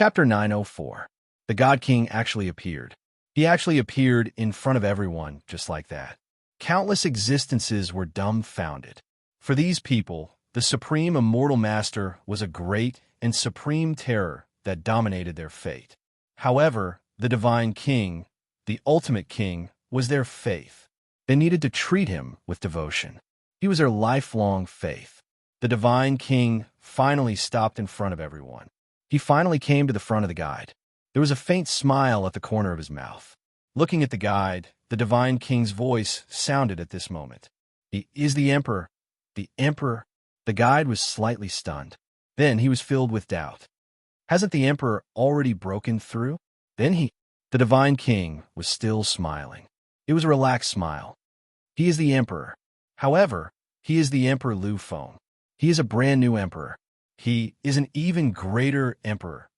Chapter 904. The God King actually appeared. He actually appeared in front of everyone, just like that. Countless existences were dumbfounded. For these people, the supreme immortal master was a great and supreme terror that dominated their fate. However, the divine king, the ultimate king, was their faith. They needed to treat him with devotion. He was their lifelong faith. The divine king finally stopped in front of everyone. He finally came to the front of the guide. There was a faint smile at the corner of his mouth. Looking at the guide, the divine king's voice sounded at this moment. "He is the emperor. The emperor." The guide was slightly stunned. Then he was filled with doubt. Hasn't the emperor already broken through? The divine king was still smiling. It was a relaxed smile. He is the emperor. However, he is the Emperor Lu Feng. He is a brand new emperor. He is an even greater emperor.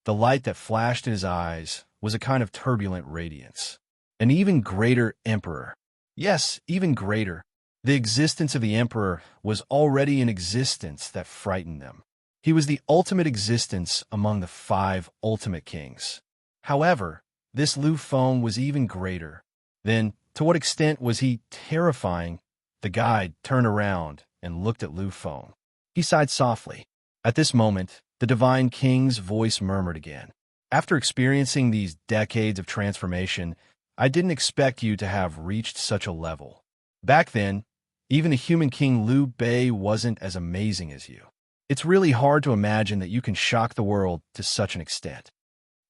The light that flashed in his eyes was a kind of turbulent radiance. An even greater emperor. Yes, even greater. The existence of the emperor was already an existence that frightened them. He was the ultimate existence among the 5 ultimate kings. However, this Lu Feng was even greater. Then, to what extent was he terrifying? The guide turned around and looked at Lu Feng. He sighed softly. At this moment, the divine king's voice murmured again. "After experiencing these decades of transformation, I didn't expect you to have reached such a level. Back then, even the human king Liu Bei wasn't as amazing as you. It's really hard to imagine that you can shock the world to such an extent.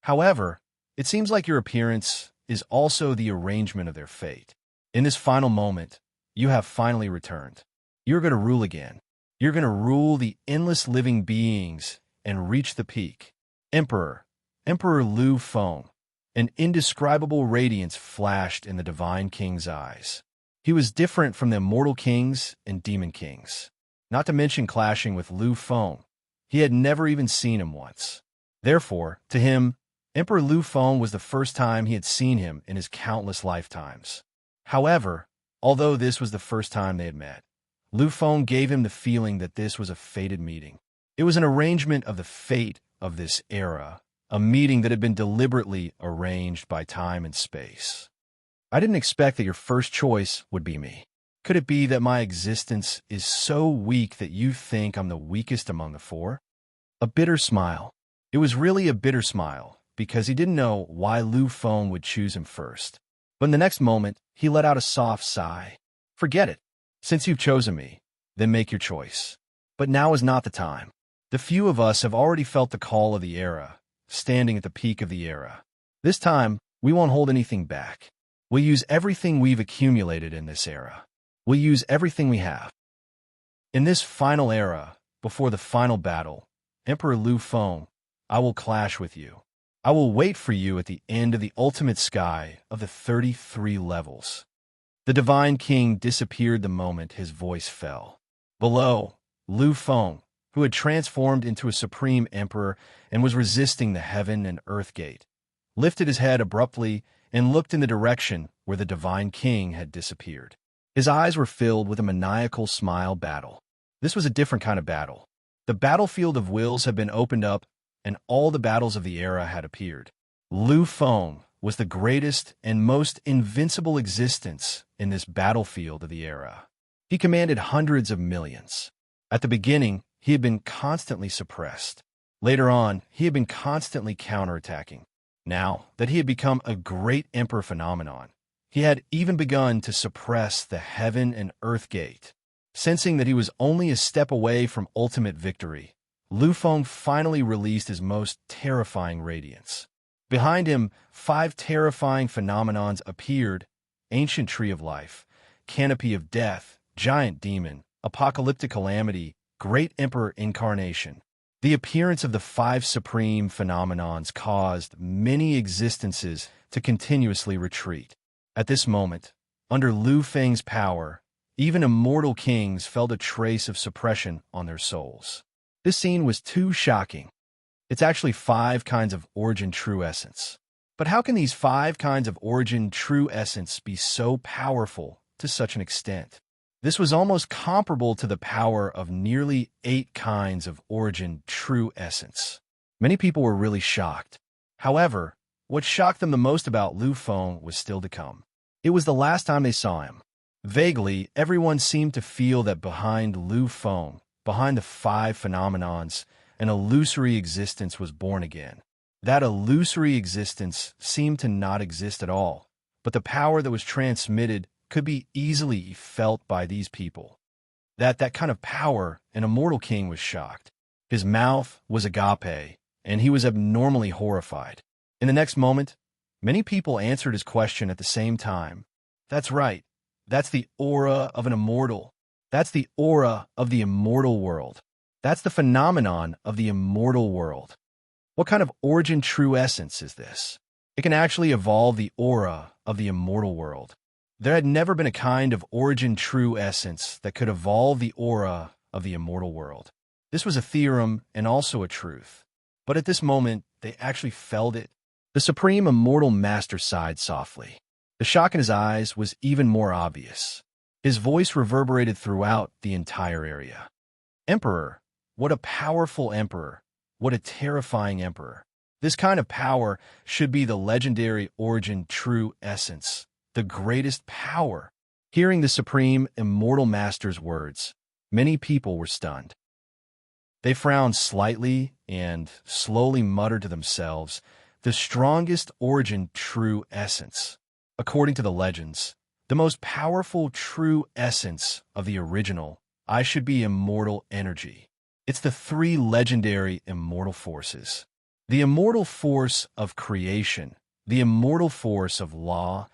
However, it seems like your appearance is also the arrangement of their fate. In this final moment, you have finally returned. You're going to rule again. You're going to rule the endless living beings and reach the peak. Emperor Lu Feng." An indescribable radiance flashed in the divine king's eyes. He was different from the immortal kings and demon kings. Not to mention clashing with Lu Feng. He had never even seen him once. Therefore, to him, Emperor Lu Feng was the first time he had seen him in his countless lifetimes. However, although this was the first time they had met, Lu Feng gave him the feeling that this was a fated meeting. It was an arrangement of the fate of this era, a meeting that had been deliberately arranged by time and space. "I didn't expect that your first choice would be me. Could it be that my existence is so weak that you think I'm the weakest among the 4? A bitter smile. It was really a bitter smile, because he didn't know why Lu Feng would choose him first. But in the next moment, he let out a soft sigh. "Forget it. Since you've chosen me, then make your choice. But now is not the time. The few of us have already felt the call of the era, standing at the peak of the era. This time, we won't hold anything back. We'll use everything we've accumulated in this era. We'll use everything we have. In this final era, before the final battle, Emperor Lu Feng, I will clash with you. I will wait for you at the end of the ultimate sky of the 33 levels." The divine king disappeared the moment his voice fell. Below, Lu Feng, who had transformed into a supreme emperor and was resisting the heaven and earth gate, lifted his head abruptly and looked in the direction where the divine king had disappeared. His eyes were filled with a maniacal smile. Battle. This was a different kind of battle. The battlefield of wills had been opened up, and all the battles of the era had appeared. Lu Feng was the greatest and most invincible existence in this battlefield of the era. He commanded hundreds of millions. At the beginning, he had been constantly suppressed. Later on, he had been constantly counterattacking. Now that he had become a great emperor phenomenon, he had even begun to suppress the heaven and earth gate. Sensing that he was only a step away from ultimate victory, Lu Feng finally released his most terrifying radiance. Behind him, 5 terrifying phenomenons appeared: ancient tree of life, canopy of death, giant demon, apocalyptic calamity, great emperor incarnation. The appearance of the 5 supreme phenomenons caused many existences to continuously retreat. At this moment, under Lu Feng's power, even immortal kings felt a trace of suppression on their souls. This scene was too shocking. It's actually 5 kinds of origin true essence. But how can these 5 kinds of origin true essence be so powerful to such an extent? This was almost comparable to the power of nearly 8 kinds of origin true essence. Many people were really shocked. However, what shocked them the most about Lu Feng was still to come. It was the last time they saw him. Vaguely, everyone seemed to feel that behind Lu Feng, behind the five phenomenons, an illusory existence was born again. That illusory existence seemed to not exist at all, but the power that was transmitted could be easily felt by these people. That kind of power, an immortal king was shocked. His mouth was agape, and he was abnormally horrified. In the next moment, many people answered his question at the same time. That's right. That's the aura of an immortal. That's the aura of the immortal world. That's the phenomenon of the immortal world. What kind of origin true essence is this? It can actually evolve the aura of the immortal world. There had never been a kind of origin true essence that could evolve the aura of the immortal world. This was a theorem and also a truth. But at this moment, they actually felt it. The supreme immortal master sighed softly. The shock in his eyes was even more obvious. His voice reverberated throughout the entire area. Emperor, what a powerful emperor. What a terrifying emperor. This kind of power should be the legendary origin true essence, the greatest power. Hearing the supreme immortal master's words, many people were stunned. They frowned slightly and slowly muttered to themselves, the strongest origin true essence. According to the legends, the most powerful true essence of the original, I should be immortal energy. It's the three legendary immortal forces. The immortal force of creation, the immortal force of law,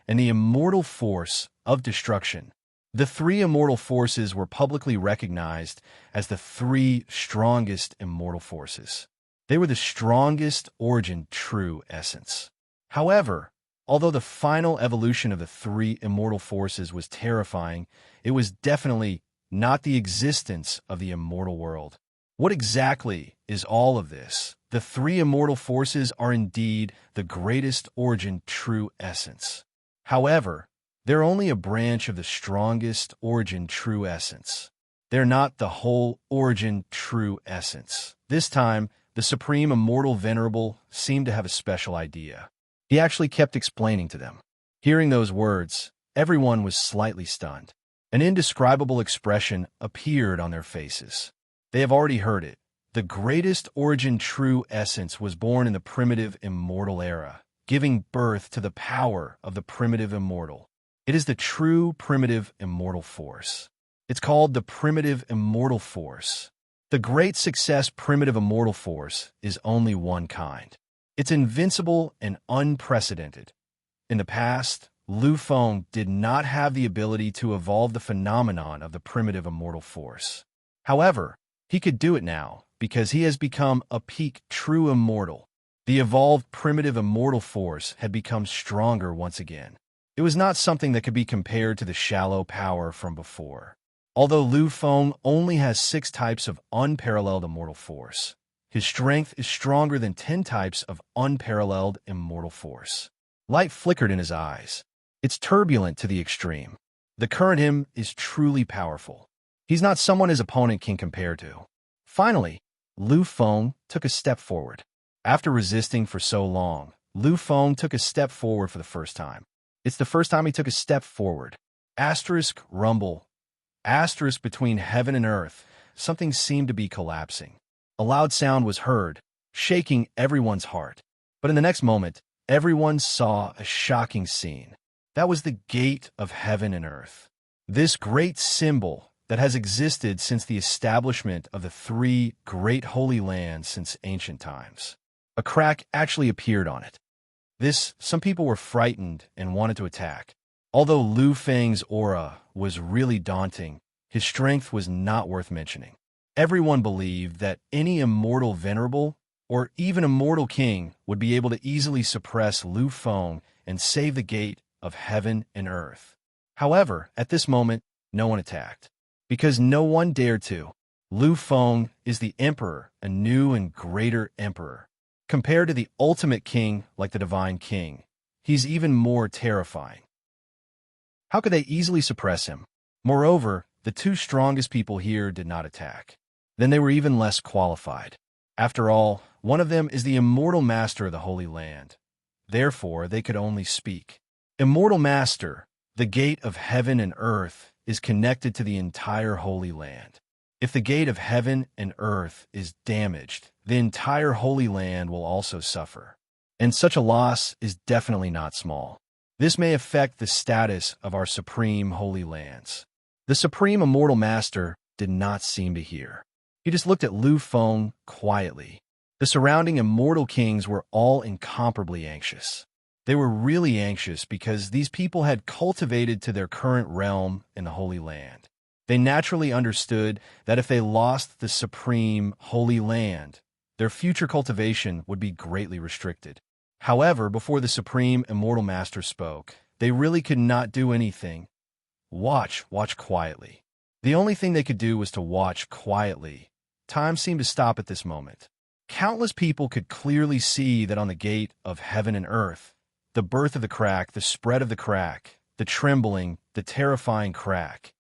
and the immortal force of destruction. The three immortal forces were publicly recognized as the three strongest immortal forces. They were the strongest origin true essence. However, although the final evolution of the three immortal forces was terrifying, it was definitely not the existence of the immortal world. What exactly is all of this? The three immortal forces are indeed the greatest origin true essence. However, they're only a branch of the strongest origin true essence. They're not the whole origin true essence. This time, the supreme immortal venerable seemed to have a special idea. He actually kept explaining to them. Hearing those words, everyone was slightly stunned. An indescribable expression appeared on their faces. They have already heard it. The greatest origin true essence was born in the primitive immortal era, giving birth to the power of the primitive immortal. It is the true primitive immortal force. It's called the primitive immortal force. The great success primitive immortal force is only one kind. It's invincible and unprecedented. In the past, Lu Feng did not have the ability to evolve the phenomenon of the primitive immortal force. However, he could do it now because he has become a peak true immortal. The evolved primitive immortal force had become stronger once again. It was not something that could be compared to the shallow power from before. Although Lu Feng only has 6 types of unparalleled immortal force, his strength is stronger than 10 types of unparalleled immortal force. Light flickered in his eyes. It's turbulent to the extreme. The current him is truly powerful. He's not someone his opponent can compare to. Finally, Lu Feng took a step forward. After resisting for so long, Lu Feng took a step forward for the first time. It's the first time he took a step forward. Asterisk rumble. Asterisk between heaven and earth. Something seemed to be collapsing. A loud sound was heard, shaking everyone's heart. But in the next moment, everyone saw a shocking scene. That was the gate of heaven and earth. This great symbol that has existed since the establishment of the 3 great holy lands since ancient times. A crack actually appeared on it. Some people were frightened and wanted to attack. Although Lu Feng's aura was really daunting, his strength was not worth mentioning. Everyone believed that any immortal venerable or even immortal king would be able to easily suppress Lu Feng and save the gate of heaven and earth. However, at this moment, no one attacked. Because no one dared to. Lu Feng is the emperor, a new and greater emperor. Compared to the ultimate king like the divine king, he's even more terrifying. How could they easily suppress him? Moreover, the 2 strongest people here did not attack. Then they were even less qualified. After all, One of them is the immortal master of the Holy Land. Therefore, they could only speak. Immortal Master, the gate of heaven and earth, is connected to the entire Holy Land. If the gate of heaven and earth is damaged, the entire Holy Land will also suffer. And such a loss is definitely not small. This may affect the status of our supreme Holy Lands. The Supreme Immortal Master did not seem to hear. He just looked at Lu Feng quietly. The surrounding immortal kings were all incomparably anxious. They were really anxious because these people had cultivated to their current realm in the Holy Land. They naturally understood that if they lost the supreme Holy Land, their future cultivation would be greatly restricted. However, before the Supreme Immortal Master spoke, they really could not do anything. Watch quietly. The only thing they could do was to watch quietly. Time seemed to stop at this moment. Countless people could clearly see that on the gate of heaven and earth, the birth of the crack, the spread of the crack, the trembling, the terrifying crack.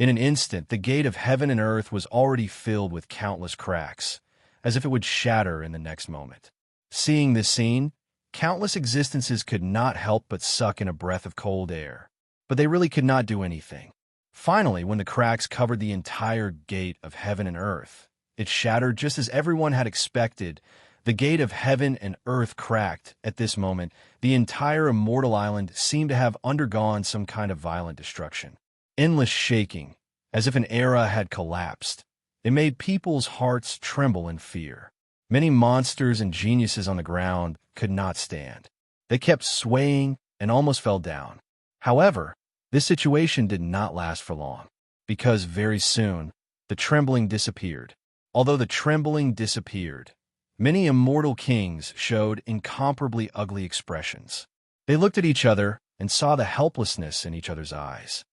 In an instant, the gate of heaven and earth was already filled with countless cracks, as if it would shatter in the next moment. Seeing this scene, countless existences could not help but suck in a breath of cold air. But they really could not do anything. Finally, when the cracks covered the entire gate of heaven and earth, it shattered just as everyone had expected. The gate of heaven and earth cracked. At this moment, the entire immortal island seemed to have undergone some kind of violent destruction. Endless shaking, as if an era had collapsed. It made people's hearts tremble in fear. Many monsters and geniuses on the ground could not stand. They kept swaying and almost fell down. However, this situation did not last for long, because very soon, the trembling disappeared. Although the trembling disappeared, many immortal kings showed incomparably ugly expressions. They looked at each other and saw the helplessness in each other's eyes.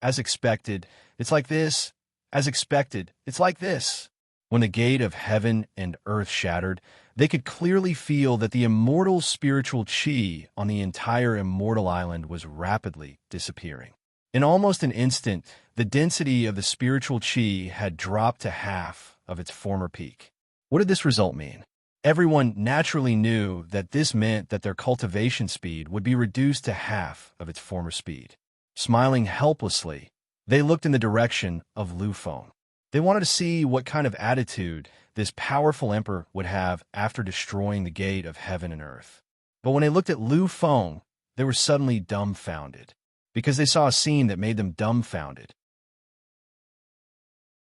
As expected, it's like this. As expected, it's like this. When the gate of heaven and earth shattered, they could clearly feel that the immortal spiritual chi on the entire immortal island was rapidly disappearing. In almost an instant, the density of the spiritual chi had dropped to half of its former peak. What did this result mean? Everyone naturally knew that this meant that their cultivation speed would be reduced to half of its former speed. Smiling helplessly, they looked in the direction of Lu Feng. They wanted to see what kind of attitude this powerful emperor would have after destroying the gate of heaven and earth. But when they looked at Lu Feng, they were suddenly dumbfounded, because they saw a scene that made them dumbfounded.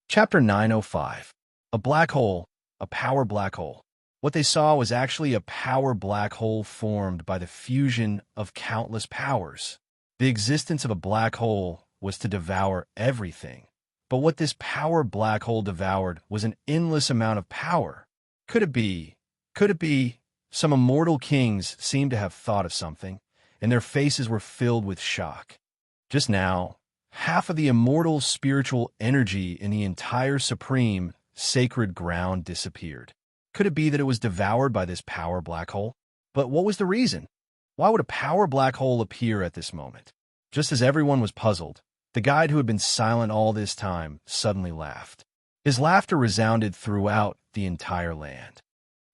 Chapter 905. A black hole, a power black hole. What they saw was actually a power black hole formed by the fusion of countless powers. The existence of a black hole was to devour everything. But what this power black hole devoured was an endless amount of power. Could it be? Some immortal kings seemed to have thought of something, and their faces were filled with shock. Just now, half of the immortal spiritual energy in the entire supreme sacred ground disappeared. Could it be that it was devoured by this power black hole? But what was the reason? Why would a power black hole appear at this moment? Just as everyone was puzzled, the guide who had been silent all this time suddenly laughed. His laughter resounded throughout the entire land.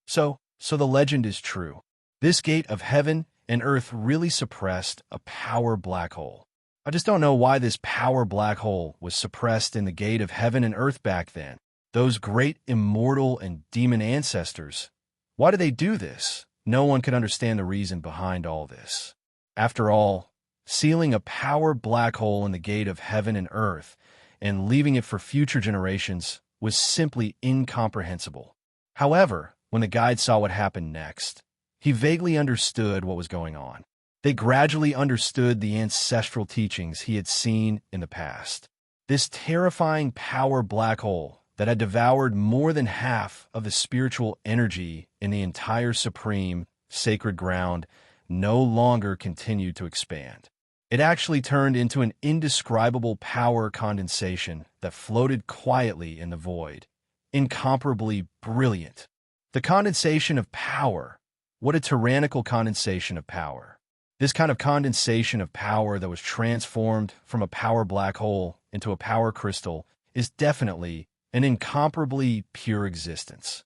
So the legend is true. This gate of heaven and earth really suppressed a power black hole. I just don't know why this power black hole was suppressed in the gate of heaven and earth back then. Those great immortal and demon ancestors. Why did they do this? No one could understand the reason behind all this. After all, sealing a power black hole in the gate of heaven and earth and leaving it for future generations was simply incomprehensible. However, when the guide saw what happened next, he vaguely understood what was going on. They gradually understood the ancestral teachings he had seen in the past. This terrifying power black hole that had devoured more than half of the spiritual energy in the entire supreme sacred ground no longer continued to expand. It actually turned into an indescribable power condensation that floated quietly in the void, incomparably brilliant. The condensation of power. What a tyrannical condensation of power. This kind of condensation of power that was transformed from a power black hole into a power crystal is definitely an incomparably pure existence.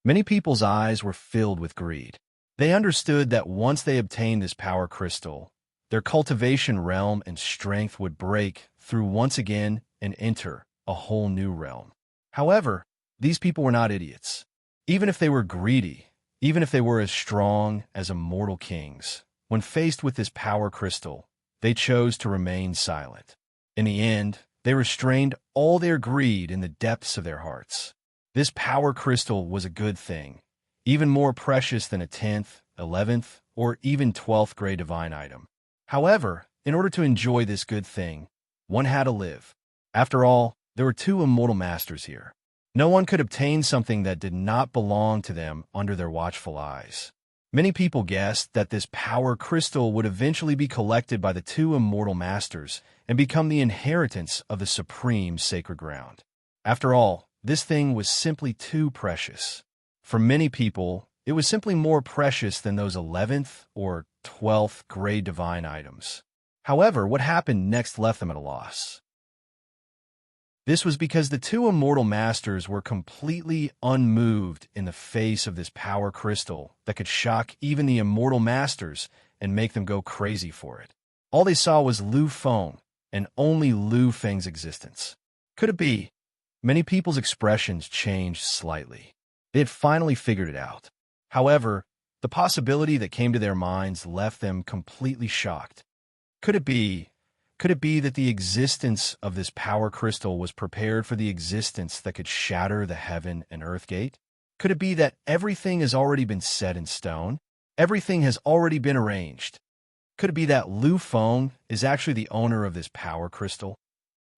Many people's eyes were filled with greed. They understood that once they obtained this power crystal, their cultivation realm and strength would break through once again and enter a whole new realm. However, these people were not idiots. Even if they were greedy, even if they were as strong as immortal kings, when faced with this power crystal, they chose to remain silent. In the end, they restrained all their greed in the depths of their hearts. This power crystal was a good thing, even more precious than a 10th, 11th, or even 12th grade divine item. However, in order to enjoy this good thing, one had to live. After all, there were two immortal masters here. No one could obtain something that did not belong to them under their watchful eyes. Many people guessed that this power crystal would eventually be collected by the two immortal masters and become the inheritance of the supreme sacred ground. After all, this thing was simply too precious. For many people, it was simply more precious than those 11th or 12th grade divine items. However, what happened next left them at a loss. This was because the two immortal masters were completely unmoved in the face of this power crystal that could shock even the immortal masters and make them go crazy for it. All they saw was Lu Feng and only Lu Feng's existence. Could it be? Many people's expressions changed slightly. They had finally figured it out. However, the possibility that came to their minds left them completely shocked. Could it be that the existence of this power crystal was prepared for the existence that could shatter the heaven and earth gate? Could it be that everything has already been set in stone? Everything has already been arranged. Could it be that Lu Feng is actually the owner of this power crystal?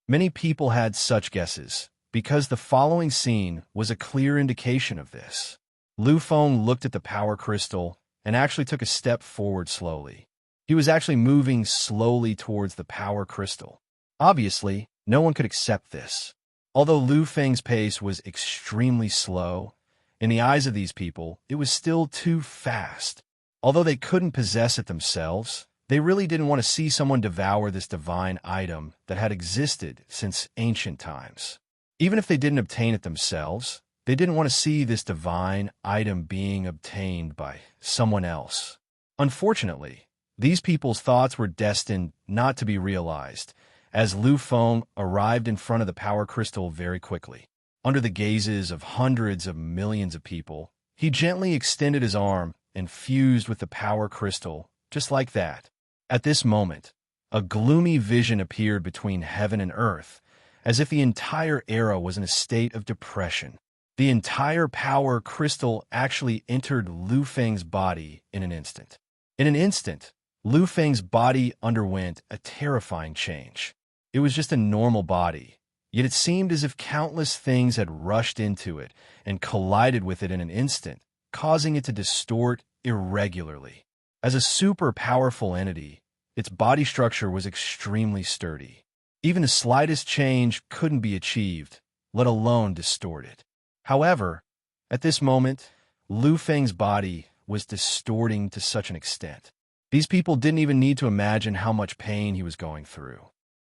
Many people had such guesses, because the following scene was a clear indication of this. Lu Feng looked at the power crystal and actually took a step forward slowly. He was actually moving slowly towards the power crystal. Obviously, no one could accept this. Although Lu Feng's pace was extremely slow, in the eyes of these people, it was still too fast. Although they couldn't possess it themselves, they really didn't want to see someone devour this divine item that had existed since ancient times. Even if they didn't obtain it themselves, they didn't want to see this divine item being obtained by someone else. Unfortunately, these people's thoughts were destined not to be realized, as Lu Feng arrived in front of the power crystal very quickly. Under the gazes of hundreds of millions of people, he gently extended his arm and fused with the power crystal, just like that. At this moment, a gloomy vision appeared between heaven and earth, as if the entire era was in a state of depression. The entire power crystal actually entered Lu Feng's body in an instant. In an instant, Lu Feng's body underwent a terrifying change. It was just a normal body, yet it seemed as if countless things had rushed into it and collided with it in an instant, causing it to distort irregularly. As a super powerful entity, its body structure was extremely sturdy. Even the slightest change couldn't be achieved, let alone distorted. However, at this moment, Lu Feng's body was distorting to such an extent. These people didn't even need to imagine how much pain he was going through.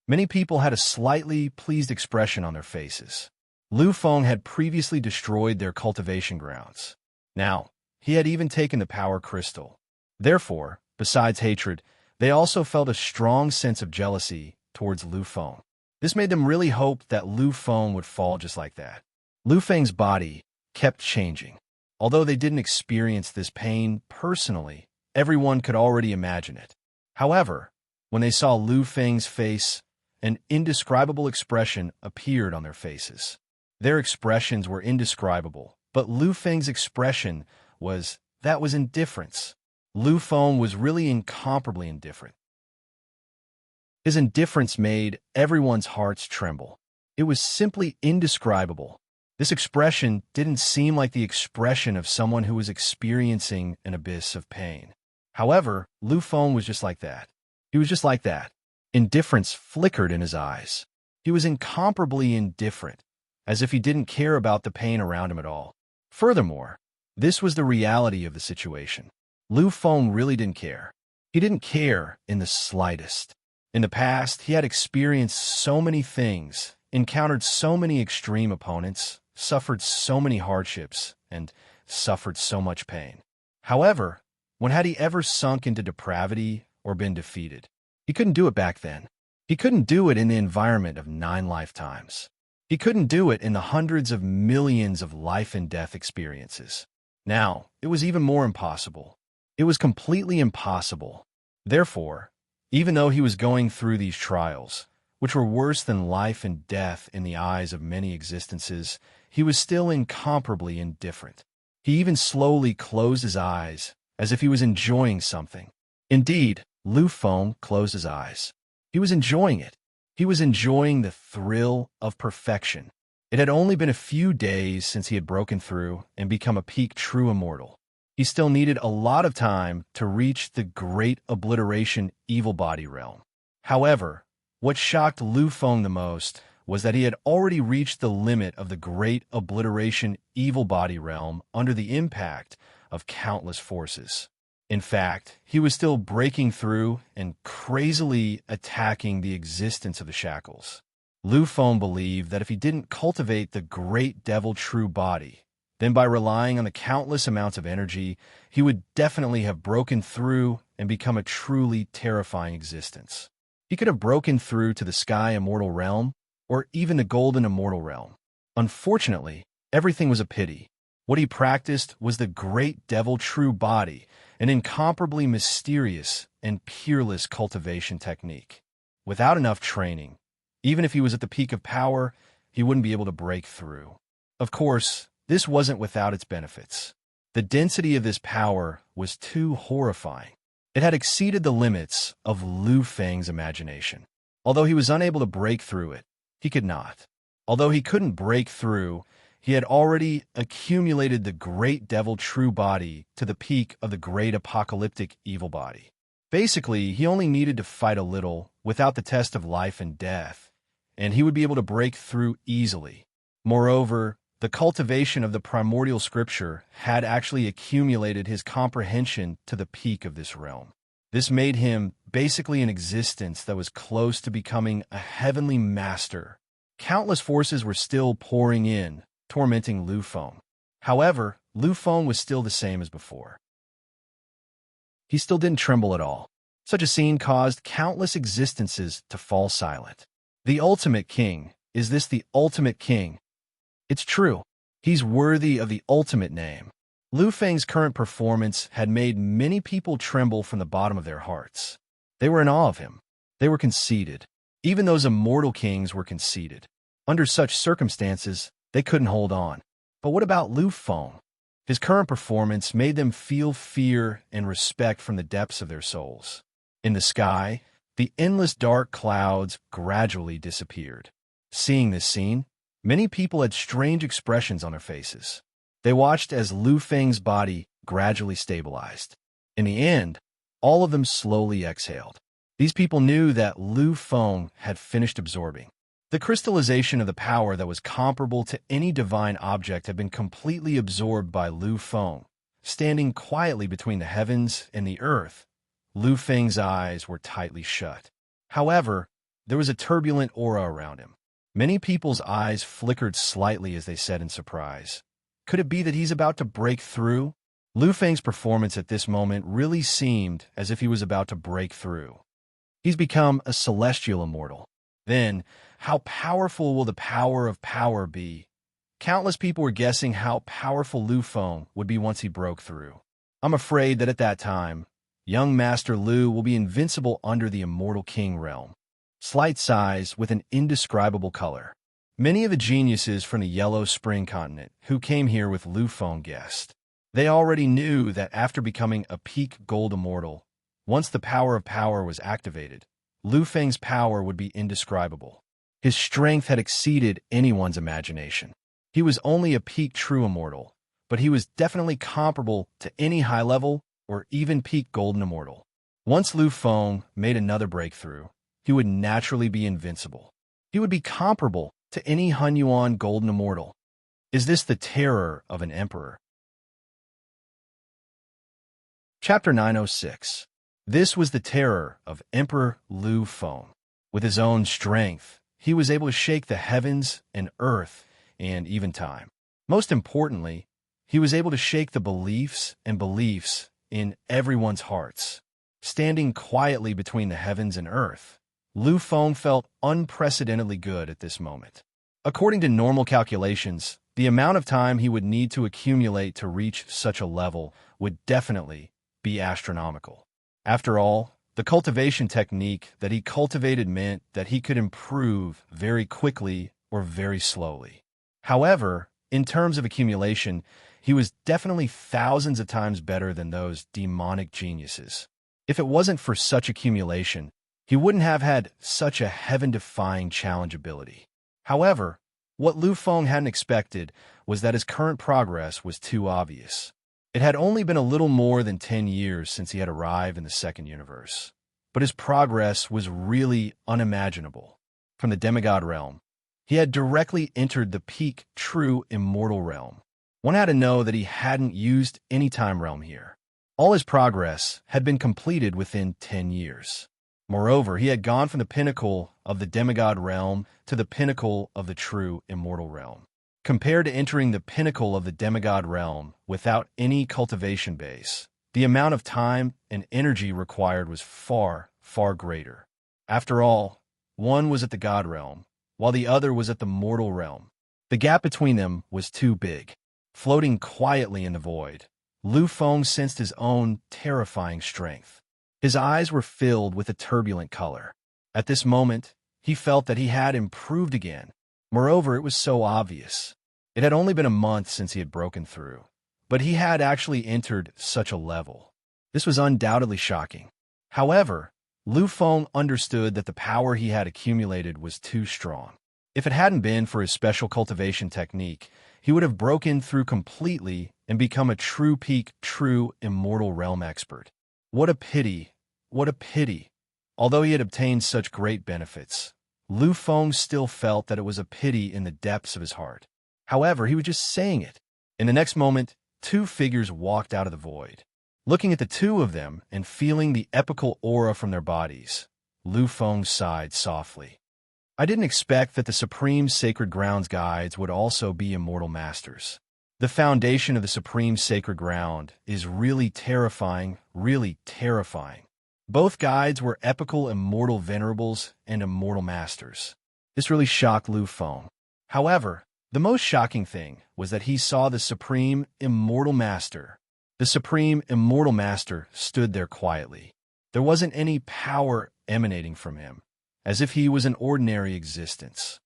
Many people had a slightly pleased expression on their faces. Lu Feng had previously destroyed their cultivation grounds. Now, he had even taken the power crystal. Therefore, besides hatred, they also felt a strong sense of jealousy towards Lu Feng. This made them really hope that Lu Feng would fall just like that. Lu Feng's body kept changing. Although they didn't experience this pain personally, everyone could already imagine it. However, when they saw Lu Feng's face, an indescribable expression appeared on their faces. Their expressions were indescribable, but Lu Feng's expression was indifference. Lu Feng was really incomparably indifferent. His indifference made everyone's hearts tremble. It was simply indescribable. This expression didn't seem like the expression of someone who was experiencing an abyss of pain. However, Lu Feng was just like that. He was just like that. Indifference flickered in his eyes. He was incomparably indifferent, as if he didn't care about the pain around him at all. Furthermore, this was the reality of the situation. Lu Feng really didn't care. He didn't care in the slightest. In the past, he had experienced so many things, encountered so many extreme opponents, suffered so many hardships, and suffered so much pain. However, when had he ever sunk into depravity or been defeated? He couldn't do it back then. He couldn't do it in the environment of 9 lifetimes. He couldn't do it in the hundreds of millions of life and death experiences. Now, it was even more impossible. It was completely impossible. Therefore, even though he was going through these trials, which were worse than life and death in the eyes of many existences, he was still incomparably indifferent. He even slowly closed his eyes, as if he was enjoying something. Indeed, Lu Feng closed his eyes. He was enjoying it. He was enjoying the thrill of perfection. It had only been a few days since he had broken through and become a peak true immortal. He still needed a lot of time to reach the great obliteration evil body realm. However, what shocked Lu Feng the most was that he had already reached the limit of the great obliteration evil body realm under the impact of countless forces. In fact, he was still breaking through and crazily attacking the existence of the shackles. Lu Feng believed that if he didn't cultivate the great devil true body, then by relying on the countless amounts of energy, he would definitely have broken through and become a truly terrifying existence. He could have broken through to the sky immortal realm, or even the golden immortal realm. Unfortunately, everything was a pity. What he practiced was the great devil true body, an incomparably mysterious and peerless cultivation technique. Without enough training, even if he was at the peak of power, he wouldn't be able to break through. Of course, this wasn't without its benefits. The density of this power was too horrifying. It had exceeded the limits of Lu Feng's imagination. Although he was unable to break through it, he could not. Although he couldn't break through, he had already accumulated the great devil true body to the peak of the great apocalyptic evil body. Basically, he only needed to fight a little without the test of life and death, and he would be able to break through easily. Moreover, the cultivation of the primordial scripture had actually accumulated his comprehension to the peak of this realm. This made him basically an existence that was close to becoming a heavenly master. Countless forces were still pouring in, tormenting Lu Feng. However, Lu Feng was still the same as before. He still didn't tremble at all. Such a scene caused countless existences to fall silent. The ultimate king. Is this the ultimate king? It's true. He's worthy of the ultimate name. Lu Feng's current performance had made many people tremble from the bottom of their hearts. They were in awe of him. They were conceited. Even those immortal kings were conceited. Under such circumstances, they couldn't hold on. But what about Lu Feng? His current performance made them feel fear and respect from the depths of their souls. In the sky, the endless dark clouds gradually disappeared. Seeing this scene, many people had strange expressions on their faces. They watched as Lu Feng's body gradually stabilized. In the end, all of them slowly exhaled. These people knew that Lu Feng had finished absorbing. The crystallization of the power that was comparable to any divine object had been completely absorbed by Lu Feng. Standing quietly between the heavens and the earth, Lu Feng's eyes were tightly shut. However, there was a turbulent aura around him. Many people's eyes flickered slightly as they said in surprise, "Could it be that he's about to break through?" Lu Feng's performance at this moment really seemed as if he was about to break through. He's become a celestial immortal. Then, how powerful will the power of power be? Countless people were guessing how powerful Lu Feng would be once he broke through. I'm afraid that at that time, young Master Lu will be invincible under the immortal king realm. Slight size with an indescribable color. Many of the geniuses from the Yellow Spring continent who came here with Lu Feng guessed. They already knew that after becoming a peak gold immortal, once the power of power was activated, Lu Feng's power would be indescribable. His strength had exceeded anyone's imagination. He was only a peak true immortal, but he was definitely comparable to any high-level or even peak golden immortal. Once Lu Feng made another breakthrough, he would naturally be invincible. He would be comparable to any Hunyuan golden immortal. Is this the terror of an emperor? Chapter 906. This was the terror of Emperor Lu Feng. With his own strength, he was able to shake the heavens and earth and even time. Most importantly, He was able to shake the beliefs in everyone's hearts. Standing quietly between the heavens and earth, Lu Feng felt unprecedentedly good at this moment. According to normal calculations, the amount of time he would need to accumulate to reach such a level would definitely be astronomical. After all, the cultivation technique that he cultivated meant that he could improve very quickly or very slowly. However, in terms of accumulation, he was definitely thousands of times better than those demonic geniuses. If it wasn't for such accumulation, he wouldn't have had such a heaven-defying challenge ability. However, what Lu Feng hadn't expected was that his current progress was too obvious. It had only been a little more than 10 years since he had arrived in the second universe, but his progress was really unimaginable. From the demigod realm, he had directly entered the peak true immortal realm. One had to know that he hadn't used any time realm here. All his progress had been completed within 10 years. Moreover, he had gone from the pinnacle of the demigod realm to the pinnacle of the true immortal realm. Compared to entering the pinnacle of the demigod realm without any cultivation base, the amount of time and energy required was far, far greater. After all, one was at the god realm, while the other was at the mortal realm. The gap between them was too big. Floating quietly in the void, Lu Feng sensed his own terrifying strength. His eyes were filled with a turbulent color. At this moment, he felt that he had improved again. Moreover, it was so obvious. It had only been a month since he had broken through, but he had actually entered such a level. This was undoubtedly shocking. However, Lu Feng understood that the power he had accumulated was too strong. If it hadn't been for his special cultivation technique, he would have broken through completely and become a true peak, true immortal realm expert. What a pity, what a pity. Although he had obtained such great benefits, Lu Feng still felt that it was a pity in the depths of his heart. However, he was just saying it. In the next moment, two figures walked out of the void. Looking at the two of them and feeling the epical aura from their bodies, Lu Feng sighed softly. I didn't expect that the Supreme Sacred Ground's guides would also be immortal masters. The foundation of the Supreme Sacred Ground is really terrifying, really terrifying. Both guides were epical immortal venerables and immortal masters. This really shocked Lu Feng. However, the most shocking thing was that he saw the Supreme Immortal Master. The Supreme Immortal Master stood there quietly. There wasn't any power emanating from him, as if he was an ordinary existence.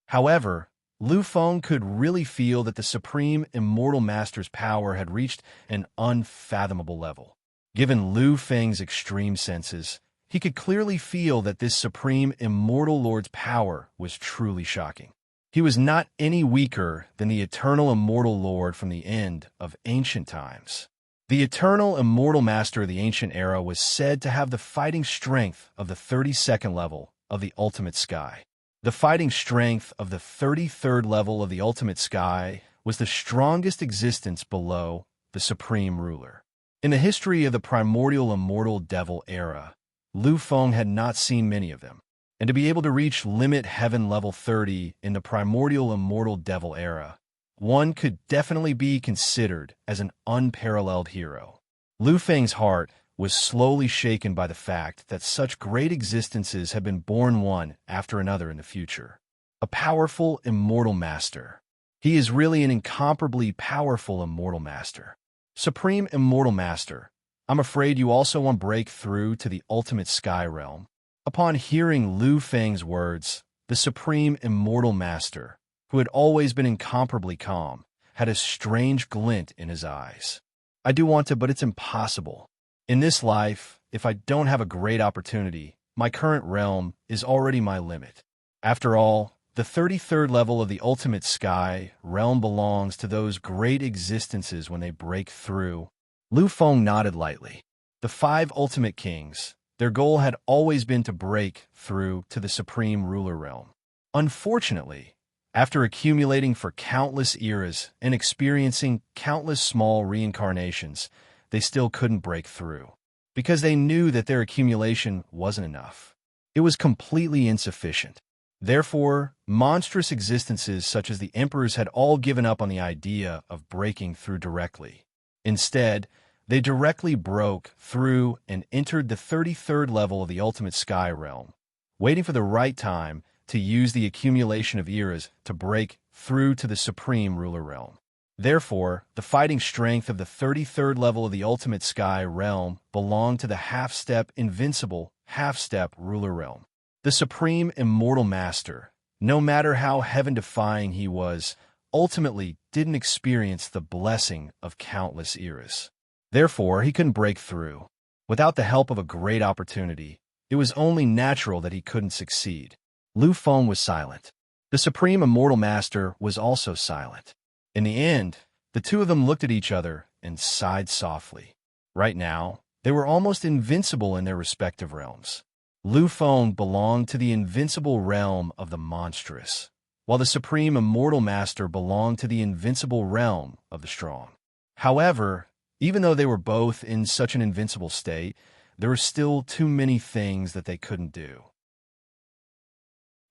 However, Lu Feng could really feel that the Supreme Immortal Master's power had reached an unfathomable level. Given Lu Feng's extreme senses, he could clearly feel that this Supreme Immortal Lord's power was truly shocking. He was not any weaker than the Eternal Immortal Lord from the end of ancient times. The Eternal Immortal Master of the ancient era was said to have the fighting strength of the 32nd level of the ultimate sky. The fighting strength of the 33rd level of the ultimate sky was the strongest existence below the Supreme Ruler. In the history of the primordial immortal devil era, Lu Feng had not seen many of them, and to be able to reach limit heaven level 30 in the primordial immortal devil era, one could definitely be considered as an unparalleled hero. Lu Feng's heart was slowly shaken by the fact that such great existences had been born one after another in the future. A powerful immortal master. He is really an incomparably powerful immortal master. Supreme Immortal Master, I'm afraid you also want to break through to the ultimate sky realm. Upon hearing Lu Feng's words, the Supreme Immortal Master, who had always been incomparably calm, had a strange glint in his eyes. I do want to, but it's impossible. In this life, if I don't have a great opportunity, my current realm is already my limit. After all, the 33rd level of the ultimate sky realm belongs to those great existences when they break through. Lu Feng nodded lightly. The 5 ultimate kings, their goal had always been to break through to the Supreme Ruler realm. Unfortunately, after accumulating for countless eras and experiencing countless small reincarnations, they still couldn't break through, because they knew that their accumulation wasn't enough. It was completely insufficient. Therefore, monstrous existences such as the emperors had all given up on the idea of breaking through directly. Instead, they directly broke through and entered the 33rd level of the ultimate sky realm, waiting for the right time to use the accumulation of eras to break through to the supreme ruler realm. Therefore, the fighting strength of the 33rd level of the ultimate sky realm belonged to the half-step invincible half-step ruler realm. The supreme immortal master, no matter how heaven-defying he was, ultimately didn't experience the blessing of countless eras. Therefore, he couldn't break through. Without the help of a great opportunity, it was only natural that he couldn't succeed. Lu Feng was silent. The supreme immortal master was also silent. In the end, the two of them looked at each other and sighed softly. Right now, they were almost invincible in their respective realms. Lu Feng belonged to the invincible realm of the monstrous, while the supreme immortal master belonged to the invincible realm of the strong. However, even though they were both in such an invincible state, there were still too many things that they couldn't do.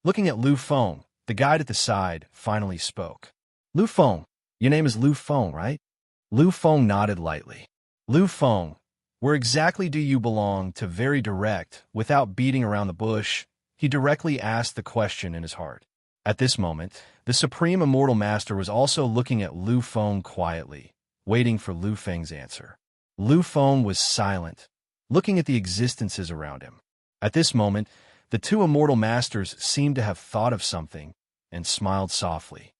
Looking at Lu Feng, the guide at the side finally spoke. Lu Feng, your name is Lu Feng, right? Lu Feng nodded lightly. Lu Feng, where exactly do you belong? To very direct, without beating around the bush, he directly asked the question in his heart. At this moment, the supreme immortal master was also looking at Lu Feng quietly, waiting for Lu Feng's answer. Lu Feng was silent, looking at the existences around him. At this moment, the two immortal masters seemed to have thought of something and smiled softly.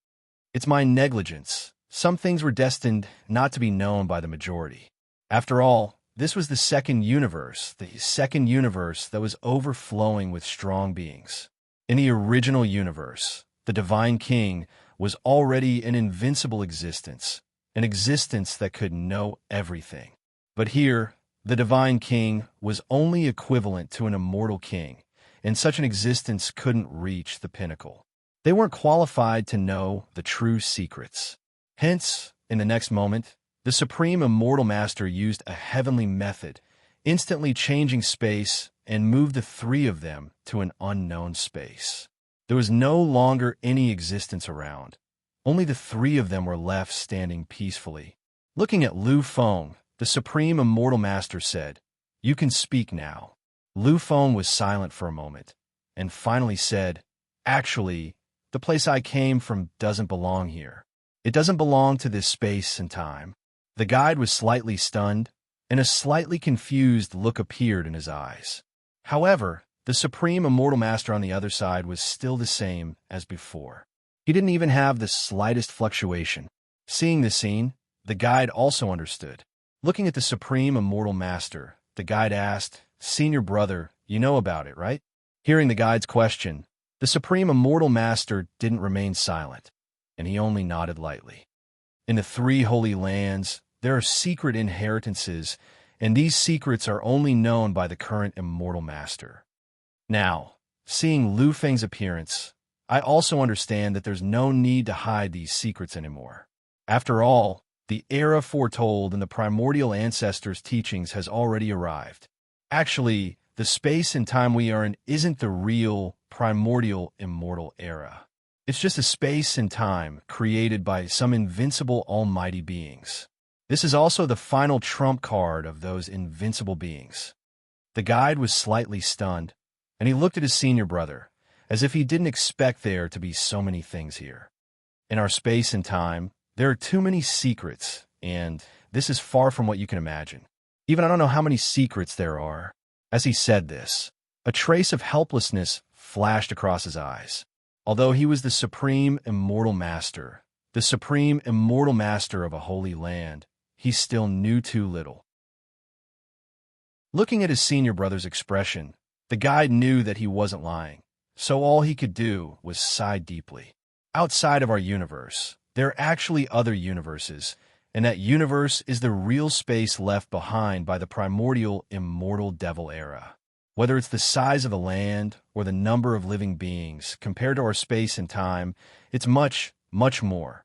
It's my negligence. Some things were destined not to be known by the majority. After all, this was the second universe that was overflowing with strong beings. In the original universe, the Divine King was already an invincible existence, an existence that could know everything. But here, the Divine King was only equivalent to an immortal king, and such an existence couldn't reach the pinnacle. They weren't qualified to know the true secrets. Hence, in the next moment, the Supreme Immortal Master used a heavenly method, instantly changing space and moved the three of them to an unknown space. There was no longer any existence around. Only the three of them were left standing peacefully. Looking at Lu Feng, the Supreme Immortal Master said, "You can speak now." Lu Feng was silent for a moment, and finally said, "Actually, the place I came from doesn't belong here. It doesn't belong to this space and time." The guide was slightly stunned, and a slightly confused look appeared in his eyes. However, the Supreme Immortal Master on the other side was still the same as before. He didn't even have the slightest fluctuation. Seeing this scene, the guide also understood. Looking at the Supreme Immortal Master, the guide asked, "Senior brother, you know about it, right?" Hearing the guide's question, the Supreme Immortal Master didn't remain silent, and he only nodded lightly. In the three holy lands, there are secret inheritances, and these secrets are only known by the current Immortal Master. Now, seeing Lu Feng's appearance, I also understand that there's no need to hide these secrets anymore. After all, the era foretold in the primordial ancestors' teachings has already arrived. Actually, the space and time we are in isn't the real, primordial, immortal era. It's just a space and time created by some invincible almighty beings. This is also the final trump card of those invincible beings. The guide was slightly stunned, and he looked at his senior brother, as if he didn't expect there to be so many things here. In our space and time, there are too many secrets, and this is far from what you can imagine. Even I don't know how many secrets there are. As he said this, a trace of helplessness flashed across his eyes. Although he was the Supreme Immortal Master, the Supreme Immortal Master of a holy land, he still knew too little. Looking at his senior brother's expression, the guide knew that he wasn't lying, so all he could do was sigh deeply. Outside of our universe, there are actually other universes, and that universe is the real space left behind by the primordial immortal devil era. Whether it's the size of the land or the number of living beings compared to our space and time, it's much, much more.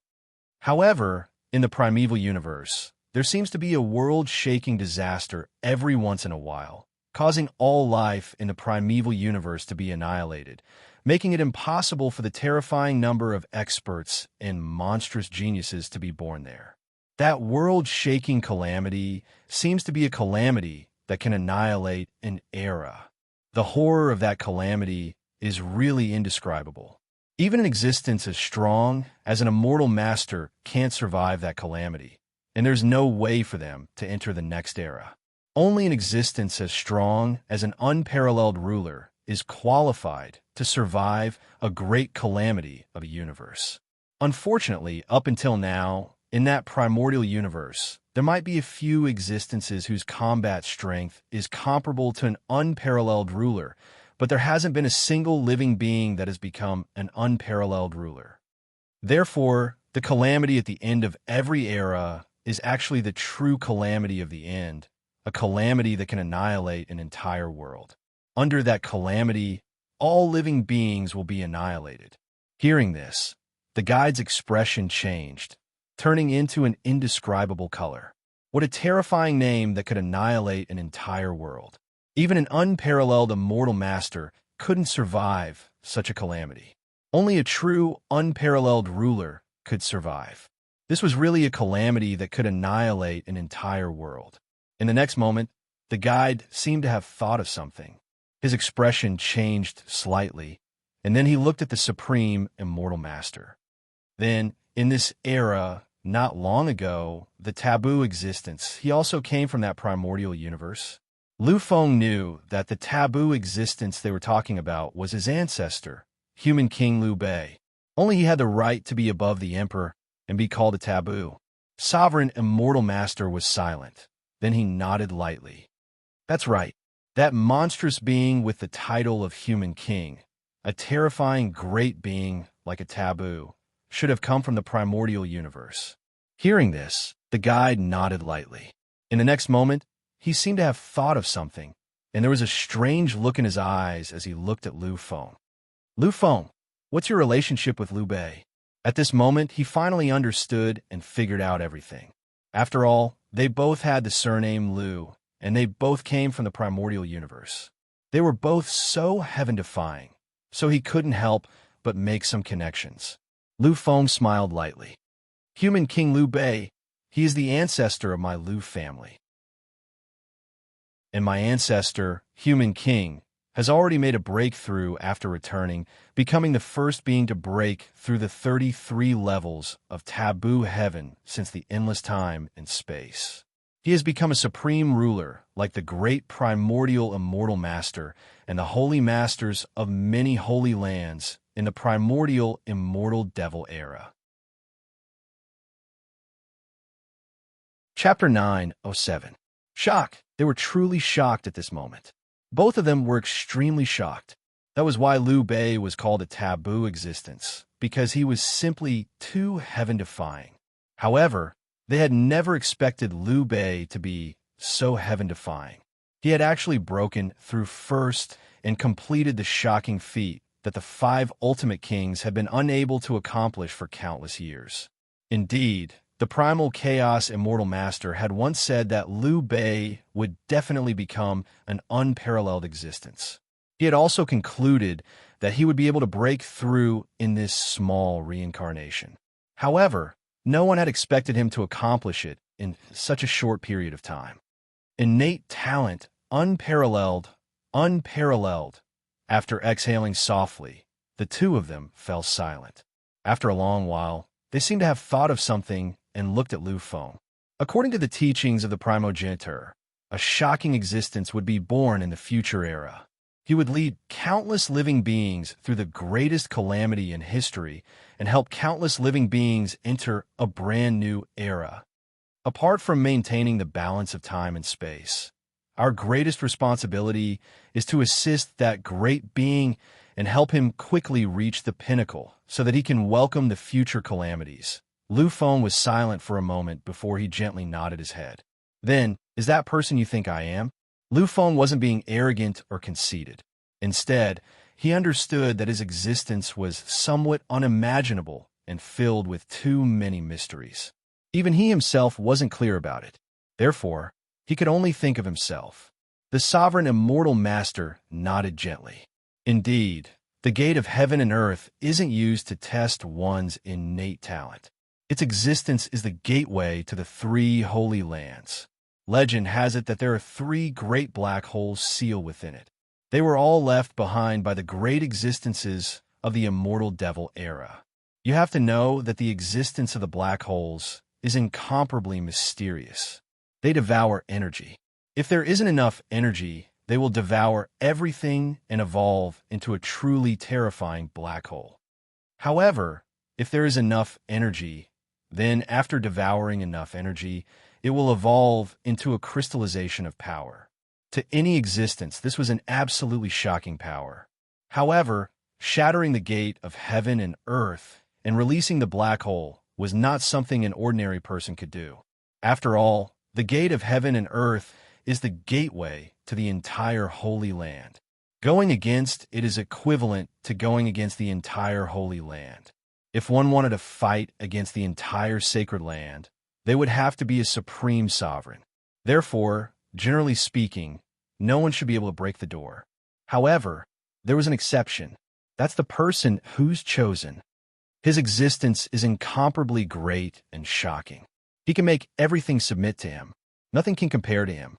However, in the primeval universe, there seems to be a world-shaking disaster every once in a while, causing all life in the primeval universe to be annihilated, making it impossible for the terrifying number of experts and monstrous geniuses to be born there. That world-shaking calamity seems to be a calamity that can annihilate an era. The horror of that calamity is really indescribable. Even an existence as strong as an immortal master can't survive that calamity, and there's no way for them to enter the next era. Only an existence as strong as an unparalleled ruler is qualified to survive a great calamity of a universe. Unfortunately, up until now, in that primordial universe, there might be a few existences whose combat strength is comparable to an unparalleled ruler, but there hasn't been a single living being that has become an unparalleled ruler. Therefore, the calamity at the end of every era is actually the true calamity of the end, a calamity that can annihilate an entire world. Under that calamity, all living beings will be annihilated. Hearing this, the guide's expression changed, turning into an indescribable color. What a terrifying name that could annihilate an entire world. Even an unparalleled immortal master couldn't survive such a calamity. Only a true, unparalleled ruler could survive. This was really a calamity that could annihilate an entire world. In the next moment, the guide seemed to have thought of something. His expression changed slightly, and then he looked at the supreme immortal master. Then, in this era, not long ago, the taboo existence, he also came from that primordial universe. Lu Feng knew that the taboo existence they were talking about was his ancestor, human King Liu Bei. Only he had the right to be above the emperor and be called a taboo. Sovereign immortal master was silent. Then he nodded lightly. That's right. That monstrous being with the title of human king, a terrifying great being like a taboo, should have come from the primordial universe. Hearing this, the guide nodded lightly. In the next moment, he seemed to have thought of something, and there was a strange look in his eyes as he looked at Lu Feng. Lu Feng, what's your relationship with Liu Bei? At this moment, he finally understood and figured out everything. After all, they both had the surname Liu, and they both came from the primordial universe. They were both so heaven-defying, so he couldn't help but make some connections. Lu Feng smiled lightly. Human King Liu Bei, he is the ancestor of my Liu family. And my ancestor, human king, has already made a breakthrough after returning, becoming the first being to break through the 33 levels of taboo heaven since the endless time and space. He has become a supreme ruler, like the great primordial immortal master and the holy masters of many holy lands in the primordial immortal devil era. Chapter 907. Shock. They were truly shocked at this moment. Both of them were extremely shocked. That was why Liu Bei was called a taboo existence, because he was simply too heaven-defying. However, they had never expected Liu Bei to be so heaven-defying. He had actually broken through first and completed the shocking feat that the 5 ultimate kings had been unable to accomplish for countless years. Indeed, the primal chaos immortal master had once said that Liu Bei would definitely become an unparalleled existence. He had also concluded that he would be able to break through in this small reincarnation. However, no one had expected him to accomplish it in such a short period of time. Innate talent, unparalleled. After exhaling softly, the two of them fell silent. After a long while, they seemed to have thought of something and looked at Lu Feng. According to the teachings of the primogenitor, a shocking existence would be born in the future era. He would lead countless living beings through the greatest calamity in history and help countless living beings enter a brand new era. Apart from maintaining the balance of time and space, our greatest responsibility is to assist that great being and help him quickly reach the pinnacle so that he can welcome the future calamities. Lu Feng was silent for a moment before he gently nodded his head. Then, is that person you think I am? Lu Feng wasn't being arrogant or conceited. Instead, he understood that his existence was somewhat unimaginable and filled with too many mysteries. Even he himself wasn't clear about it. Therefore, he could only think of himself. The sovereign immortal master nodded gently. Indeed, The gate of heaven and earth isn't used to test one's innate talent. Its existence is the gateway to the three holy lands. Legend has it that there are three great black holes sealed within it. They were all left behind by the great existences of the immortal devil era. You have to know that the existence of the black holes is incomparably mysterious. They devour energy. If there isn't enough energy, they will devour everything and evolve into a truly terrifying black hole. However, if there is enough energy, then after devouring enough energy, it will evolve into a crystallization of power. To any existence, this was an absolutely shocking power. However, shattering the gate of heaven and earth and releasing the black hole was not something an ordinary person could do. After all, the gate of heaven and earth is the gateway to the entire Holy Land. Going against it is equivalent to going against the entire Holy Land. If one wanted to fight against the entire sacred land, they would have to be a supreme sovereign. Therefore, generally speaking, no one should be able to break the door. However, there was an exception. That's the person who's chosen. His existence is incomparably great and shocking. He can make everything submit to him. Nothing can compare to him.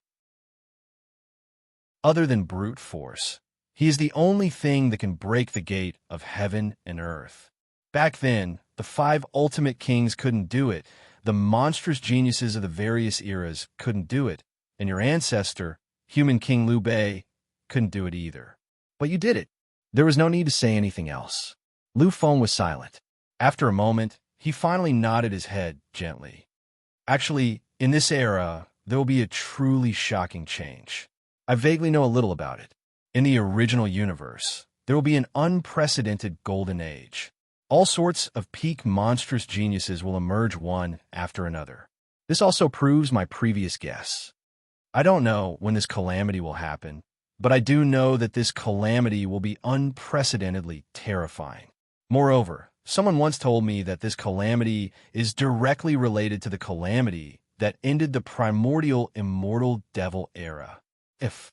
Other than brute force, he is the only thing that can break the gate of heaven and earth. Back then, the 5 ultimate kings couldn't do it, the monstrous geniuses of the various eras couldn't do it, and your ancestor, human King Liu Bei, couldn't do it either. But you did it. There was no need to say anything else. Lu Feng was silent. After a moment, he finally nodded his head gently. Actually, in this era, there will be a truly shocking change. I vaguely know a little about it. In the original universe, there will be an unprecedented golden age. All sorts of peak monstrous geniuses will emerge one after another. This also proves my previous guess. I don't know when this calamity will happen, but I do know that this calamity will be unprecedentedly terrifying. Moreover, someone once told me that this calamity is directly related to the calamity that ended the primordial immortal devil era. If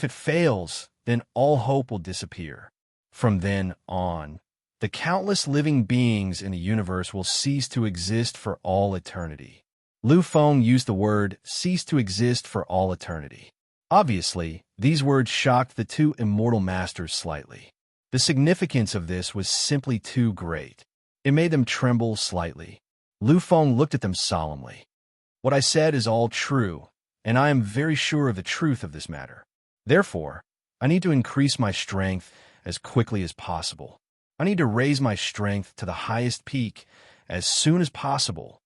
it fails, then all hope will disappear. From then on, the countless living beings in the universe will cease to exist for all eternity. Lu Feng used the word cease to exist for all eternity. Obviously, these words shocked the 2 immortal masters slightly. The significance of this was simply too great. It made them tremble slightly. Lu Feng looked at them solemnly. What I said is all true, and I am very sure of the truth of this matter. Therefore, I need to increase my strength as quickly as possible. I need to raise my strength to the highest peak as soon as possible,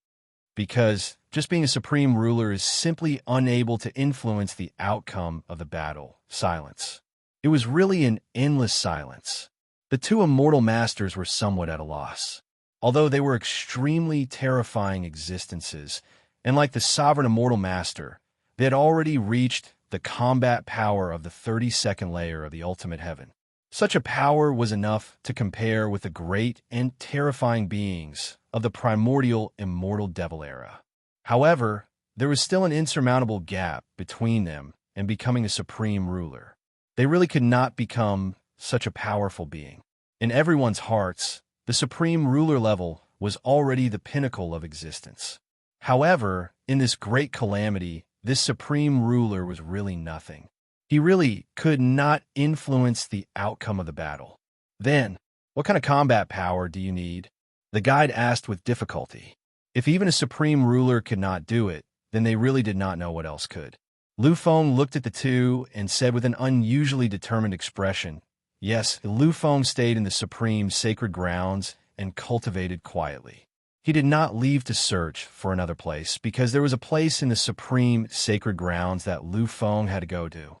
because just being a supreme ruler is simply unable to influence the outcome of the battle. Silence. It was really an endless silence. The 2 immortal masters were somewhat at a loss. Although they were extremely terrifying existences, and like the sovereign immortal master, they had already reached the combat power of the 32nd layer of the ultimate heaven. Such a power was enough to compare with the great and terrifying beings of the primordial immortal devil era. However, there was still an insurmountable gap between them and becoming a supreme ruler. They really could not become such a powerful being. In everyone's hearts, the supreme ruler level was already the pinnacle of existence. However, in this great calamity, this supreme ruler was really nothing. He really could not influence the outcome of the battle. Then, what kind of combat power do you need? The guide asked with difficulty. If even a supreme ruler could not do it, then they really did not know what else could. Lu Feng looked at the 2 and said with an unusually determined expression, yes, Lu Feng stayed in the supreme sacred grounds and cultivated quietly. He did not leave to search for another place because there was a place in the supreme sacred grounds that Lu Feng had to go to.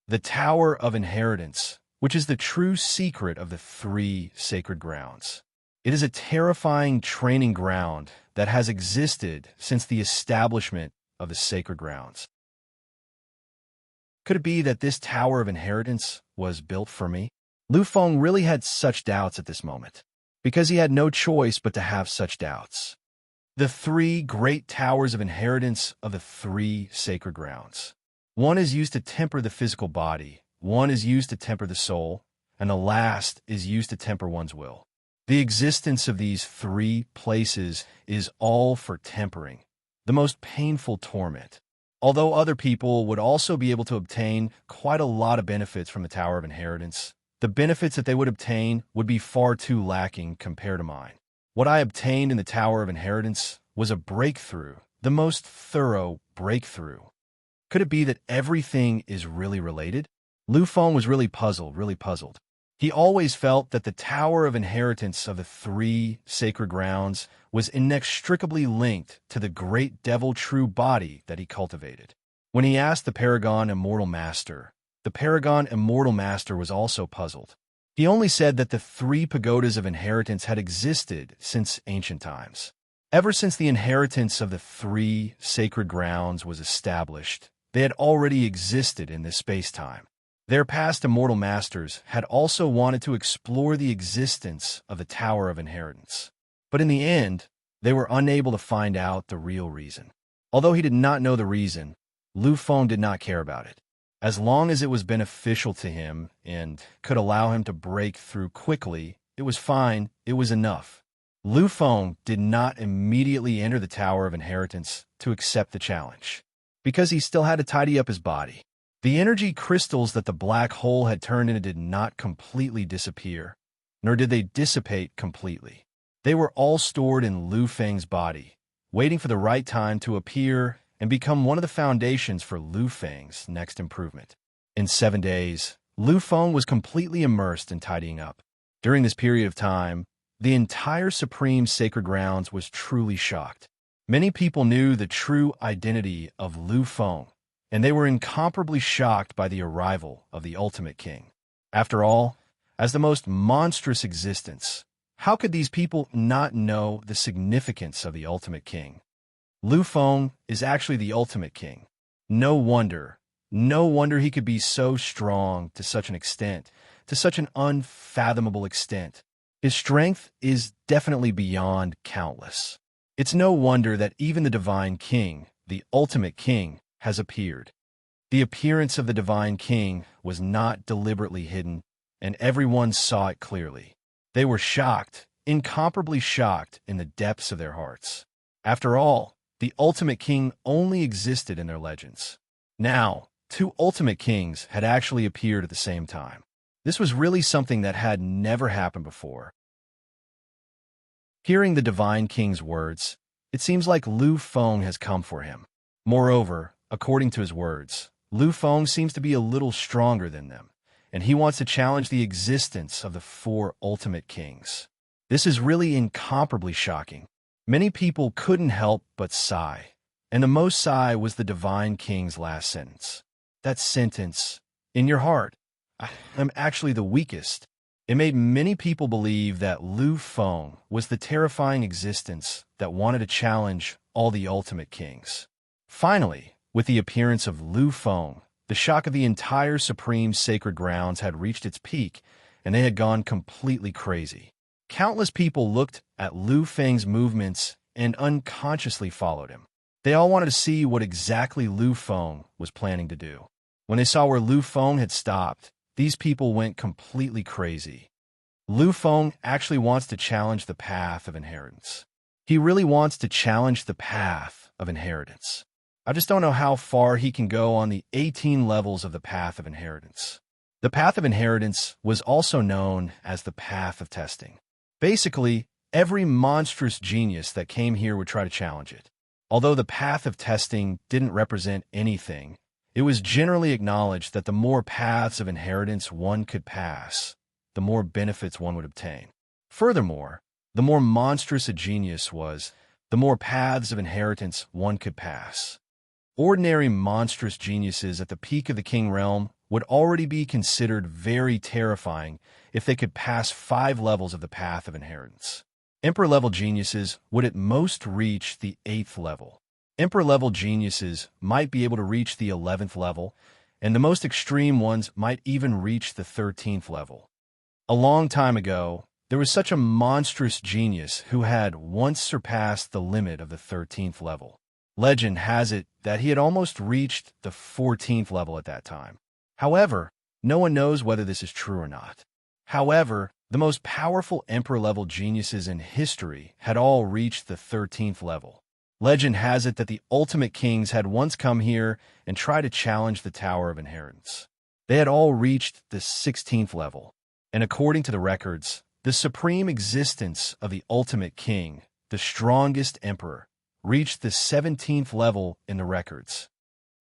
The Tower of Inheritance, which is the true secret of the 3 sacred grounds. It is a terrifying training ground that has existed since the establishment of the sacred grounds. Could it be that this Tower of Inheritance was built for me? Lu Feng really had such doubts at this moment, because he had no choice but to have such doubts. The 3 great towers of inheritance of the 3 sacred grounds. One is used to temper the physical body, one is used to temper the soul, and the last is used to temper one's will. The existence of these three places is all for tempering, the most painful torment. Although other people would also be able to obtain quite a lot of benefits from the Tower of Inheritance, the benefits that they would obtain would be far too lacking compared to mine. What I obtained in the Tower of Inheritance was a breakthrough, the most thorough breakthrough. Could it be that everything is really related? Lu Feng was really puzzled. He always felt that the Tower of Inheritance of the three sacred grounds was inextricably linked to the great devil true body that he cultivated. When he asked the Paragon Immortal Master, the Paragon Immortal Master was also puzzled. He only said that the three pagodas of inheritance had existed since ancient times. Ever since the inheritance of the three sacred grounds was established, they had already existed in this space-time. Their past immortal masters had also wanted to explore the existence of the Tower of Inheritance. But in the end, they were unable to find out the real reason. Although he did not know the reason, Lu Feng did not care about it. As long as it was beneficial to him and could allow him to break through quickly, it was fine, it was enough. Lu Feng did not immediately enter the Tower of Inheritance to accept the challenge, because he still had to tidy up his body. The energy crystals that the black hole had turned into did not completely disappear, nor did they dissipate completely. They were all stored in Lu Feng's body, waiting for the right time to appear and become one of the foundations for Lu Feng's next improvement. In 7 days, Lu Feng was completely immersed in tidying up. During this period of time, the entire Supreme Sacred Grounds was truly shocked. Many people knew the true identity of Lu Feng, and they were incomparably shocked by the arrival of the Ultimate King. After all, as the most monstrous existence, how could these people not know the significance of the Ultimate King? Lu Feng is actually the Ultimate King. No wonder he could be so strong to such an extent, to such an unfathomable extent. His strength is definitely beyond countless. It's no wonder that even the Divine King, the Ultimate King, has appeared. The appearance of the Divine King was not deliberately hidden, and everyone saw it clearly. They were shocked, incomparably shocked in the depths of their hearts. After all, the Ultimate King only existed in their legends. Now, two Ultimate Kings had actually appeared at the same time. This was really something that had never happened before. Hearing the Divine King's words, it seems like Lu Feng has come for him. Moreover, according to his words, Lu Feng seems to be a little stronger than them, and he wants to challenge the existence of the four Ultimate Kings. This is really incomparably shocking. Many people couldn't help but sigh, and the most sigh was the Divine King's last sentence. That sentence, "In your heart, I'm actually the weakest." It made many people believe that Lu Feng was the terrifying existence that wanted to challenge all the Ultimate Kings. Finally, with the appearance of Lu Feng, the shock of the entire Supreme Sacred Grounds had reached its peak, and they had gone completely crazy. Countless people looked at Lu Feng's movements and unconsciously followed him. They all wanted to see what exactly Lu Feng was planning to do. When they saw where Lu Feng had stopped, these people went completely crazy. Lu Feng actually wants to challenge the path of inheritance. He really wants to challenge the path of inheritance. I just don't know how far he can go on the 18 levels of the path of inheritance. The path of inheritance was also known as the path of testing. Basically, every monstrous genius that came here would try to challenge it. Although the path of testing didn't represent anything, it was generally acknowledged that the more paths of inheritance one could pass, the more benefits one would obtain. Furthermore, the more monstrous a genius was, the more paths of inheritance one could pass. Ordinary monstrous geniuses at the peak of the King Realm would already be considered very terrifying if they could pass 5 levels of the path of inheritance. Emperor-level geniuses would at most reach the 8th level. Emperor-level geniuses might be able to reach the 11th level, and the most extreme ones might even reach the 13th level. A long time ago, there was such a monstrous genius who had once surpassed the limit of the 13th level. Legend has it that he had almost reached the 14th level at that time. However, no one knows whether this is true or not. However, the most powerful Emperor-level geniuses in history had all reached the 13th level. Legend has it that the ultimate kings had once come here and tried to challenge the Tower of Inheritance. They had all reached the 16th level, and according to the records, the supreme existence of the ultimate king, the strongest emperor, reached the 17th level in the records.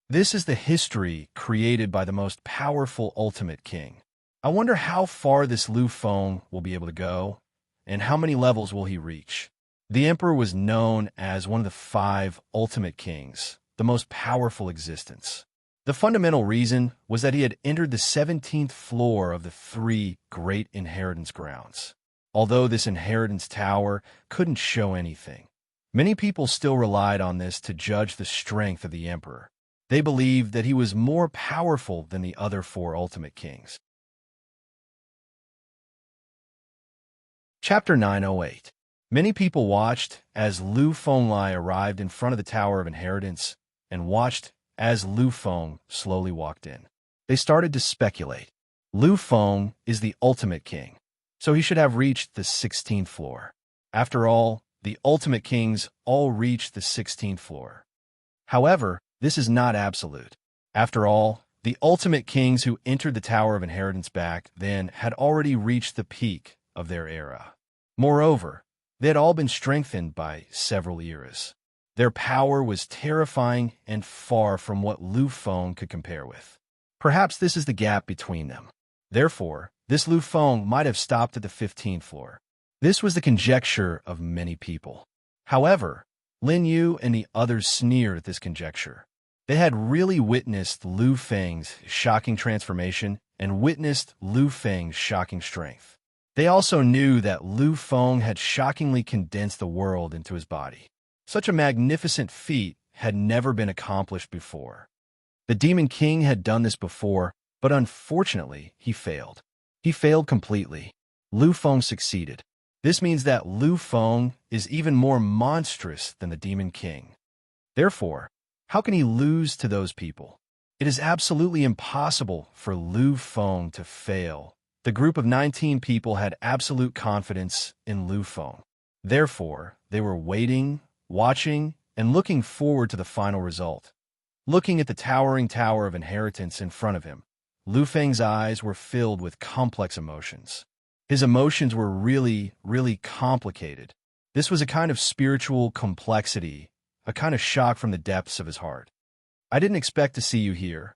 This is the history created by the most powerful ultimate king. I wonder how far this Lu Feng will be able to go, and how many levels will he reach. The emperor was known as one of the 5 ultimate kings, the most powerful existence. The fundamental reason was that he had entered the 17th floor of the 3 great inheritance grounds. Although this inheritance tower couldn't show anything, many people still relied on this to judge the strength of the emperor. They believed that he was more powerful than the other 4 ultimate kings. Chapter 908. Many people watched as Lu Fenglai arrived in front of the Tower of Inheritance and watched as Lu Feng slowly walked in. They started to speculate. Lu Feng is the ultimate king, so he should have reached the 16th floor. After all, the ultimate kings all reached the 16th floor. However, this is not absolute. After all, the ultimate kings who entered the Tower of Inheritance back then had already reached the peak of their era. Moreover, they had all been strengthened by several eras. Their power was terrifying and far from what Lu Feng could compare with. Perhaps this is the gap between them. Therefore, this Lu Feng might have stopped at the 15th floor. This was the conjecture of many people. However, Lin Yu and the others sneered at this conjecture. They had really witnessed Lu Feng's shocking transformation and witnessed Lu Feng's shocking strength. They also knew that Lu Feng had shockingly condensed the world into his body. Such a magnificent feat had never been accomplished before. The Demon King had done this before, but unfortunately, he failed. He failed completely. Lu Feng succeeded. This means that Lu Feng is even more monstrous than the Demon King. Therefore, how can he lose to those people? It is absolutely impossible for Lu Feng to fail. The group of 19 people had absolute confidence in Lu Feng. Therefore, they were waiting, watching, and looking forward to the final result. Looking at the towering Tower of Inheritance in front of him, Lu Feng's eyes were filled with complex emotions. His emotions were really, really complicated. This was a kind of spiritual complexity, a kind of shock from the depths of his heart. I didn't expect to see you here.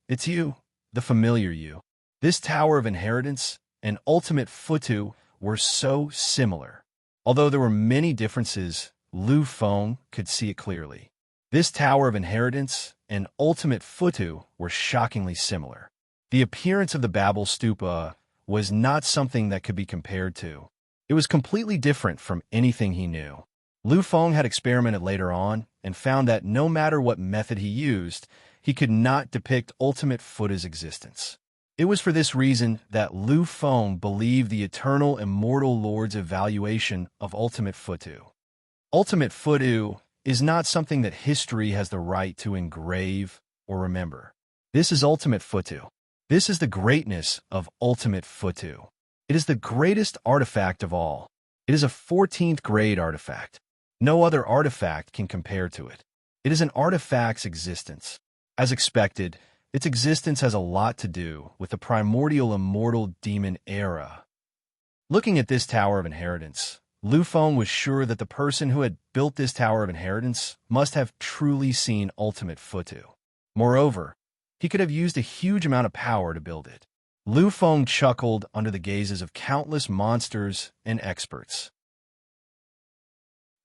It's you, the familiar you. This Tower of Inheritance and Ultimate Futu were so similar. Although there were many differences, Lu Feng could see it clearly. This Tower of Inheritance and Ultimate Futu were shockingly similar. The appearance of the Babel Stupa was not something that could be compared to. It was completely different from anything he knew. Lu Feng had experimented later on and found that no matter what method he used, he could not depict Ultimate Futu's existence. It was for this reason that Lu Feng believed the eternal immortal Lord's evaluation of Ultimate Futu. Ultimate Futu is not something that history has the right to engrave or remember. This is Ultimate Futu. This is the greatness of Ultimate Futu. It is the greatest artifact of all. It is a 14th grade artifact. No other artifact can compare to it. It is an artifact's existence. As expected, its existence has a lot to do with the primordial immortal demon era. Looking at this Tower of Inheritance, Lu Feng was sure that the person who had built this Tower of Inheritance must have truly seen Ultimate Futu. Moreover, he could have used a huge amount of power to build it. Lu Feng chuckled under the gazes of countless monsters and experts.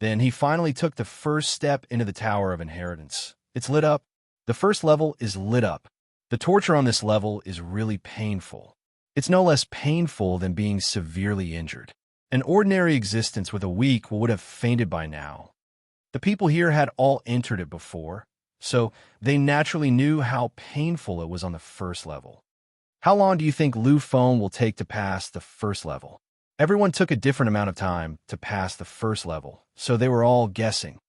Then he finally took the first step into the Tower of Inheritance. It's lit up. The first level is lit up. The torture on this level is really painful. It's no less painful than being severely injured. An ordinary existence with a weak would have fainted by now. The people here had all entered it before, so they naturally knew how painful it was on the first level. How long do you think Lu Feng will take to pass the first level? Everyone took a different amount of time to pass the first level, so they were all guessing.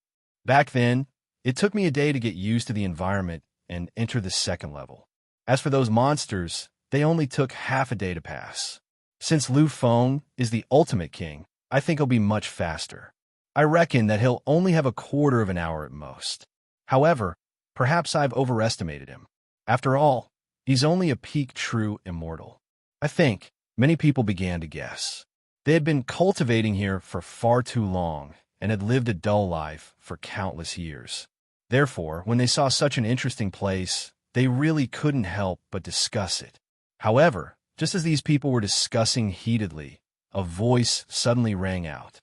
Back then, it took me a day to get used to the environment and enter the second level. As for those monsters, they only took half a day to pass. Since Lu Feng is the ultimate king, I think he'll be much faster. I reckon that he'll only have a quarter of an hour at most. However, perhaps I've overestimated him. After all, he's only a peak true immortal. I think many people began to guess. They had been cultivating here for far too long and had lived a dull life for countless years. Therefore, when they saw such an interesting place, they really couldn't help but discuss it. However, just as these people were discussing heatedly, a voice suddenly rang out.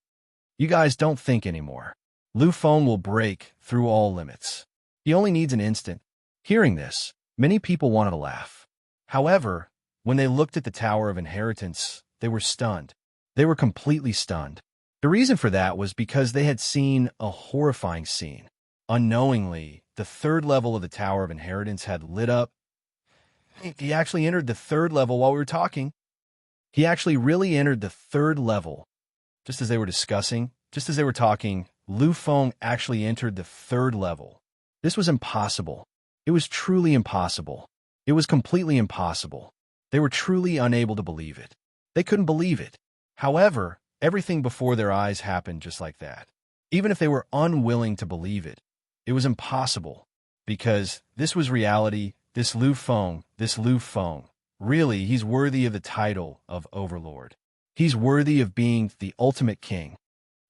You guys don't think anymore. Lu Feng will break through all limits. He only needs an instant. Hearing this, many people wanted to laugh. However, when they looked at the Tower of Inheritance, they were stunned. They were completely stunned. The reason for that was because they had seen a horrifying scene. Unknowingly, the third level of the Tower of Inheritance had lit up. He actually entered the third level while we were talking. He actually really entered the third level. Just as they were discussing, just as they were talking, Lu Feng actually entered the third level. This was impossible. It was truly impossible. It was completely impossible. They were truly unable to believe it. They couldn't believe it. However, everything before their eyes happened just like that. Even if they were unwilling to believe it, it was impossible. Because this was reality, this Lu Feng, really, he's worthy of the title of Overlord. He's worthy of being the ultimate king.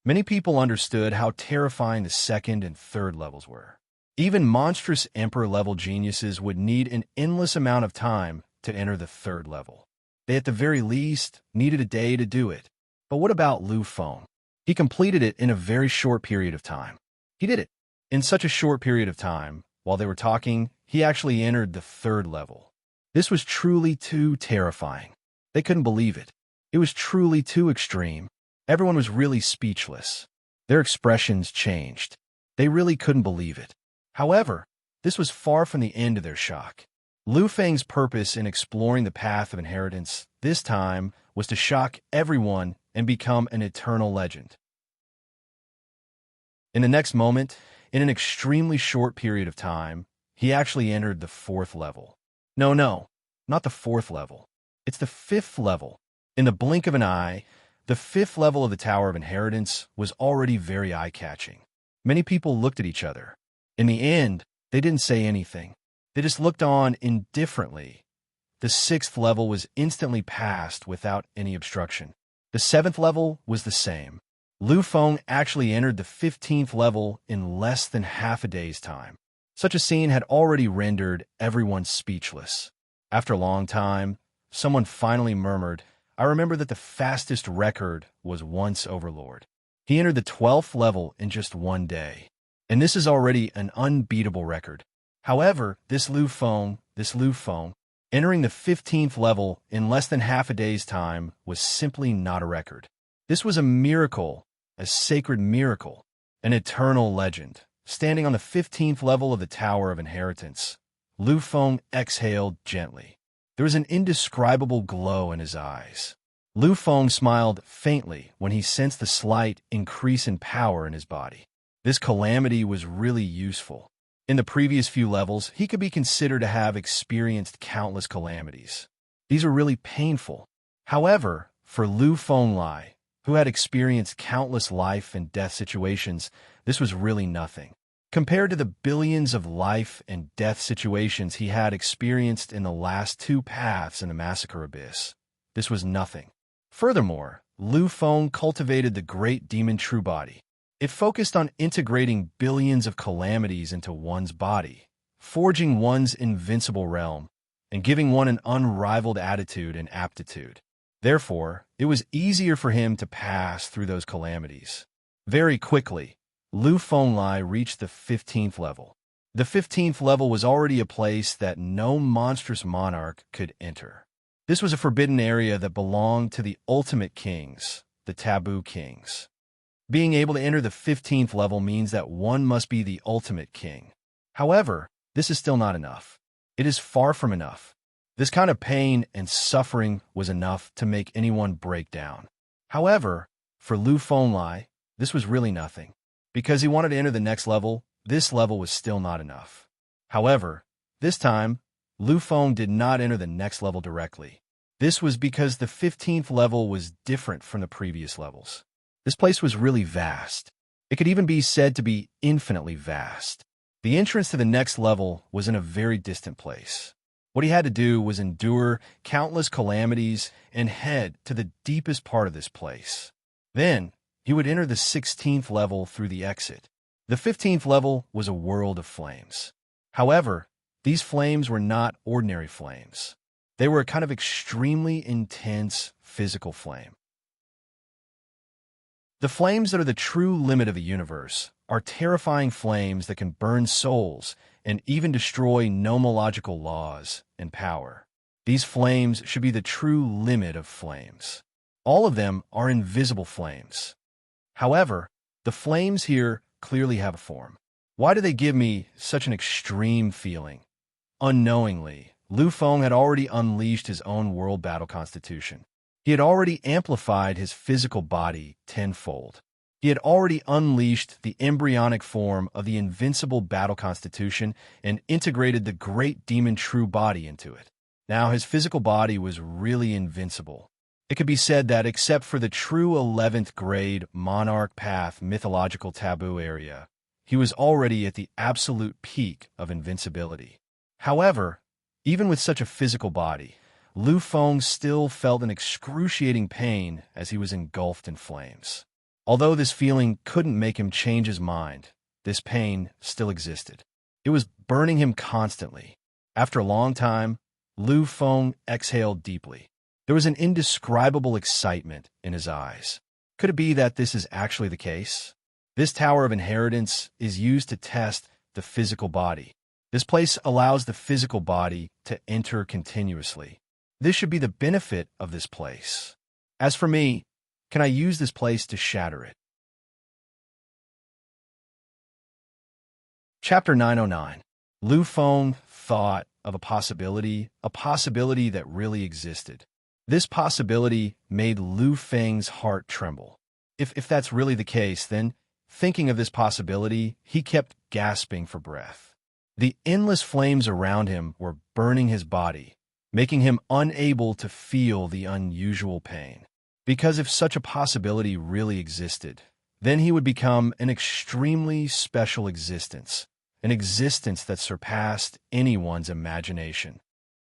Many people understood how terrifying the second and third levels were. Even monstrous emperor-level geniuses would need an endless amount of time to enter the third level. They at the very least needed a day to do it. But what about Lu Feng? He completed it in a very short period of time. He did it. In such a short period of time, while they were talking, he actually entered the third level. This was truly too terrifying. They couldn't believe it. It was truly too extreme. Everyone was really speechless. Their expressions changed. They really couldn't believe it. However, this was far from the end of their shock. Lu Feng's purpose in exploring the path of inheritance this time was to shock everyone and become an eternal legend. In the next moment, in an extremely short period of time, he actually entered the fourth level. No, not the fourth level. It's the fifth level. In the blink of an eye, the fifth level of the Tower of Inheritance was already very eye-catching. Many people looked at each other. In the end, they didn't say anything. They just looked on indifferently. The sixth level was instantly passed without any obstruction. The seventh level was the same. Lu Feng actually entered the 15th level in less than half a day's time. Such a scene had already rendered everyone speechless. After a long time, someone finally murmured, I remember that the fastest record was once Overlord. He entered the 12th level in just one day. And this is already an unbeatable record. However, this Lu Feng, entering the 15th level in less than half a day's time was simply not a record. This was a miracle, a sacred miracle, an eternal legend. Standing on the 15th level of the Tower of Inheritance, Lu Feng exhaled gently. There was an indescribable glow in his eyes. Lu Feng smiled faintly when he sensed the slight increase in power in his body. This calamity was really useful. In the previous few levels, he could be considered to have experienced countless calamities. These were really painful. However, for Lu Feng, who had experienced countless life and death situations, this was really nothing. Compared to the billions of life and death situations he had experienced in the last two paths in the Massacre Abyss, this was nothing. Furthermore, Lu Feng cultivated the great demon true body. It focused on integrating billions of calamities into one's body, forging one's invincible realm, and giving one an unrivaled attitude and aptitude. Therefore, it was easier for him to pass through those calamities. Very quickly, Lu Feng reached the 15th level. The 15th level was already a place that no monstrous monarch could enter. This was a forbidden area that belonged to the ultimate kings, the taboo kings. Being able to enter the 15th level means that one must be the ultimate king. However, this is still not enough. It is far from enough. This kind of pain and suffering was enough to make anyone break down. However, for Lu Feng, this was really nothing. Because he wanted to enter the next level, this level was still not enough. However, this time, Lu Feng did not enter the next level directly. This was because the 15th level was different from the previous levels. This place was really vast. It could even be said to be infinitely vast. The entrance to the next level was in a very distant place. What he had to do was endure countless calamities and head to the deepest part of this place. Then, he would enter the 16th level through the exit. The 15th level was a world of flames. However, these flames were not ordinary flames. They were a kind of extremely intense physical flame. The flames that are the true limit of the universe are terrifying flames that can burn souls and even destroy nomological laws and power. These flames should be the true limit of flames. All of them are invisible flames. However, the flames here clearly have a form. Why do they give me such an extreme feeling? Unknowingly, Lu Feng had already unleashed his own world battle constitution. He had already amplified his physical body tenfold. He had already unleashed the embryonic form of the invincible battle constitution and integrated the great demon true body into it. Now his physical body was really invincible. It could be said that except for the true 11th grade monarch path mythological taboo area, he was already at the absolute peak of invincibility. However, even with such a physical body, Lu Feng still felt an excruciating pain as he was engulfed in flames. Although this feeling couldn't make him change his mind, this pain still existed. It was burning him constantly. After a long time, Lu Feng exhaled deeply. There was an indescribable excitement in his eyes. Could it be that this is actually the case? This Tower of Inheritance is used to test the physical body. This place allows the physical body to enter continuously. This should be the benefit of this place. As for me, can I use this place to shatter it? Chapter 909. Lu Feng thought of a possibility that really existed. This possibility made Lu Feng's heart tremble. If that's really the case, then, thinking of this possibility, he kept gasping for breath. The endless flames around him were burning his body, making him unable to feel the unusual pain. Because if such a possibility really existed, then he would become an extremely special existence, an existence that surpassed anyone's imagination.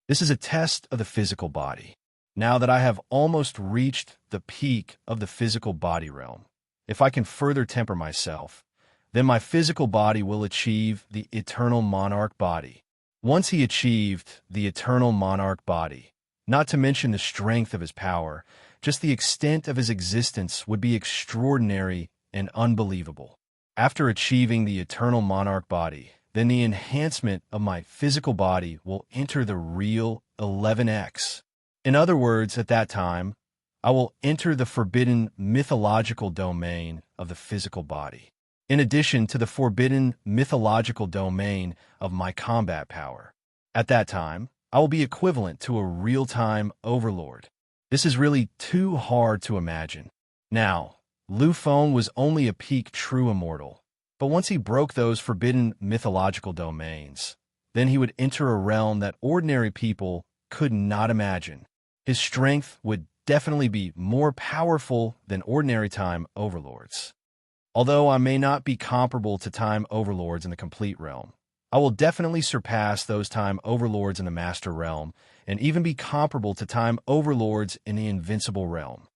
This is a test of the physical body. Now that I have almost reached the peak of the physical body realm, if I can further temper myself, then my physical body will achieve the eternal monarch body. Once he achieved the eternal monarch body, not to mention the strength of his power, just the extent of his existence would be extraordinary and unbelievable. After achieving the eternal monarch body, then the enhancement of my physical body will enter the real 11x. In other words, at that time, I will enter the forbidden mythological domain of the physical body, in addition to the forbidden mythological domain of my combat power. At that time, I will be equivalent to a real-time Overlord. This is really too hard to imagine. Now, Lu Feng was only a peak true immortal, but once he broke those forbidden mythological domains, then he would enter a realm that ordinary people could not imagine. His strength would definitely be more powerful than ordinary time overlords. Although I may not be comparable to time overlords in the complete realm, I will definitely surpass those time overlords in the master realm and even be comparable to time overlords in the invincible realm.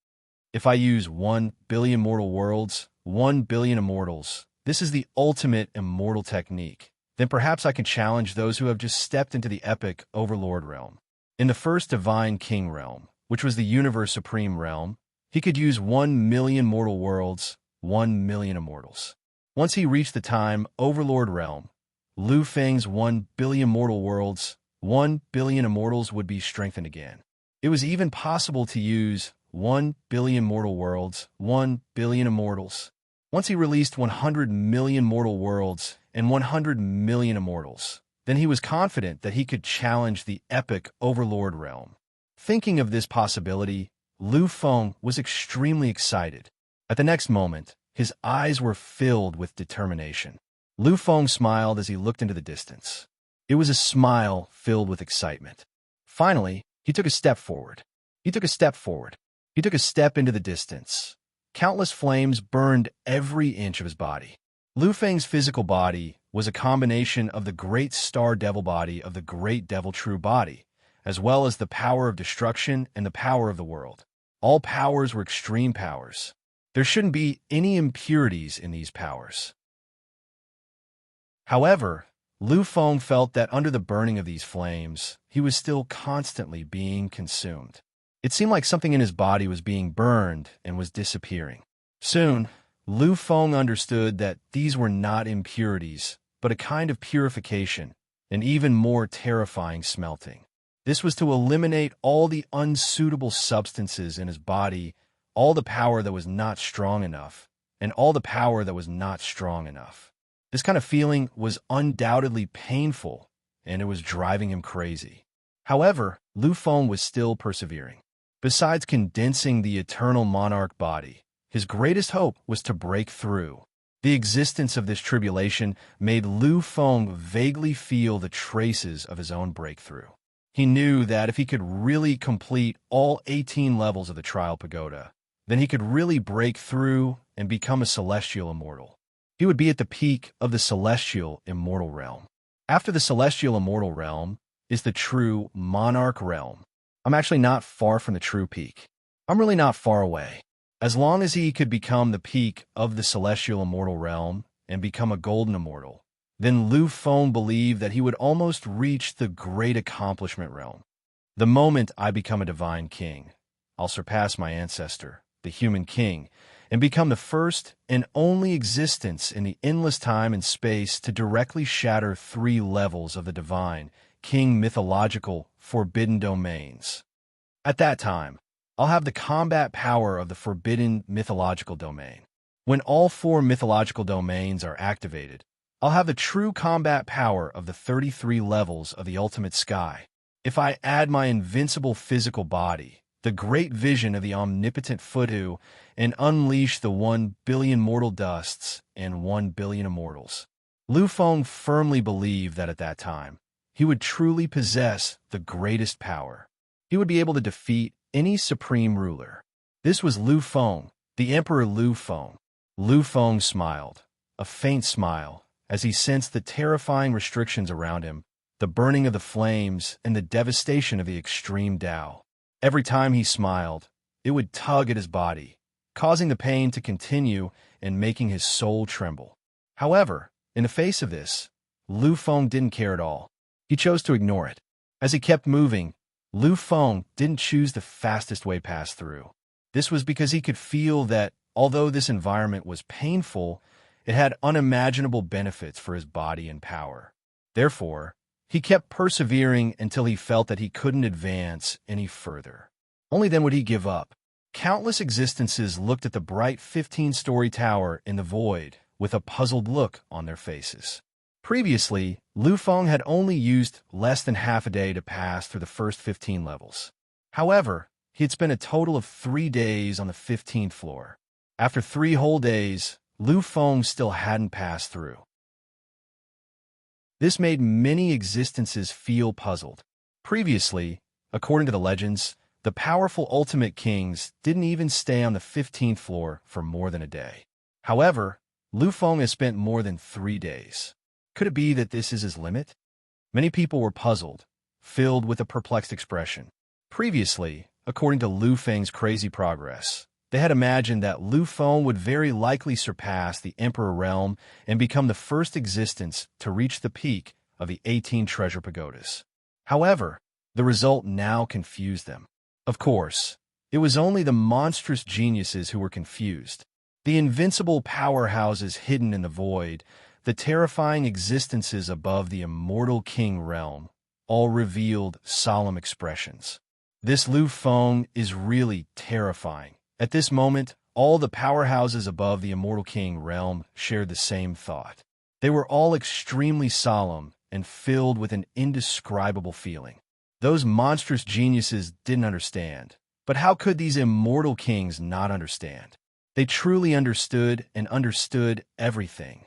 If I use 1 billion mortal worlds, 1 billion immortals, this is the ultimate immortal technique, then perhaps I can challenge those who have just stepped into the epic overlord realm. In the first divine king realm, which was the universe supreme realm, he could use 1 million mortal worlds, 1 million immortals. Once he reached the time overlord realm, Lu Feng's 1 billion mortal worlds, 1 billion immortals would be strengthened again. It was even possible to use 1 billion mortal worlds, 1 billion immortals. Once he released 100 million mortal worlds and 100 million immortals, then he was confident that he could challenge the epic Overlord realm. Thinking of this possibility, Lu Feng was extremely excited. At the next moment, his eyes were filled with determination. Lu Feng smiled as he looked into the distance. It was a smile filled with excitement. Finally, he took a step forward. He took a step forward. He took a step into the distance. Countless flames burned every inch of his body. Lu Feng's physical body was a combination of the great star devil body of the great devil true body, as well as the power of destruction and the power of the world. All powers were extreme powers. There shouldn't be any impurities in these powers. However, Lu Feng felt that under the burning of these flames, he was still constantly being consumed. It seemed like something in his body was being burned and was disappearing. Soon, Lu Feng understood that these were not impurities, but a kind of purification, an even more terrifying smelting. This was to eliminate all the unsuitable substances in his body, all the power that was not strong enough, and all the power that was not strong enough. This kind of feeling was undoubtedly painful, and it was driving him crazy. However, Lu Feng was still persevering. Besides condensing the eternal monarch body, his greatest hope was to break through. The existence of this tribulation made Lu Feng vaguely feel the traces of his own breakthrough. He knew that if he could really complete all 18 levels of the Trial Pagoda, then he could really break through and become a celestial immortal. He would be at the peak of the celestial immortal realm. After the celestial immortal realm is the true monarch realm. I'm actually not far from the true peak. I'm really not far away. As long as he could become the peak of the celestial immortal realm and become a golden immortal, then Lu Feng believed that he would almost reach the great accomplishment realm. The moment I become a divine king, I'll surpass my ancestor, the human king, and become the first and only existence in the endless time and space to directly shatter 3 levels of the divine, king mythological, forbidden domains. At that time, I'll have the combat power of the forbidden mythological domain. When all 4 mythological domains are activated, I'll have the true combat power of the 33 levels of the ultimate sky. If I add my invincible physical body, the great vision of the omnipotent Futu, and unleash the 1 billion mortal dusts and 1 billion immortals. Lu Feng firmly believed that at that time, he would truly possess the greatest power. He would be able to defeat any supreme ruler. This was Lu Feng, the Emperor Lu Feng. Lu Feng smiled, a faint smile, as he sensed the terrifying restrictions around him, the burning of the flames, and the devastation of the extreme Tao. Every time he smiled, it would tug at his body, causing the pain to continue and making his soul tremble. However, in the face of this, Lu Feng didn't care at all. He chose to ignore it. As he kept moving, Lu Feng didn't choose the fastest way past through. This was because he could feel that, although this environment was painful, it had unimaginable benefits for his body and power. Therefore, he kept persevering until he felt that he couldn't advance any further. Only then would he give up. Countless existences looked at the bright 15-story tower in the void with a puzzled look on their faces. Previously, Lu Feng had only used less than half a day to pass through the first 15 levels. However, he had spent a total of 3 days on the 15th floor. After 3 whole days, Lu Feng still hadn't passed through. This made many existences feel puzzled. Previously, according to the legends, the powerful ultimate kings didn't even stay on the 15th floor for more than a day. However, Lu Feng has spent more than 3 days. Could it be that this is his limit? Many people were puzzled, filled with a perplexed expression. Previously, according to Lu Feng's crazy progress, they had imagined that Lu Feng would very likely surpass the Emperor realm and become the first existence to reach the peak of the 18 treasure pagodas. However, the result now confused them. Of course, it was only the monstrous geniuses who were confused. The invincible powerhouses hidden in the void, the terrifying existences above the immortal king realm, all revealed solemn expressions. This Lu Feng is really terrifying. At this moment, all the powerhouses above the immortal king realm shared the same thought. They were all extremely solemn and filled with an indescribable feeling. Those monstrous geniuses didn't understand. But how could these immortal kings not understand? They truly understood and understood everything.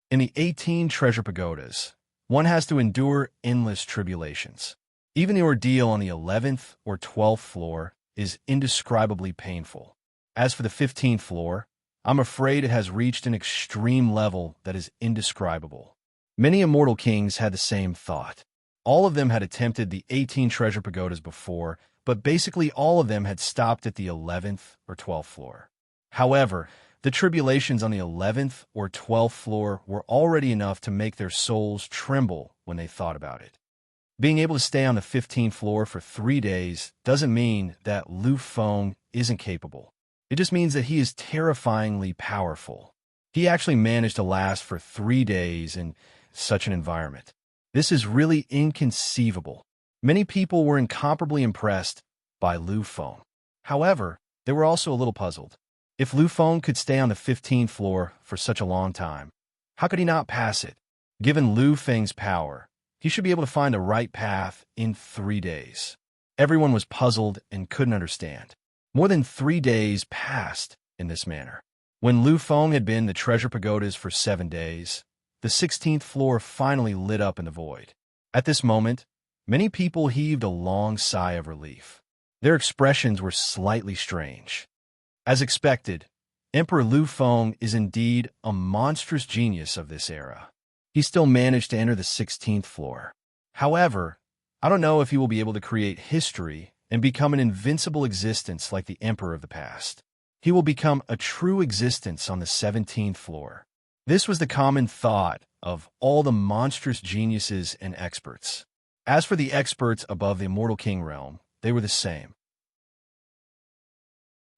In the 18 treasure pagodas, one has to endure endless tribulations. Even the ordeal on the 11th or 12th floor is indescribably painful. As for the 15th floor, I'm afraid it has reached an extreme level that is indescribable. Many immortal kings had the same thought. All of them had attempted the 18 treasure pagodas before, but basically all of them had stopped at the 11th or 12th floor. However, the tribulations on the 11th or 12th floor were already enough to make their souls tremble when they thought about it. Being able to stay on the 15th floor for 3 days doesn't mean that Lu Feng isn't capable. It just means that he is terrifyingly powerful. He actually managed to last for 3 days in such an environment. This is really inconceivable. Many people were incomparably impressed by Lu Feng. However, they were also a little puzzled. If Lu Feng could stay on the 15th floor for such a long time, how could he not pass it? Given Lu Feng's power, he should be able to find the right path in 3 days. Everyone was puzzled and couldn't understand. More than 3 days passed in this manner. When Lu Feng had been in the treasure pagodas for 7 days, the 16th floor finally lit up in the void. At this moment, many people heaved a long sigh of relief. Their expressions were slightly strange. As expected, Emperor Lu Feng is indeed a monstrous genius of this era. He still managed to enter the 16th floor. However, I don't know if he will be able to create history and become an invincible existence like the Emperor of the past. He will become a true existence on the 17th floor. This was the common thought of all the monstrous geniuses and experts. As for the experts above the Immortal King realm, they were the same.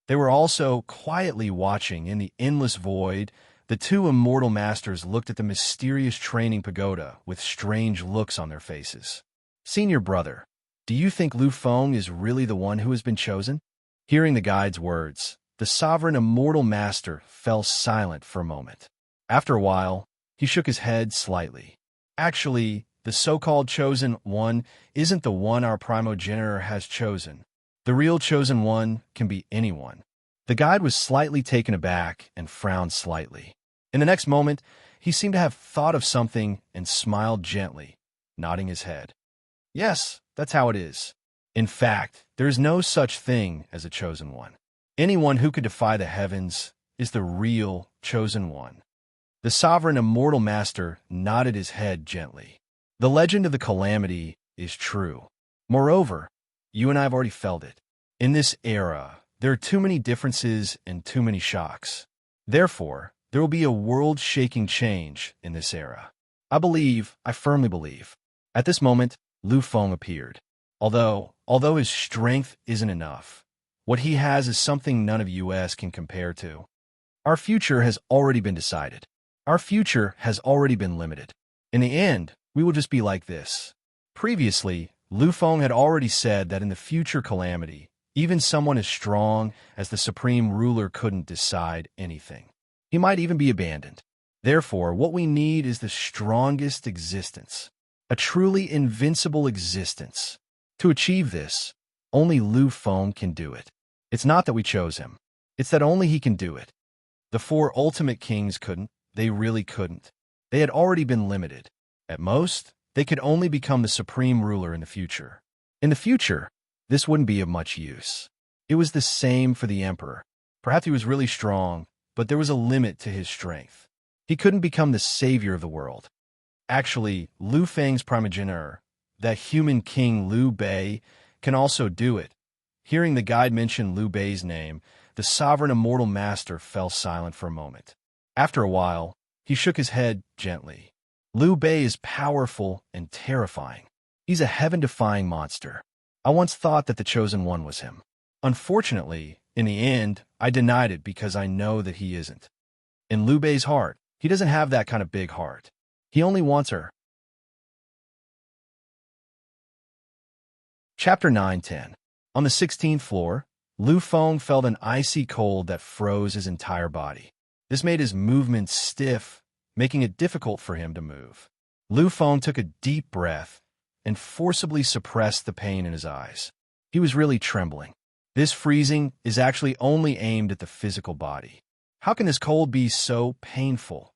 They were also quietly watching in the endless void. The two immortal masters looked at the mysterious training pagoda with strange looks on their faces. Senior brother, do you think Lu Feng is really the one who has been chosen? Hearing the guide's words, the sovereign immortal master fell silent for a moment. After a while, he shook his head slightly. Actually, the so-called chosen one isn't the one our primogenitor has chosen. The real chosen one can be anyone. The guide was slightly taken aback and frowned slightly. In the next moment, he seemed to have thought of something and smiled gently, nodding his head. Yes, that's how it is. In fact, there is no such thing as a chosen one. Anyone who could defy the heavens is the real chosen one. The sovereign immortal master nodded his head gently. The legend of the calamity is true. Moreover, you and I have already felt it. In this era, there are too many differences and too many shocks. Therefore, there will be a world-shaking change in this era. I firmly believe. At this moment, Lu Feng appeared. Although his strength isn't enough, what he has is something none of us can compare to. Our future has already been decided. Our future has already been limited. In the end, we will just be like this. Previously, Lu Feng had already said that in the future calamity, even someone as strong as the supreme ruler couldn't decide anything. He might even be abandoned. Therefore, what we need is the strongest existence, a truly invincible existence. To achieve this, only Lu Feng can do it. It's not that we chose him. It's that only he can do it. The 4 ultimate kings couldn't. They really couldn't. They had already been limited. At most, they could only become the supreme ruler in the future. In the future, this wouldn't be of much use. It was the same for the emperor. Perhaps he was really strong, but there was a limit to his strength. He couldn't become the savior of the world. Actually, Lu Feng's primogenitor, that human king Liu Bei, can also do it. Hearing the guide mention Liu Bei's name, the sovereign immortal master fell silent for a moment. After a while, he shook his head gently. Liu Bei is powerful and terrifying. He's a heaven-defying monster. I once thought that the chosen one was him. Unfortunately, in the end, I denied it because I know that he isn't. In Liu Bei's heart, he doesn't have that kind of big heart. He only wants her. Chapter 9-10. On the 16th floor, Lu Feng felt an icy cold that froze his entire body. This made his movements stiff, making it difficult for him to move. Lu Feng took a deep breath and forcibly suppressed the pain in his eyes. He was really trembling. This freezing is actually only aimed at the physical body. How can this cold be so painful?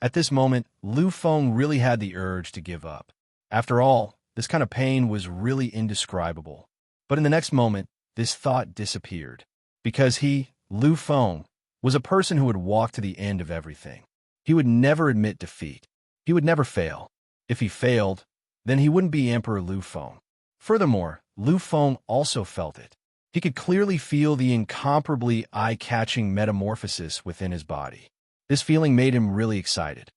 At this moment, Lu Feng really had the urge to give up. After all, this kind of pain was really indescribable. But in the next moment, this thought disappeared. Because he, Lu Feng, was a person who would walk to the end of everything. He would never admit defeat. He would never fail. If he failed, then he wouldn't be Emperor Lu Feng. Furthermore, Lu Feng also felt it. He could clearly feel the incomparably eye-catching metamorphosis within his body. This feeling made him really excited.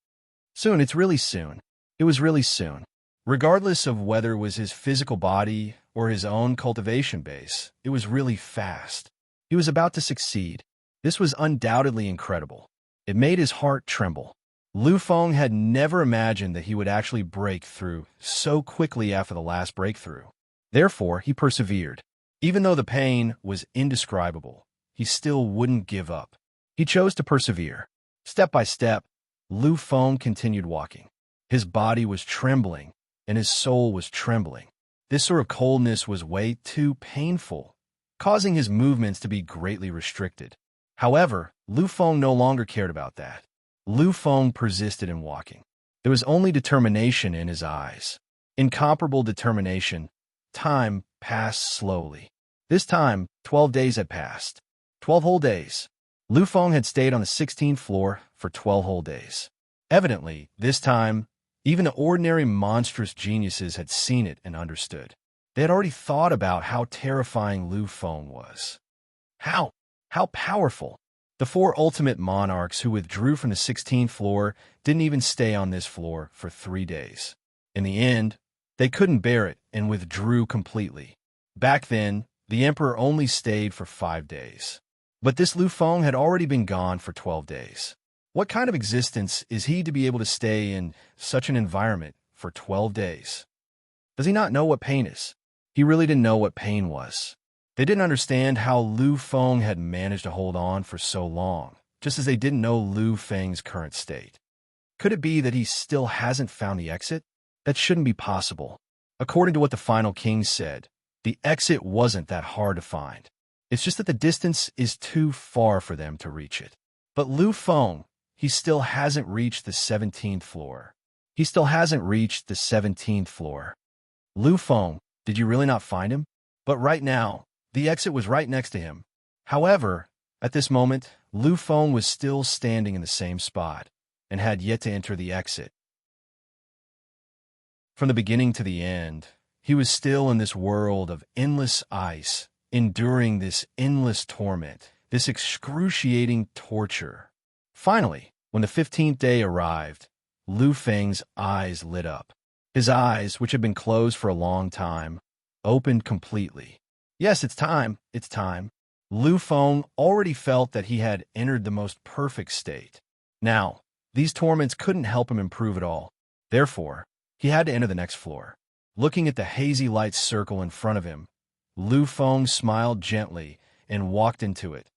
Soon, it's really soon. It was really soon. Regardless of whether it was his physical body or his own cultivation base, it was really fast. He was about to succeed. This was undoubtedly incredible. It made his heart tremble. Lu Feng had never imagined that he would actually break through so quickly after the last breakthrough. Therefore, he persevered. Even though the pain was indescribable, he still wouldn't give up. He chose to persevere. Step by step, Lu Feng continued walking. His body was trembling, and his soul was trembling. This sort of coldness was way too painful, causing his movements to be greatly restricted. However, Lu Feng no longer cared about that. Lu Feng persisted in walking. There was only determination in his eyes. Incomparable determination. Time passed slowly. This time, 12 days had passed. 12 whole days. Lu Feng had stayed on the 16th floor for 12 whole days. Evidently, this time, even the ordinary monstrous geniuses had seen it and understood. They had already thought about how terrifying Lu Feng was. How powerful! The four ultimate monarchs who withdrew from the 16th floor didn't even stay on this floor for 3 days. In the end, they couldn't bear it and withdrew completely. Back then, the emperor only stayed for 5 days. But this Lu Feng had already been gone for 12 days. What kind of existence is he to be able to stay in such an environment for 12 days? Does he not know what pain is? He really didn't know what pain was. They didn't understand how Lu Feng had managed to hold on for so long, just as they didn't know Lu Feng's current state. Could it be that he still hasn't found the exit? That shouldn't be possible. According to what the final king said, the exit wasn't that hard to find. It's just that the distance is too far for them to reach it. But Lu Feng, he still hasn't reached the 17th floor. He still hasn't reached the 17th floor. Lu Feng, did you really not find him? But right now, the exit was right next to him. However, at this moment, Lu Feng was still standing in the same spot and had yet to enter the exit. From the beginning to the end, he was still in this world of endless ice, enduring this endless torment, this excruciating torture. Finally, when the 15th day arrived, Lu Feng's eyes lit up. His eyes, which had been closed for a long time, opened completely. Yes, it's time. It's time. Lu Feng already felt that he had entered the most perfect state. Now, these torments couldn't help him improve at all. Therefore, he had to enter the next floor. Looking at the hazy light circle in front of him, Lu Feng smiled gently and walked into it.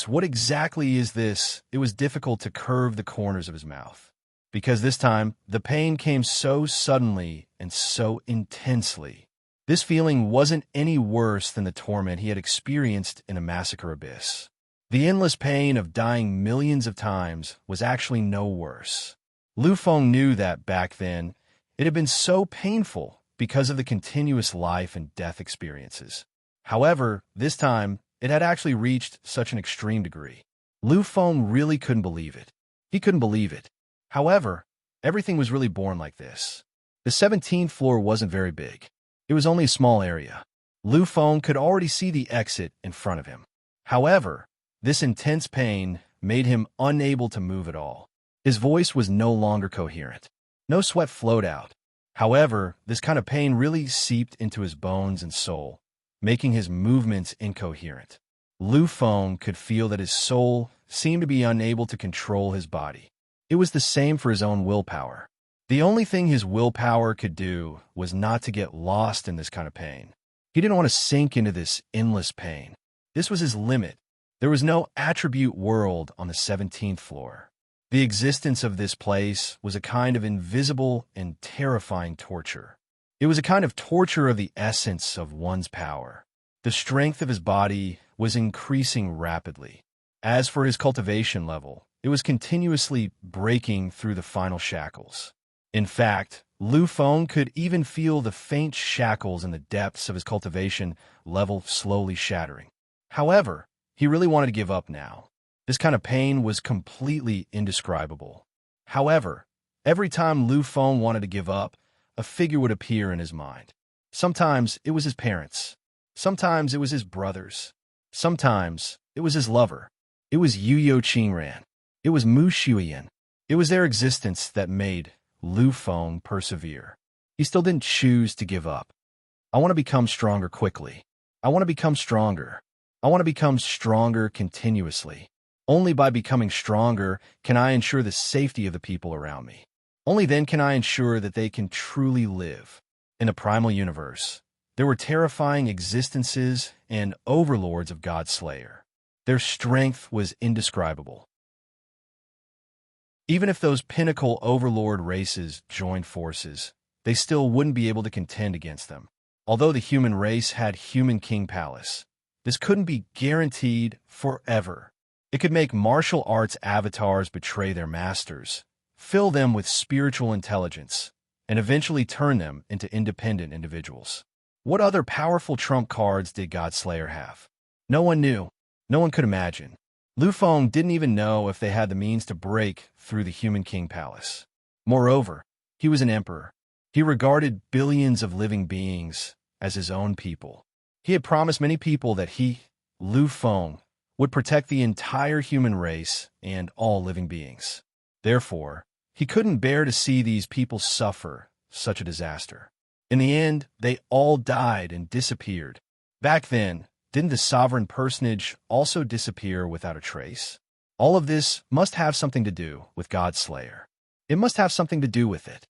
What exactly is this? It was difficult to curve the corners of his mouth. Because this time, the pain came so suddenly and so intensely. This feeling wasn't any worse than the torment he had experienced in a massacre abyss. The endless pain of dying millions of times was actually no worse. Lu Feng knew that back then, it had been so painful because of the continuous life and death experiences. However, this time, it had actually reached such an extreme degree. Lu Feng really couldn't believe it. He couldn't believe it. However, everything was really born like this. The 17th floor wasn't very big. It was only a small area. Lu Feng could already see the exit in front of him. However, this intense pain made him unable to move at all. His voice was no longer coherent. No sweat flowed out. However, this kind of pain really seeped into his bones and soul, making his movements incoherent. Lu Feng could feel that his soul seemed to be unable to control his body. It was the same for his own willpower. The only thing his willpower could do was not to get lost in this kind of pain. He didn't want to sink into this endless pain. This was his limit. There was no attribute world on the 17th floor. The existence of this place was a kind of invisible and terrifying torture. It was a kind of torture of the essence of one's power. The strength of his body was increasing rapidly. As for his cultivation level, it was continuously breaking through the final shackles. In fact, Lu Feng could even feel the faint shackles in the depths of his cultivation level slowly shattering. However, he really wanted to give up now. This kind of pain was completely indescribable. However, every time Lu Feng wanted to give up, a figure would appear in his mind. Sometimes it was his parents. Sometimes it was his brothers. Sometimes it was his lover. It was Yu Qingran. It was Mu Shuyan. It was their existence that made Lu Feng persevere. He still didn't choose to give up. I want to become stronger quickly. I want to become stronger. I want to become stronger continuously. Only by becoming stronger can I ensure the safety of the people around me. Only then can I ensure that they can truly live. In the primal universe, there were terrifying existences and overlords of God's Slayer. Their strength was indescribable. Even if those pinnacle overlord races joined forces, they still wouldn't be able to contend against them. Although the human race had human king palace, this couldn't be guaranteed forever. It could make martial arts avatars betray their masters, fill them with spiritual intelligence, and eventually turn them into independent individuals. What other powerful trump cards did Godslayer have? No one knew. No one could imagine. Lu Feng didn't even know if they had the means to break through the human king palace. Moreover, he was an emperor. He regarded billions of living beings as his own people. He had promised many people that he, Lu Feng, would protect the entire human race and all living beings. Therefore, he couldn't bear to see these people suffer such a disaster. In the end, they all died and disappeared. Back then, didn't the sovereign personage also disappear without a trace? All of this must have something to do with Godslayer. It must have something to do with it.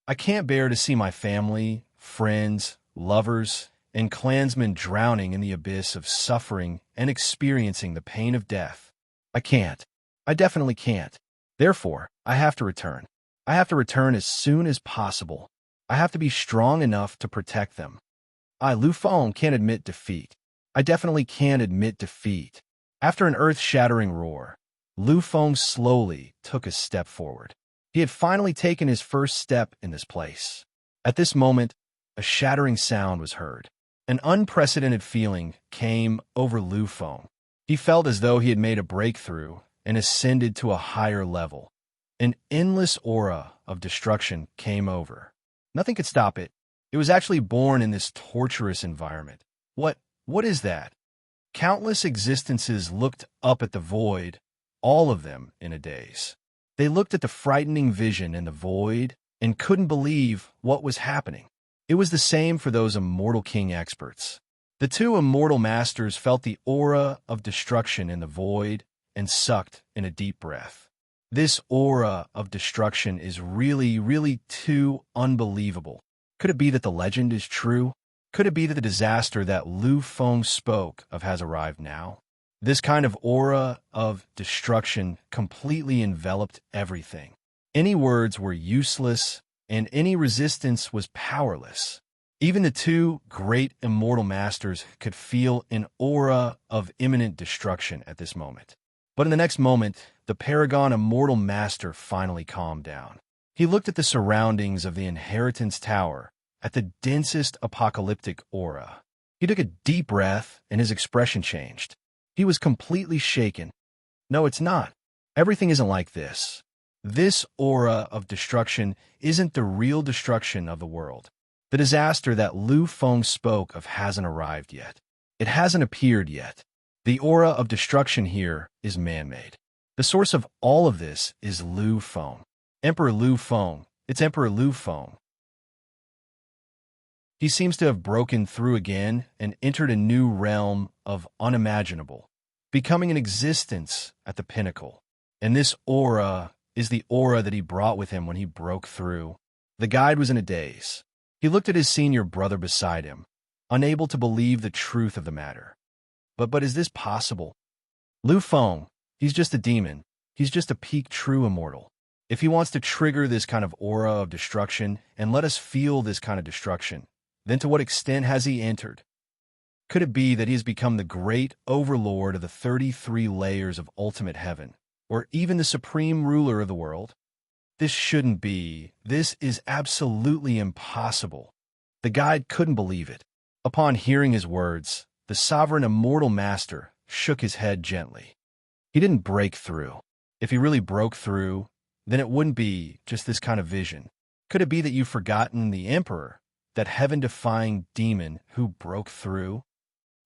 I can't bear to see my family, friends, lovers, and clansmen drowning in the abyss of suffering and experiencing the pain of death. I can't. I definitely can't. Therefore, I have to return. I have to return as soon as possible. I have to be strong enough to protect them. I, Lu Feng, can't admit defeat. I definitely can't admit defeat. After an earth-shattering roar, Lu Feng slowly took a step forward. He had finally taken his first step in this place. At this moment, a shattering sound was heard. An unprecedented feeling came over Lu Feng. He felt as though he had made a breakthrough and ascended to a higher level. An endless aura of destruction came over. Nothing could stop it. It was actually born in this torturous environment. What is that? Countless existences looked up at the void, all of them in a daze. They looked at the frightening vision in the void and couldn't believe what was happening. It was the same for those Immortal King experts. The two immortal masters felt the aura of destruction in the void and sucked in a deep breath. This aura of destruction is really too unbelievable. Could it be that the legend is true? Could it be that the disaster that Lu Feng spoke of has arrived now? This kind of aura of destruction completely enveloped everything. Any words were useless, and any resistance was powerless. Even the two great immortal masters could feel an aura of imminent destruction at this moment. But in the next moment, the Paragon Immortal Master finally calmed down. He looked at the surroundings of the Inheritance Tower, at the densest apocalyptic aura. He took a deep breath, and his expression changed. He was completely shaken. No, it's not. Everything isn't like this. This aura of destruction isn't the real destruction of the world. The disaster that Lu Feng spoke of hasn't arrived yet. It hasn't appeared yet. The aura of destruction here is man-made. The source of all of this is Lu Feng. Emperor Lu Feng. It's Emperor Lu Feng. He seems to have broken through again and entered a new realm of unimaginable, becoming an existence at the pinnacle. And this aura is the aura that he brought with him when he broke through. The guide was in a daze. He looked at his senior brother beside him, unable to believe the truth of the matter. But is this possible? Lu Feng, he's just a demon. He's just a peak true immortal. If he wants to trigger this kind of aura of destruction and let us feel this kind of destruction, then to what extent has he entered? Could it be that he has become the great overlord of the 33 layers of ultimate heaven, or even the supreme ruler of the world? This shouldn't be. This is absolutely impossible." The guide couldn't believe it. Upon hearing his words, the sovereign immortal master shook his head gently. He didn't break through. If he really broke through, then it wouldn't be just this kind of vision. Could it be that you've forgotten the Emperor, that heaven-defying demon who broke through?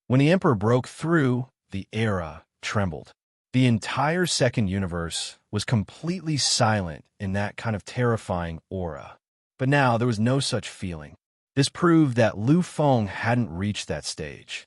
When the Emperor broke through, the era trembled. The entire second universe was completely silent in that kind of terrifying aura. But now there was no such feeling. This proved that Lu Feng hadn't reached that stage.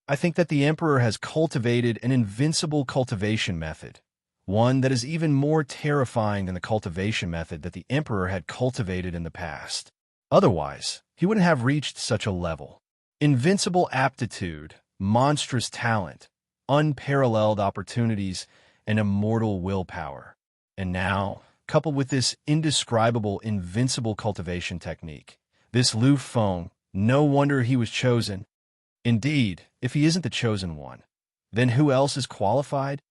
"I think that the Emperor has cultivated an invincible cultivation method, one that is even more terrifying than the cultivation method that the Emperor had cultivated in the past. Otherwise, he wouldn't have reached such a level. Invincible aptitude, monstrous talent, unparalleled opportunities, and immortal willpower. And now, coupled with this indescribable, invincible cultivation technique, this Lu Feng, no wonder he was chosen. Indeed, if he isn't the chosen one, then who else is qualified?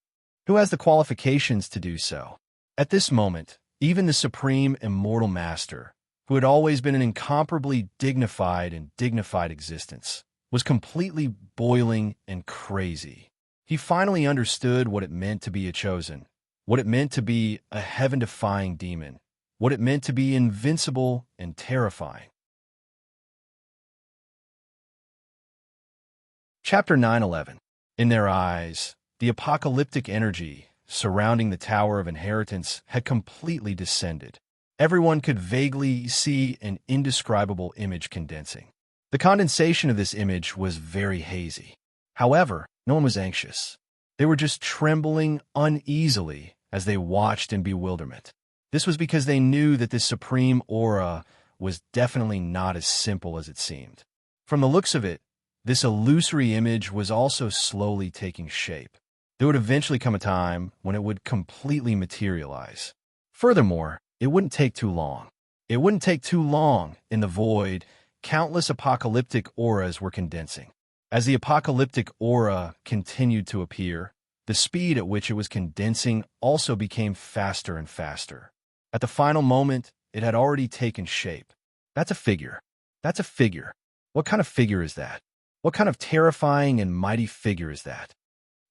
Who has the qualifications to do so?" At this moment, even the supreme immortal master, who had always been an incomparably dignified existence, was completely boiling and crazy. He finally understood what it meant to be a chosen, what it meant to be a heaven-defying demon, what it meant to be invincible and terrifying. Chapter 9:11. In their eyes, the apocalyptic energy surrounding the Tower of Inheritance had completely descended. Everyone could vaguely see an indescribable image condensing. The condensation of this image was very hazy. However, no one was anxious. They were just trembling uneasily as they watched in bewilderment. This was because they knew that this supreme aura was definitely not as simple as it seemed. From the looks of it, this illusory image was also slowly taking shape. There would eventually come a time when it would completely materialize. Furthermore, it wouldn't take too long. It wouldn't take too long. In the void, countless apocalyptic auras were condensing. As the apocalyptic aura continued to appear, the speed at which it was condensing also became faster and faster. At the final moment, it had already taken shape. That's a figure. That's a figure. What kind of figure is that? What kind of terrifying and mighty figure is that?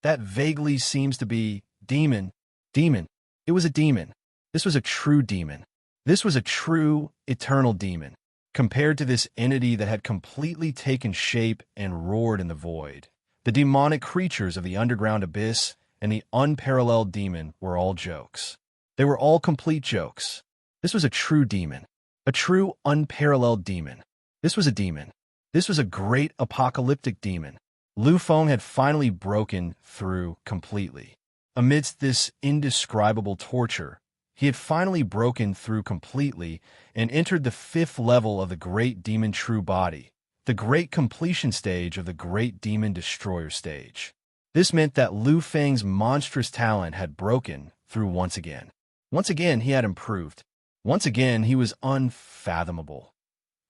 That vaguely seems to be demon. Demon. It was a demon. This was a true demon. This was a true, eternal demon. Compared to this entity that had completely taken shape and roared in the void, the demonic creatures of the underground abyss and the unparalleled demon were all jokes. They were all complete jokes. This was a true demon. A true, unparalleled demon. This was a demon. This was a great apocalyptic demon. Lu Feng had finally broken through completely. Amidst this indescribable torture, he had finally broken through completely and entered the 5th level of the Great Demon True Body, the great completion stage of the Great Demon Destroyer stage. This meant that Lu Feng's monstrous talent had broken through once again. Once again, he had improved. Once again, he was unfathomable.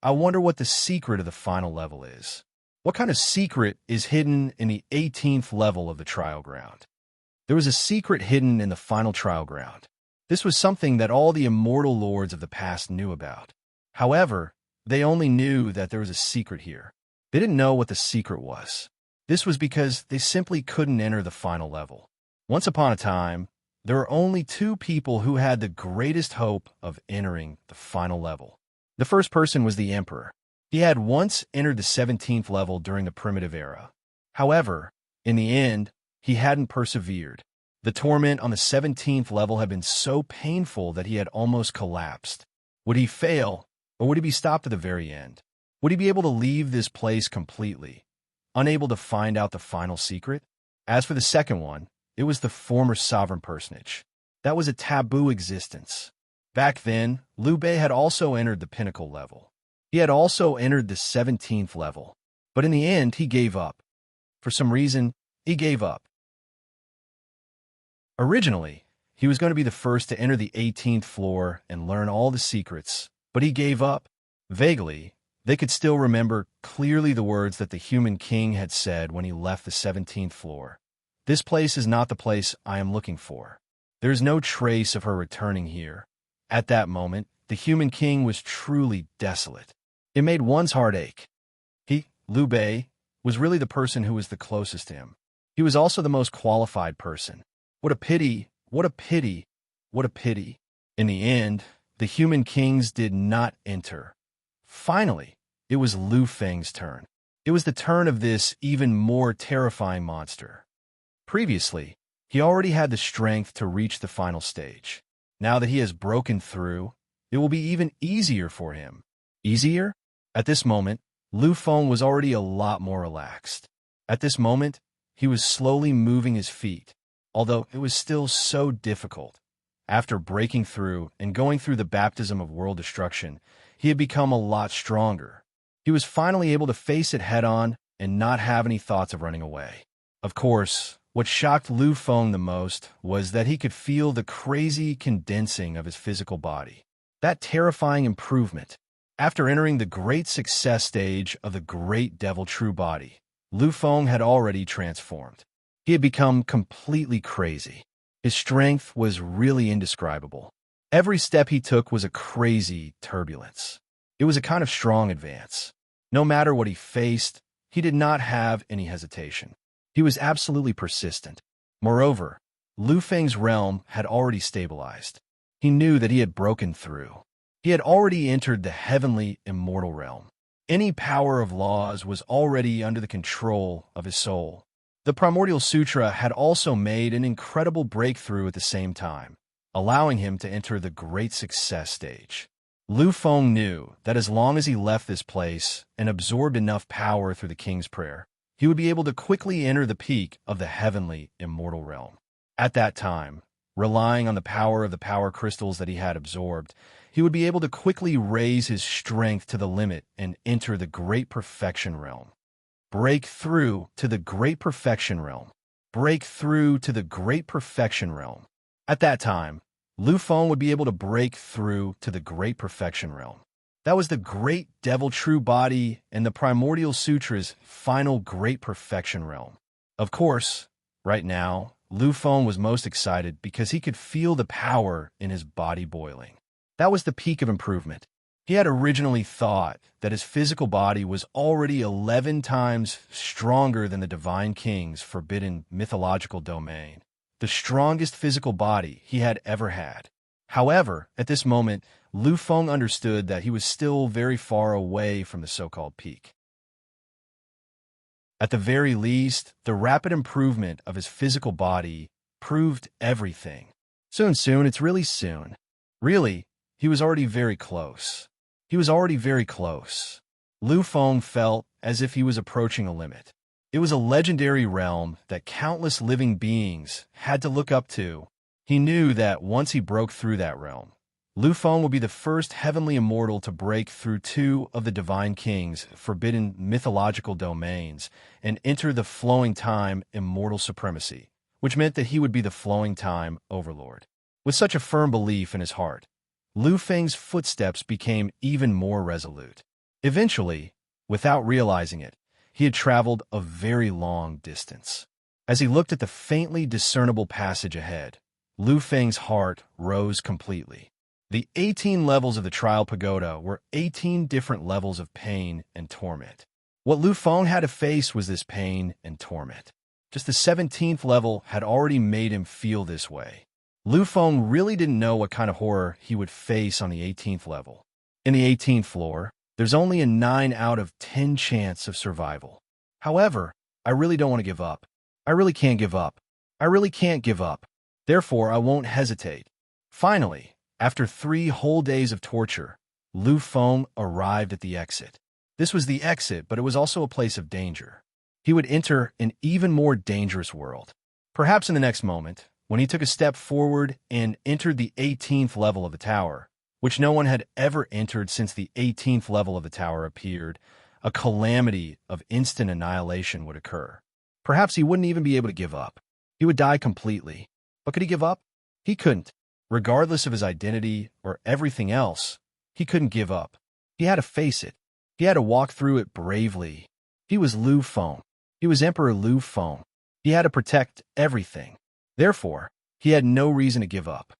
I wonder what the secret of the final level is. What kind of secret is hidden in the 18th level of the trial ground? There was a secret hidden in the final trial ground. This was something that all the immortal lords of the past knew about. However, they only knew that there was a secret here. They didn't know what the secret was. This was because they simply couldn't enter the final level. Once upon a time, there were only 2 people who had the greatest hope of entering the final level. The first person was the Emperor. He had once entered the 17th level during the primitive era. However, in the end, he hadn't persevered. The torment on the 17th level had been so painful that he had almost collapsed. Would he fail, or would he be stopped at the very end? Would he be able to leave this place completely, unable to find out the final secret? As for the second one, it was the former sovereign personage. That was a taboo existence. Back then, Liu Bei had also entered the pinnacle level. He had also entered the 17th level. But in the end, he gave up. For some reason, he gave up. Originally, he was going to be the first to enter the 18th floor and learn all the secrets, but he gave up. Vaguely, they could still remember clearly the words that the human king had said when he left the 17th floor. "This place is not the place I am looking for. There is no trace of her returning here. At that moment, the human king was truly desolate. It made one's heart ache. He, Liu Bei, was really the person who was the closest to him. He was also the most qualified person. What a pity, what a pity, what a pity. In the end, the human kings did not enter. Finally, it was Lu Feng's turn. It was the turn of this even more terrifying monster. Previously, he already had the strength to reach the final stage. Now that he has broken through, it will be even easier for him. Easier? At this moment, Lu Feng was already a lot more relaxed. At this moment, he was slowly moving his feet, although it was still so difficult. After breaking through and going through the baptism of world destruction, he had become a lot stronger. He was finally able to face it head-on and not have any thoughts of running away. Of course, what shocked Lu Feng the most was that he could feel the crazy condensing of his physical body. That terrifying improvement. After entering the great success stage of the great devil true body, Lu Feng had already transformed. He had become completely crazy. His strength was really indescribable. Every step he took was a crazy turbulence. It was a kind of strong advance. No matter what he faced, he did not have any hesitation. He was absolutely persistent. Moreover, Lu Feng's realm had already stabilized. He knew that he had broken through. He had already entered the heavenly immortal realm. Any power of laws was already under the control of his soul. The Primordial Sutra had also made an incredible breakthrough at the same time, allowing him to enter the great success stage. Lu Feng knew that as long as he left this place and absorbed enough power through the king's prayer, he would be able to quickly enter the peak of the heavenly immortal realm. At that time, relying on the power of the power crystals that he had absorbed, he would be able to quickly raise his strength to the limit and enter the great perfection realm. Break through to the great perfection realm. Break through to the great perfection realm. At that time, Lu Feng would be able to break through to the great perfection realm. That was the great devil true body and the Primordial Sutra's final great perfection realm. Of course, right now, Lu Feng was most excited because he could feel the power in his body boiling. That was the peak of improvement. He had originally thought that his physical body was already 11 times stronger than the Divine King's forbidden mythological domain, the strongest physical body he had ever had. However, at this moment, Lu Feng understood that he was still very far away from the so-called peak. At the very least, the rapid improvement of his physical body proved everything. Soon, it's really soon. Really, he was already very close. He was already very close. Lu Feng felt as if he was approaching a limit. It was a legendary realm that countless living beings had to look up to. He knew that once he broke through that realm, Lu Feng would be the first heavenly immortal to break through two of the Divine King's forbidden mythological domains and enter the flowing time immortal supremacy, which meant that he would be the flowing time Overlord. With such a firm belief in his heart, Lu Feng's footsteps became even more resolute. Eventually, without realizing it, he had traveled a very long distance. As he looked at the faintly discernible passage ahead, Lu Feng's heart rose completely. The 18 levels of the Trial Pagoda were 18 different levels of pain and torment. What Lu Feng had to face was this pain and torment. Just the 17th level had already made him feel this way. Lu Feng really didn't know what kind of horror he would face on the 18th level. In the 18th floor, there's only a 9 out of 10 chance of survival. However, I really don't want to give up. I really can't give up. I really can't give up. Therefore, I won't hesitate. Finally, after 3 whole days of torture, Lu Feng arrived at the exit. This was the exit, but it was also a place of danger. He would enter an even more dangerous world. Perhaps in the next moment, when he took a step forward and entered the 18th level of the tower, which no one had ever entered since the 18th level of the tower appeared, a calamity of instant annihilation would occur. Perhaps he wouldn't even be able to give up. He would die completely. But could he give up? He couldn't. Regardless of his identity or everything else, he couldn't give up. He had to face it. He had to walk through it bravely. He was Lu Feng. He was Emperor Lu Feng. He had to protect everything. Therefore, he had no reason to give up.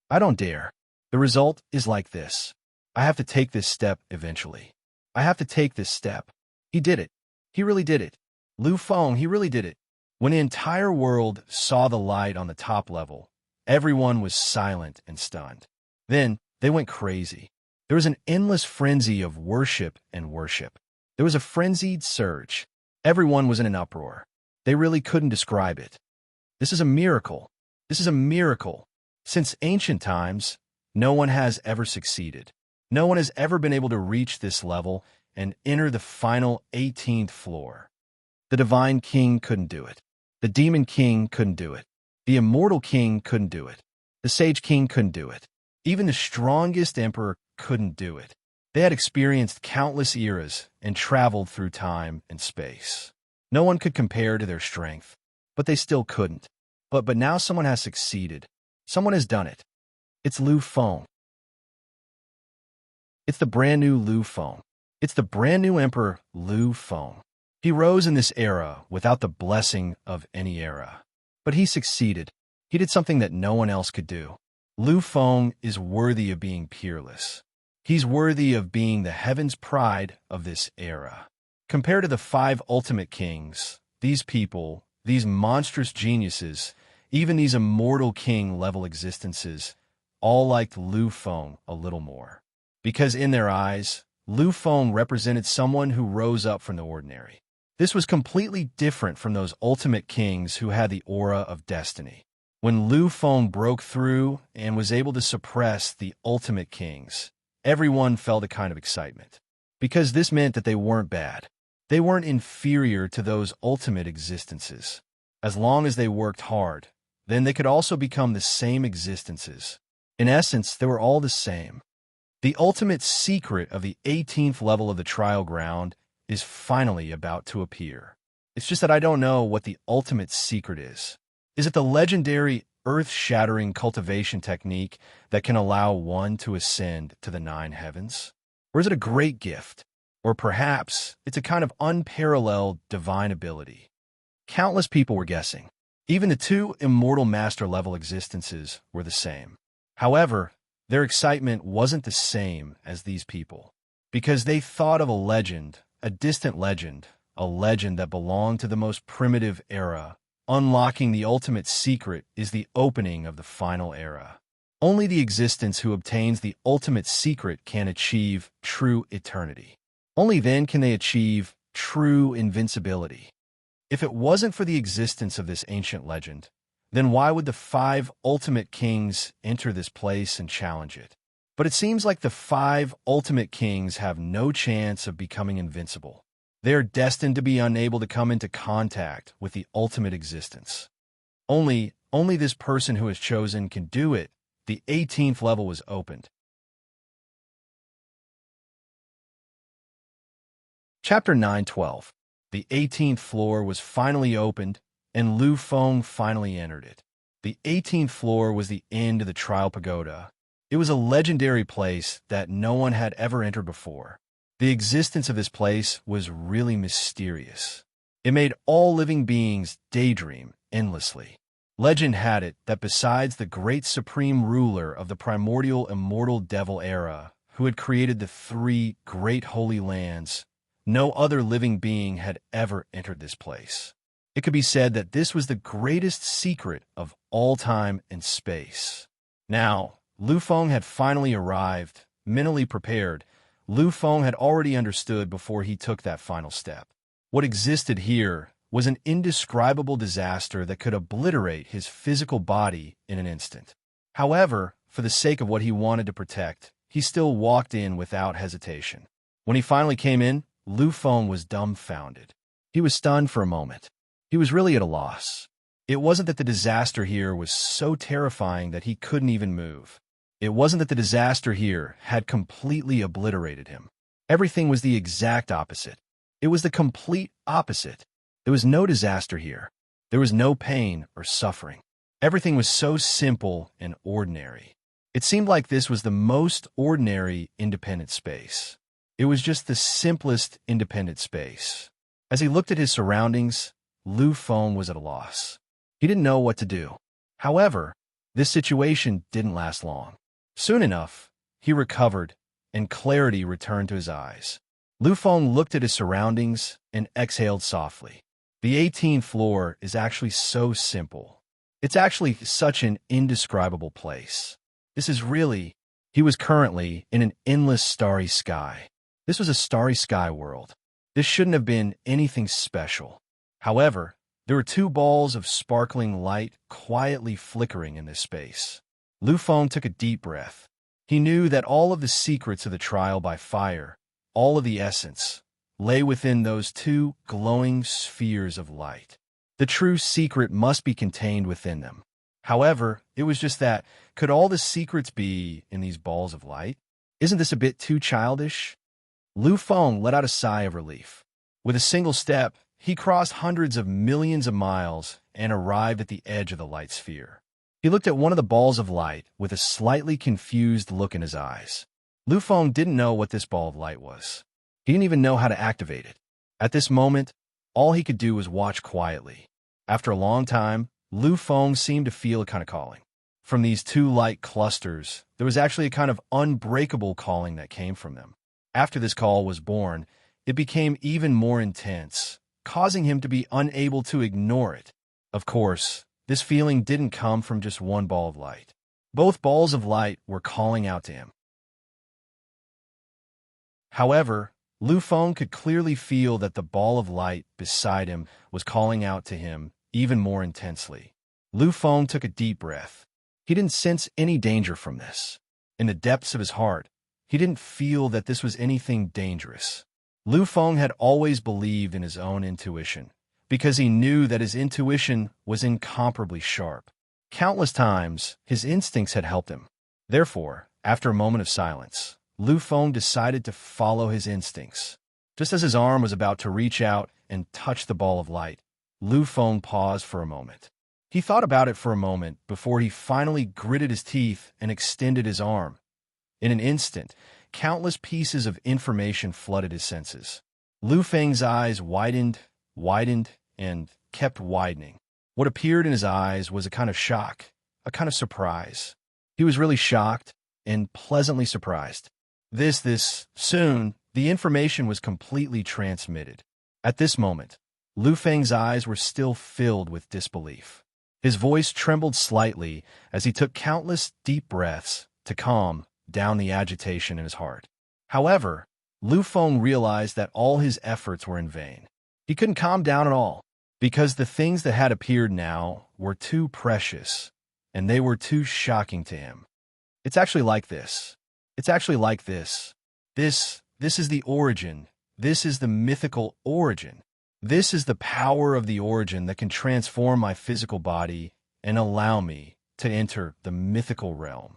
I don't dare. The result is like this. I have to take this step eventually. I have to take this step. He did it. He really did it. Lu Feng, he really did it. When the entire world saw the light on the top level, everyone was silent and stunned. Then they went crazy. There was an endless frenzy of worship and worship. There was a frenzied surge. Everyone was in an uproar. They really couldn't describe it. This is a miracle. This is a miracle. Since ancient times, no one has ever succeeded. No one has ever been able to reach this level and enter the final 18th floor. The Divine King couldn't do it. The Demon King couldn't do it. The Immortal King couldn't do it. The Sage King couldn't do it. Even the strongest Emperor couldn't do it. They had experienced countless eras and traveled through time and space. No one could compare to their strength, but they still couldn't. But now someone has succeeded. Someone has done it. It's Lu Feng. It's the brand new Lu Feng. It's the brand new Emperor Lu Feng. He rose in this era without the blessing of any era. But he succeeded. He did something that no one else could do. Lu Feng is worthy of being peerless. He's worthy of being the heaven's pride of this era. Compared to the 5 ultimate kings, these people, these monstrous geniuses, even these immortal king-level existences, all liked Lu Feng a little more. Because in their eyes, Lu Feng represented someone who rose up from the ordinary. This was completely different from those ultimate kings who had the aura of destiny. When Lu Feng broke through and was able to suppress the ultimate kings, everyone felt a kind of excitement. Because this meant that they weren't bad. They weren't inferior to those ultimate existences. As long as they worked hard, then they could also become the same existences. In essence, they were all the same. The ultimate secret of the 18th level of the trial ground is finally about to appear. It's just that I don't know what the ultimate secret is. Is it the legendary earth-shattering cultivation technique that can allow one to ascend to the 9 heavens? Or is it a great gift? Or perhaps it's a kind of unparalleled divine ability? Countless people were guessing. Even the 2 immortal master-level existences were the same. However, their excitement wasn't the same as these people, because they thought of a legend, a distant legend, a legend that belonged to the most primitive era. Unlocking the ultimate secret is the opening of the final era. Only the existence who obtains the ultimate secret can achieve true eternity. Only then can they achieve true invincibility. If it wasn't for the existence of this ancient legend, then why would the 5 ultimate kings enter this place and challenge it? But it seems like the 5 ultimate kings have no chance of becoming invincible. They are destined to be unable to come into contact with the ultimate existence. Only this person who is chosen can do it. The 18th level was opened. Chapter 9:12. The 18th floor was finally opened, and Lu Feng finally entered it. The 18th floor was the end of the Trial Pagoda. It was a legendary place that no one had ever entered before. The existence of this place was really mysterious. It made all living beings daydream endlessly. Legend had it that besides the great supreme ruler of the primordial immortal devil era, who had created the 3 great holy lands, no other living being had ever entered this place. It could be said that this was the greatest secret of all time and space. Now, Lu Feng had finally arrived, mentally prepared. Lu Feng had already understood before he took that final step. What existed here was an indescribable disaster that could obliterate his physical body in an instant. However, for the sake of what he wanted to protect, he still walked in without hesitation. When he finally came in, Lu Feng was dumbfounded. He was stunned for a moment. He was really at a loss. It wasn't that the disaster here was so terrifying that he couldn't even move. It wasn't that the disaster here had completely obliterated him. Everything was the exact opposite. It was the complete opposite. There was no disaster here. There was no pain or suffering. Everything was so simple and ordinary. It seemed like this was the most ordinary independent space. It was just the simplest independent space. As he looked at his surroundings, Lu Feng was at a loss. He didn't know what to do. However, this situation didn't last long. Soon enough, he recovered, and clarity returned to his eyes. Lu Feng looked at his surroundings and exhaled softly. The 18th floor is actually so simple. It's actually such an indescribable place. This is really... He was currently in an endless starry sky. This was a starry sky world. This shouldn't have been anything special. However, there were two balls of sparkling light quietly flickering in this space. Lu Feng took a deep breath. He knew that all of the secrets of the trial by fire, all of the essence, lay within those two glowing spheres of light. The true secret must be contained within them. However, it was just that, could all the secrets be in these balls of light? Isn't this a bit too childish? Lu Feng let out a sigh of relief. With a single step, he crossed hundreds of millions of miles and arrived at the edge of the light sphere. He looked at one of the balls of light with a slightly confused look in his eyes. Lu Feng didn't know what this ball of light was. He didn't even know how to activate it. At this moment, all he could do was watch quietly. After a long time, Lu Feng seemed to feel a kind of calling. From these two light clusters, there was actually a kind of unbreakable calling that came from them. After this call was born, it became even more intense, causing him to be unable to ignore it. Of course, this feeling didn't come from just one ball of light. Both balls of light were calling out to him. However, Lu Feng could clearly feel that the ball of light beside him was calling out to him even more intensely. Lu Feng took a deep breath. He didn't sense any danger from this. In the depths of his heart, he didn't feel that this was anything dangerous. Lu Feng had always believed in his own intuition, because he knew that his intuition was incomparably sharp. Countless times, his instincts had helped him. Therefore, after a moment of silence, Lu Feng decided to follow his instincts. Just as his arm was about to reach out and touch the ball of light, Lu Feng paused for a moment. He thought about it for a moment before he finally gritted his teeth and extended his arm. In an instant, countless pieces of information flooded his senses. Lu Feng's eyes widened, and kept widening. What appeared in his eyes was a kind of shock, a kind of surprise. He was really shocked and pleasantly surprised. Soon, the information was completely transmitted. At this moment, Lu Feng's eyes were still filled with disbelief. His voice trembled slightly as he took countless deep breaths to calm down the agitation in his heart. However, Lu Feng realized that all his efforts were in vain. He couldn't calm down at all, because the things that had appeared now were too precious, and they were too shocking to him. It's actually like this. It's actually like this. This is the origin. This is the mythical origin. This is the power of the origin that can transform my physical body and allow me to enter the mythical realm.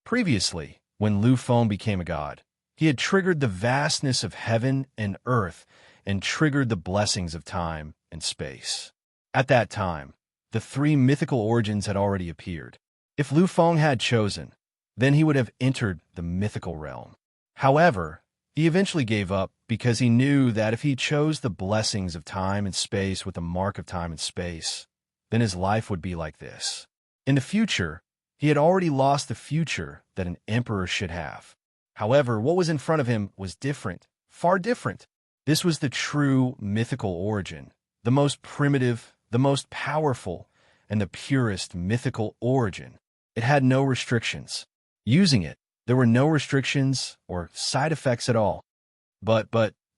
Previously, when Lu Feng became a god, he had triggered the vastness of heaven and earth and triggered the blessings of time and space. At that time, the three mythical origins had already appeared. If Lu Feng had chosen, then he would have entered the mythical realm. However, he eventually gave up because he knew that if he chose the blessings of time and space with the mark of time and space, then his life would be like this. In the future, he had already lost the future that an emperor should have. However, what was in front of him was different, far different. This was the true mythical origin, the most primitive, the most powerful, and the purest mythical origin. It had no restrictions. Using it, there were no restrictions or side effects at all. But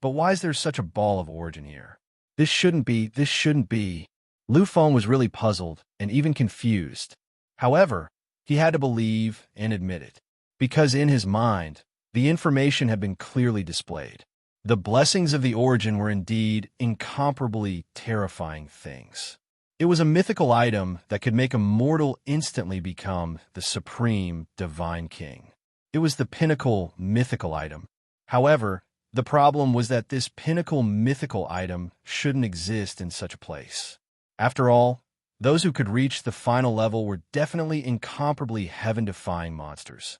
why is there such a ball of origin here? This shouldn't be. Lu Feng was really puzzled and even confused. However, he had to believe and admit it, because in his mind, the information had been clearly displayed. The blessings of the origin were indeed incomparably terrifying things. It was a mythical item that could make a mortal instantly become the supreme divine king. It was the pinnacle mythical item. However, the problem was that this pinnacle mythical item shouldn't exist in such a place. After all, those who could reach the final level were definitely incomparably heaven-defying monsters.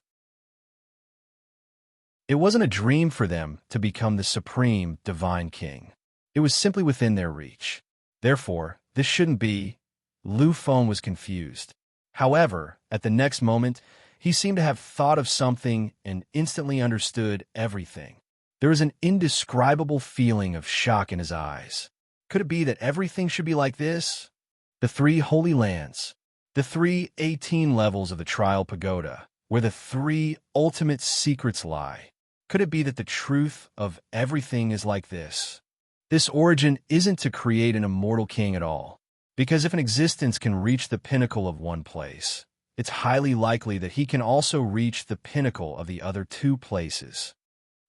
It wasn't a dream for them to become the supreme divine king. It was simply within their reach. Therefore, this shouldn't be. Lu Feng was confused. However, at the next moment, He seemed to have thought of something and instantly understood everything. There was an indescribable feeling of shock in his eyes. Could it be that everything should be like this? The three holy lands. The 318 levels of the Trial Pagoda, where the three ultimate secrets lie. Could it be that the truth of everything is like this? This origin isn't to create an immortal king at all, because if an existence can reach the pinnacle of one place, it's highly likely that he can also reach the pinnacle of the other two places.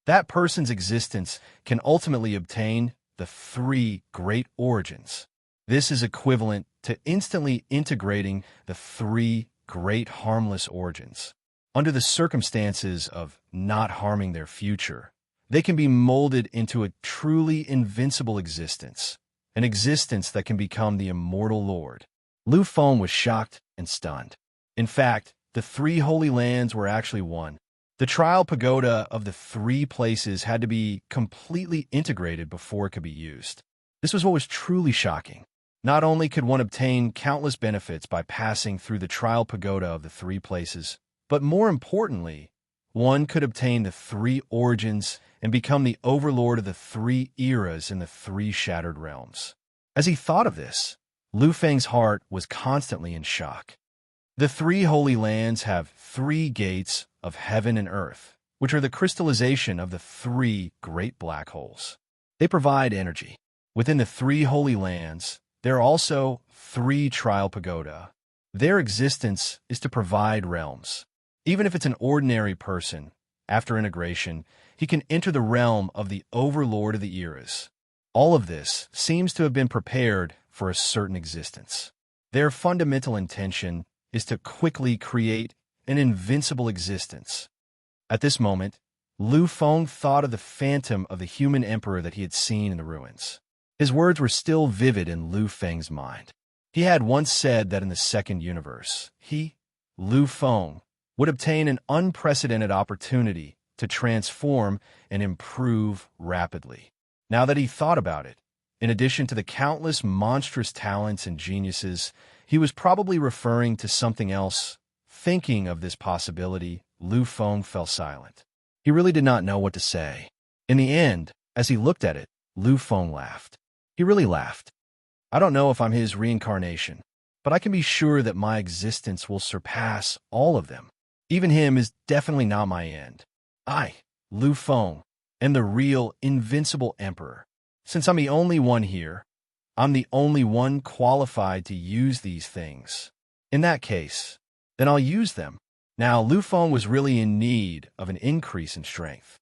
That person's existence can ultimately obtain the three great origins. This is equivalent to instantly integrating the three great harmless origins. Under the circumstances of not harming their future, they can be molded into a truly invincible existence, an existence that can become the immortal Lord. Lu Feng was shocked and stunned. In fact, the three holy lands were actually one. The Trial Pagoda of the three places had to be completely integrated before it could be used. This was what was truly shocking. Not only could one obtain countless benefits by passing through the Trial Pagoda of the three places, but more importantly, one could obtain the three origins and become the overlord of the three eras in the three shattered realms. As he thought of this, Lu Feng's heart was constantly in shock. The three holy lands have three gates of heaven and earth, which are the crystallization of the three great black holes. They provide energy. Within the three holy lands, there are also three Trial Pagoda. Their existence is to provide realms. Even if it's an ordinary person, after integration, he can enter the realm of the Overlord of the eras. All of this seems to have been prepared for a certain existence. Their fundamental intention is to quickly create an invincible existence. At this moment, Lu Feng thought of the phantom of the human emperor that he had seen in the ruins. His words were still vivid in Lu Feng's mind. He had once said that in the second universe, he, Lu Feng, would obtain an unprecedented opportunity to transform and improve rapidly. Now that he thought about it, in addition to the countless monstrous talents and geniuses, he was probably referring to something else. Thinking of this possibility, Lu Feng fell silent. He really did not know what to say. In the end, as he looked at it, Lu Feng laughed. He really laughed. I don't know if I'm his reincarnation, but I can be sure that my existence will surpass all of them. Even him is definitely not my end. I, Lu Feng, am the real invincible emperor. Since I'm the only one here, I'm the only one qualified to use these things. In that case, then I'll use them. Now, Lu Feng was really in need of an increase in strength.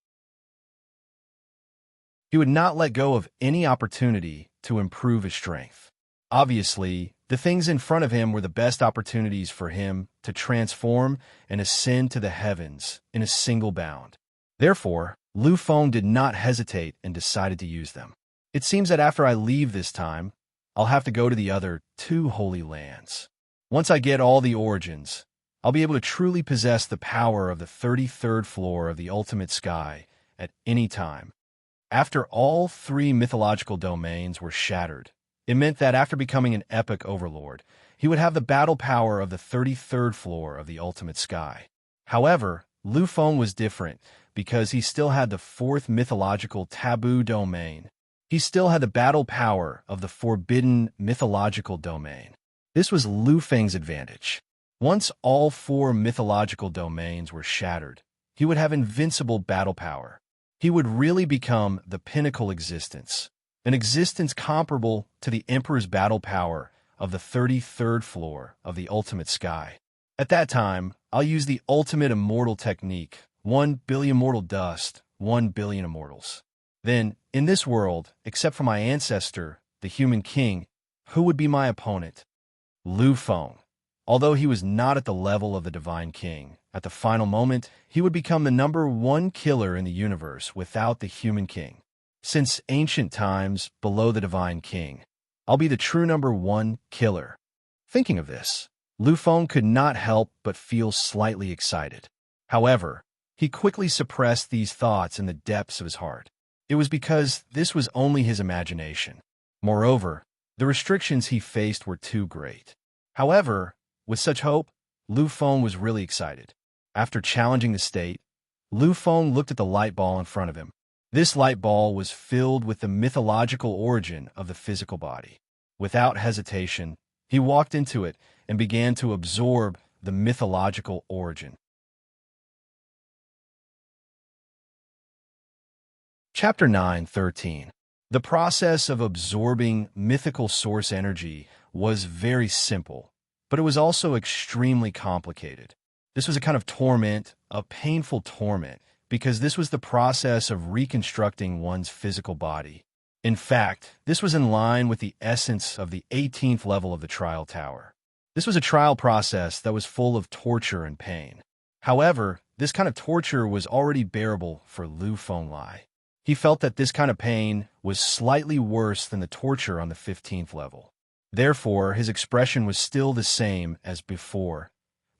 He would not let go of any opportunity to improve his strength. Obviously, the things in front of him were the best opportunities for him to transform and ascend to the heavens in a single bound. Therefore, Lu Feng did not hesitate and decided to use them. It seems that after I leave this time, I'll have to go to the other two holy lands. Once I get all the origins, I'll be able to truly possess the power of the 33rd floor of the ultimate sky at any time. After all three mythological domains were shattered, it meant that after becoming an epic overlord, he would have the battle power of the 33rd floor of the ultimate sky. However, Lu Feng was different because he still had the fourth mythological taboo domain. He still had the battle power of the forbidden mythological domain. This was Lu Feng's advantage. Once all four mythological domains were shattered, he would have invincible battle power. He would really become the pinnacle existence, an existence comparable to the Emperor's battle power of the 33rd floor of the ultimate sky. At that time, I'll use the ultimate immortal technique, 1 billion mortal dust, 1 billion immortals. Then, in this world, except for my ancestor, the human king, who would be my opponent? Lu Feng. Although he was not at the level of the divine king, at the final moment, he would become the #1 killer in the universe without the human king. Since ancient times, below the divine king, I'll be the true #1 killer. Thinking of this, Lu Feng could not help but feel slightly excited. However, he quickly suppressed these thoughts in the depths of his heart. It was because this was only his imagination. Moreover, the restrictions he faced were too great. However, with such hope, Lu Feng was really excited. After challenging the state, Lu Feng looked at the light ball in front of him. This light ball was filled with the mythological origin of the physical body. Without hesitation, he walked into it and began to absorb the mythological origin. Chapter 9:13. The process of absorbing mythical source energy was very simple, but it was also extremely complicated. This was a kind of torment, a painful torment, because this was the process of reconstructing one's physical body. In fact, this was in line with the essence of the 18th level of the trial tower. This was a trial process that was full of torture and pain. However, this kind of torture was already bearable for Lu Fenglai. He felt that this kind of pain was slightly worse than the torture on the 15th level. Therefore, his expression was still the same as before.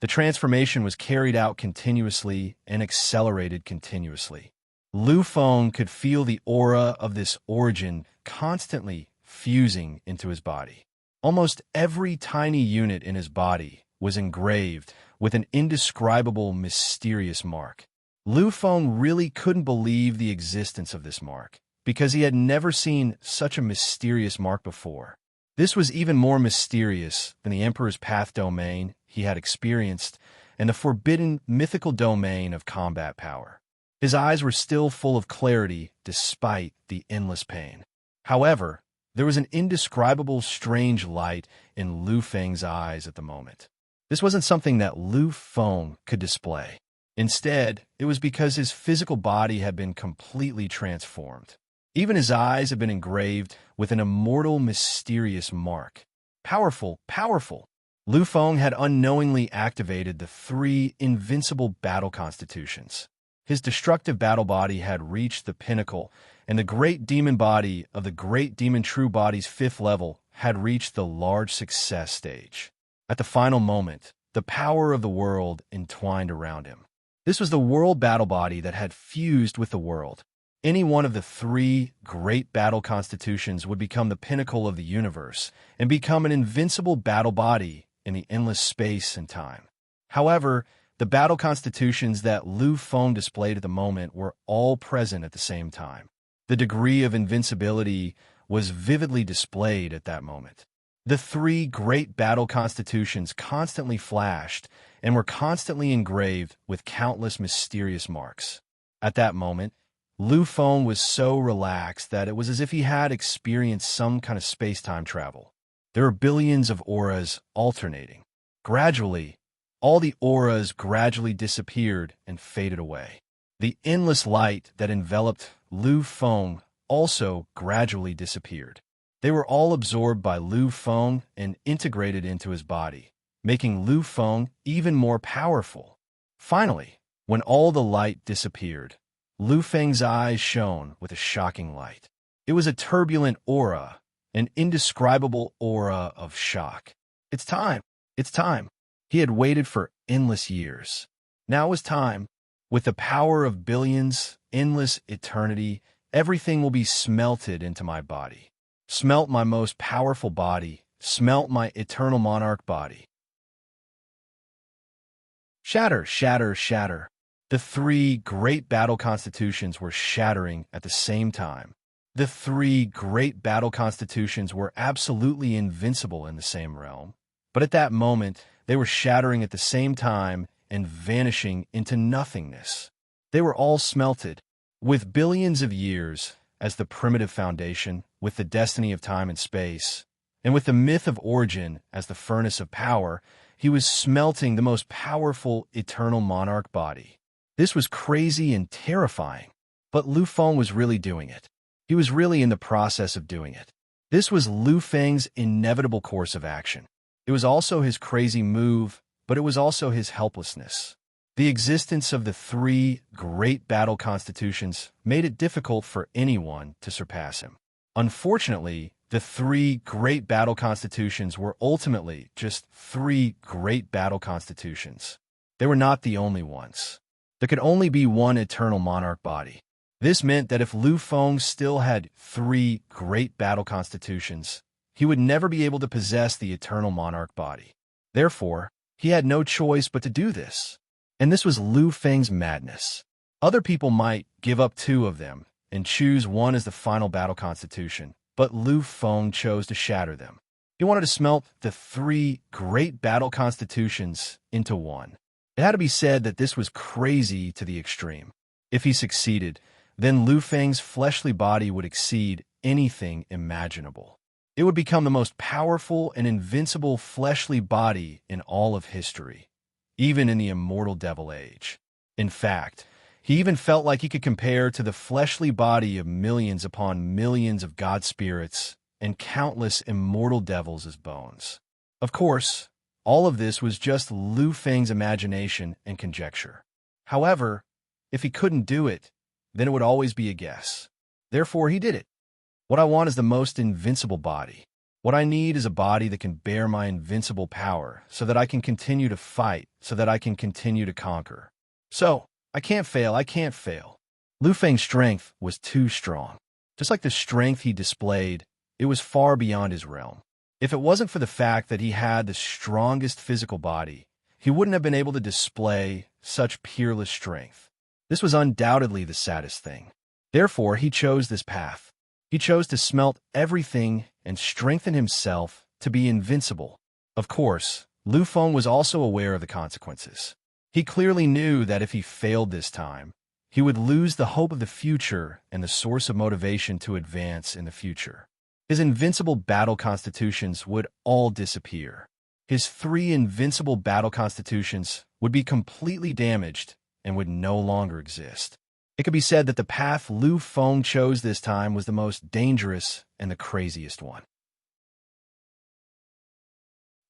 The transformation was carried out continuously and accelerated continuously. Lu Feng could feel the aura of this origin constantly fusing into his body. Almost every tiny unit in his body was engraved with an indescribable, mysterious mark. Lu Feng really couldn't believe the existence of this mark, because he had never seen such a mysterious mark before. This was even more mysterious than the Emperor's Path domain he had experienced and the forbidden mythical domain of combat power. His eyes were still full of clarity despite the endless pain. However, there was an indescribable strange light in Lu Feng's eyes at the moment. This wasn't something that Lu Feng could display. Instead, it was because his physical body had been completely transformed. Even his eyes had been engraved with an immortal, mysterious mark. Powerful, powerful! Lu Feng had unknowingly activated the 3 invincible battle constitutions. His destructive battle body had reached the pinnacle, and the great demon body of the great demon true body's 5th level had reached the large success stage. At the final moment, the power of the world entwined around him. This was the world battle body that had fused with the world. Any one of the 3 great battle constitutions would become the pinnacle of the universe and become an invincible battle body in the endless space and time. However, the battle constitutions that Lu Feng displayed at the moment were all present at the same time. The degree of invincibility was vividly displayed at that moment. The 3 great battle constitutions constantly flashed and were constantly engraved with countless mysterious marks. At that moment, Lu Feng was so relaxed that it was as if he had experienced some kind of space-time travel. There were billions of auras alternating. Gradually, all the auras gradually disappeared and faded away. The endless light that enveloped Lu Feng also gradually disappeared. They were all absorbed by Lu Feng and integrated into his body, making Lu Feng even more powerful. Finally, when all the light disappeared, Lu Feng's eyes shone with a shocking light. It was a turbulent aura, an indescribable aura of shock. It's time! It's time! He had waited for endless years. Now was time. With the power of billions, endless eternity, everything will be smelted into my body. Smelt my most powerful body, smelt my eternal monarch body. Shatter, shatter, shatter. The 3 great battle constitutions were shattering at the same time. The 3 great battle constitutions were absolutely invincible in the same realm. But at that moment, they were shattering at the same time and vanishing into nothingness. They were all smelted. With billions of years as the primitive foundation, with the destiny of time and space, and with the myth of origin as the furnace of power, he was smelting the most powerful eternal monarch body. This was crazy and terrifying, but Lu Feng was really doing it. He was really in the process of doing it. This was Lu Feng's inevitable course of action. It was also his crazy move, but it was also his helplessness. The existence of the 3 great battle constitutions made it difficult for anyone to surpass him. Unfortunately, the 3 great battle constitutions were ultimately just 3 great battle constitutions. They were not the only ones. There could only be one eternal monarch body. This meant that if Lu Feng still had 3 great battle constitutions, he would never be able to possess the eternal monarch body. Therefore, he had no choice but to do this. And this was Lu Feng's madness. Other people might give up two of them and choose one as the final battle constitution, but Lu Feng chose to shatter them. He wanted to smelt the three great battle constitutions into one. It had to be said that this was crazy to the extreme. If he succeeded, then Lu Feng's fleshly body would exceed anything imaginable. It would become the most powerful and invincible fleshly body in all of history, even in the immortal Devil Age. In fact, he even felt like he could compare to the fleshly body of millions upon millions of god spirits and countless immortal devils as bones. Of course, all of this was just Lu Feng's imagination and conjecture. However, if he couldn't do it, then it would always be a guess. Therefore, he did it. What I want is the most invincible body. What I need is a body that can bear my invincible power so that I can continue to fight, so that I can continue to conquer. So, I can't fail. Lu Feng's strength was too strong. Just like the strength he displayed, it was far beyond his realm. If it wasn't for the fact that he had the strongest physical body, he wouldn't have been able to display such peerless strength. This was undoubtedly the saddest thing. Therefore, he chose this path. He chose to smelt everything and strengthen himself to be invincible. Of course, Lu Feng was also aware of the consequences. He clearly knew that if he failed this time, he would lose the hope of the future and the source of motivation to advance in the future. His invincible battle constitutions would all disappear. His three invincible battle constitutions would be completely damaged and would no longer exist. It could be said that the path Lu Feng chose this time was the most dangerous and the craziest one.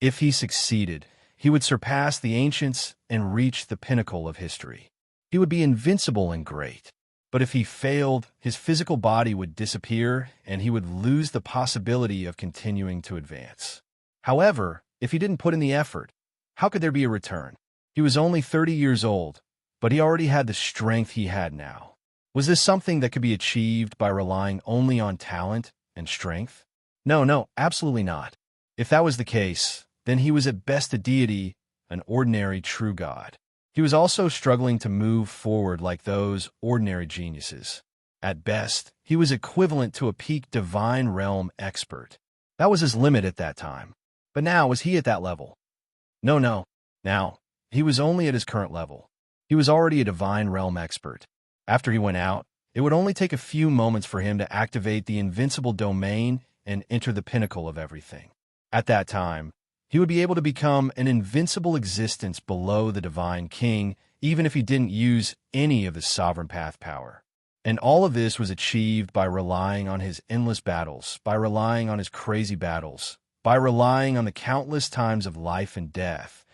If he succeeded, he would surpass the ancients and reach the pinnacle of history. He would be invincible and great. But if he failed, his physical body would disappear and he would lose the possibility of continuing to advance. However, if he didn't put in the effort, how could there be a return? He was only 30 years old, but he already had the strength he had now. Was this something that could be achieved by relying only on talent and strength? No, absolutely not. If that was the case, then he was at best a deity, an ordinary true god. He was also struggling to move forward like those ordinary geniuses. At best, he was equivalent to a peak divine realm expert. That was his limit at that time. But now, was he at that level? No. Now, he was only at his current level. He was already a divine realm expert. After he went out, it would only take a few moments for him to activate the invincible domain and enter the pinnacle of everything. At that time, he would be able to become an invincible existence below the divine king, even if he didn't use any of his sovereign path power. And all of this was achieved by relying on his endless battles, by relying on his crazy battles, by relying on the countless times of life and death,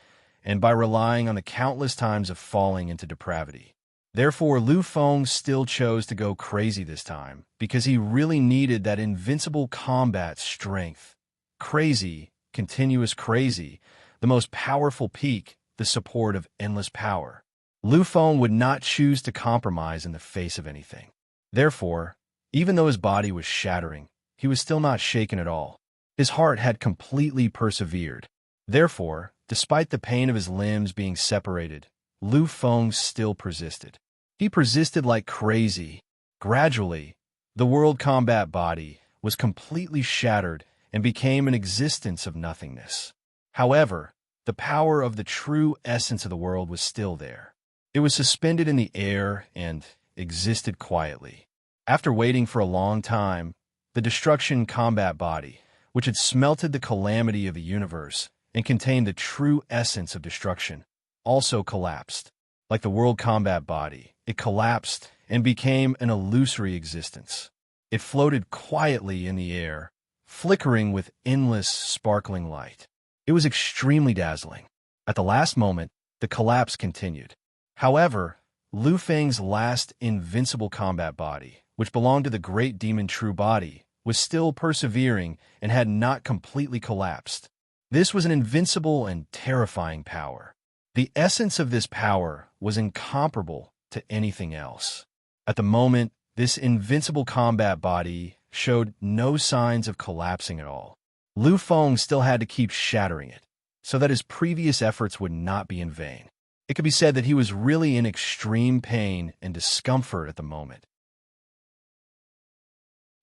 and by relying on the countless times of falling into depravity. Therefore, Lu Feng still chose to go crazy this time, because he really needed that invincible combat strength. Crazy, continuous crazy, the most powerful peak, the support of endless power. Lu Feng would not choose to compromise in the face of anything. Therefore, even though his body was shattering, he was still not shaken at all. His heart had completely persevered. Therefore, despite the pain of his limbs being separated, Lu Feng still persisted. He persisted like crazy. Gradually, the world combat body was completely shattered and became an existence of nothingness. However, the power of the true essence of the world was still there. It was suspended in the air and existed quietly. After waiting for a long time, the destruction combat body, which had smelted the calamity of the universe and contained the true essence of destruction, also collapsed. Like the world combat body, it collapsed and became an illusory existence. It floated quietly in the air, flickering with endless, sparkling light. It was extremely dazzling. At the last moment, the collapse continued. However, Lu Feng's last invincible combat body, which belonged to the great demon True Body, was still persevering and had not completely collapsed. This was an invincible and terrifying power. The essence of this power was incomparable to anything else. At the moment, this invincible combat body showed no signs of collapsing at all. Lu Feng still had to keep shattering it, so that his previous efforts would not be in vain. It could be said that he was really in extreme pain and discomfort at the moment.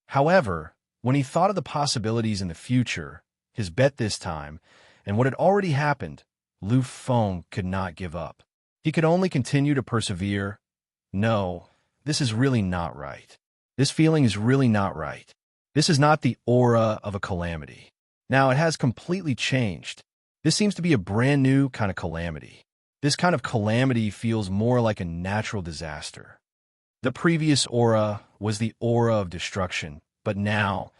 However, when he thought of the possibilities in the future, his bet this time, and what had already happened, Lu Feng could not give up. He could only continue to persevere. No, this is really not right. This feeling is really not right. This is not the aura of a calamity. Now it has completely changed. This seems to be a brand new kind of calamity. This kind of calamity feels more like a natural disaster. The previous aura was the aura of destruction, but now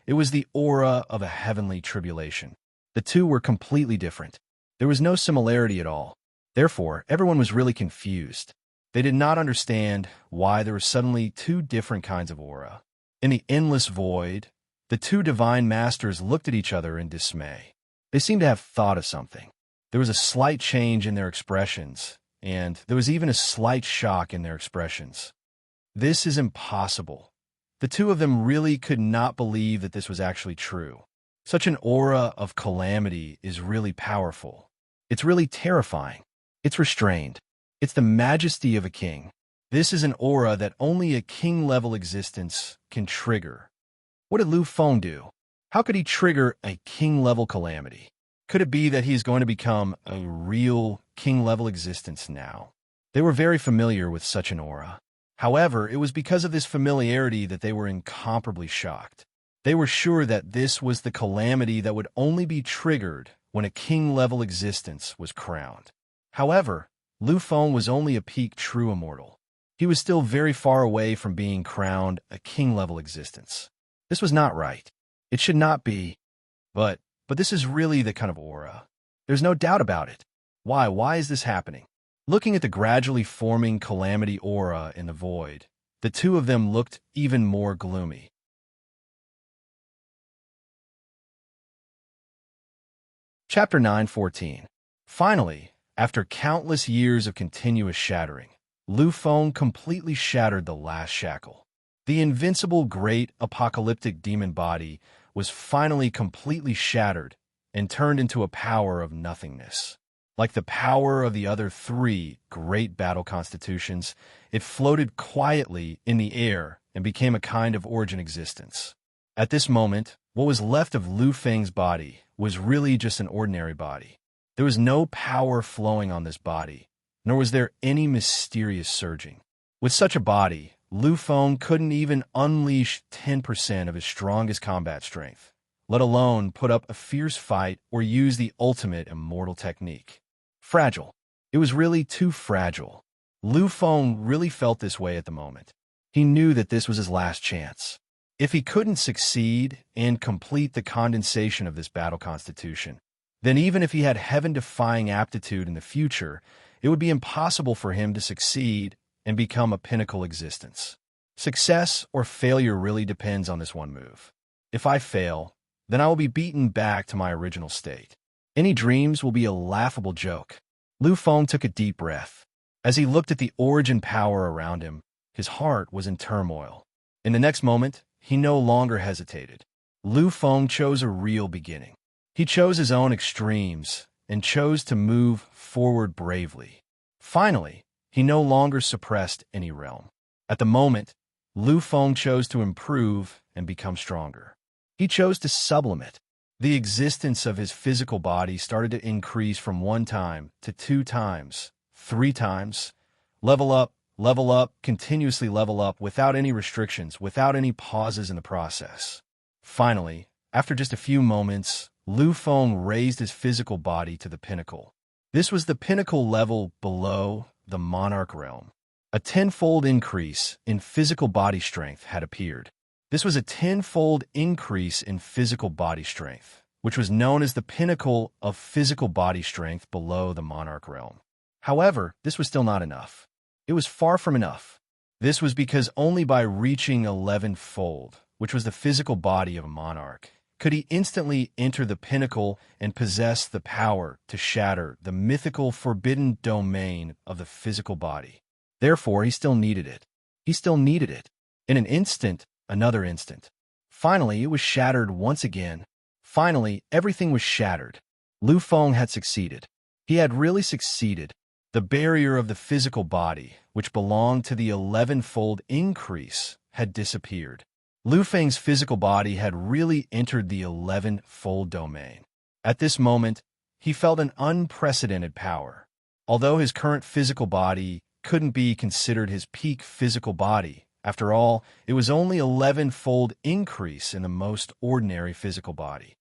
it was the aura of a heavenly tribulation. The two were completely different. There was no similarity at all. Therefore, everyone was really confused. They did not understand why there were suddenly two different kinds of aura. In the endless void, the two divine masters looked at each other in dismay. They seemed to have thought of something. There was a slight change in their expressions, and there was even a slight shock in their expressions. This is impossible. The two of them really could not believe that this was actually true. Such an aura of calamity is really powerful. It's really terrifying. It's restrained. It's the majesty of a king. This is an aura that only a king-level existence can trigger. What did Lu Feng do? How could he trigger a king-level calamity? Could it be that he's going to become a real king-level existence now? They were very familiar with such an aura. However, it was because of this familiarity that they were incomparably shocked. They were sure that this was the calamity that would only be triggered when a king-level existence was crowned. However, Lu Feng was only a peak true immortal. He was still very far away from being crowned a king-level existence. This was not right. It should not be. But this is really the kind of aura. There's no doubt about it. Why? Why is this happening? Looking at the gradually forming calamity aura in the void, the two of them looked even more gloomy. Chapter 9:14. Finally, after countless years of continuous shattering, Lu Feng completely shattered the last shackle. The invincible great apocalyptic demon body was finally completely shattered and turned into a power of nothingness. Like the power of the other three great battle constitutions, it floated quietly in the air and became a kind of origin existence. At this moment, what was left of Lu Feng's body was really just an ordinary body. There was no power flowing on this body, nor was there any mysterious surging. With such a body, Lu Feng couldn't even unleash 10% of his strongest combat strength, let alone put up a fierce fight or use the ultimate immortal technique. Fragile. It was really too fragile. Lu Feng really felt this way at the moment. He knew that this was his last chance. If he couldn't succeed and complete the condensation of this battle constitution, then even if he had heaven-defying aptitude in the future, it would be impossible for him to succeed and become a pinnacle existence. Success or failure really depends on this one move. If I fail, then I will be beaten back to my original state. Any dreams will be a laughable joke. Lu Feng took a deep breath. As he looked at the origin power around him, his heart was in turmoil. In the next moment, he no longer hesitated. Lu Feng chose a real beginning. He chose his own extremes and chose to move forward bravely. Finally, he no longer suppressed any realm. At the moment, Lu Feng chose to improve and become stronger. He chose to sublimate. The existence of his physical body started to increase from 1 time to 2 times, 3 times. Level up, continuously level up without any restrictions, without any pauses in the process. Finally, after just a few moments, Lu Feng raised his physical body to the pinnacle. This was the pinnacle level below the monarch realm. A 10-fold increase in physical body strength had appeared. This was a 10-fold increase in physical body strength, which was known as the pinnacle of physical body strength below the monarch realm. However, this was still not enough. It was far from enough. This was because only by reaching 11-fold, which was the physical body of a monarch, could he instantly enter the pinnacle and possess the power to shatter the mythical forbidden domain of the physical body. Therefore, he still needed it. He still needed it. In an instant, another instant. Finally, it was shattered once again. Finally, everything was shattered. Lu Feng had succeeded. He had really succeeded. The barrier of the physical body, which belonged to the 11-fold increase, had disappeared. Lu Feng's physical body had really entered the 11-fold domain. At this moment, he felt an unprecedented power. Although his current physical body couldn't be considered his peak physical body, after all, it was only 11-fold increase in the most ordinary physical body.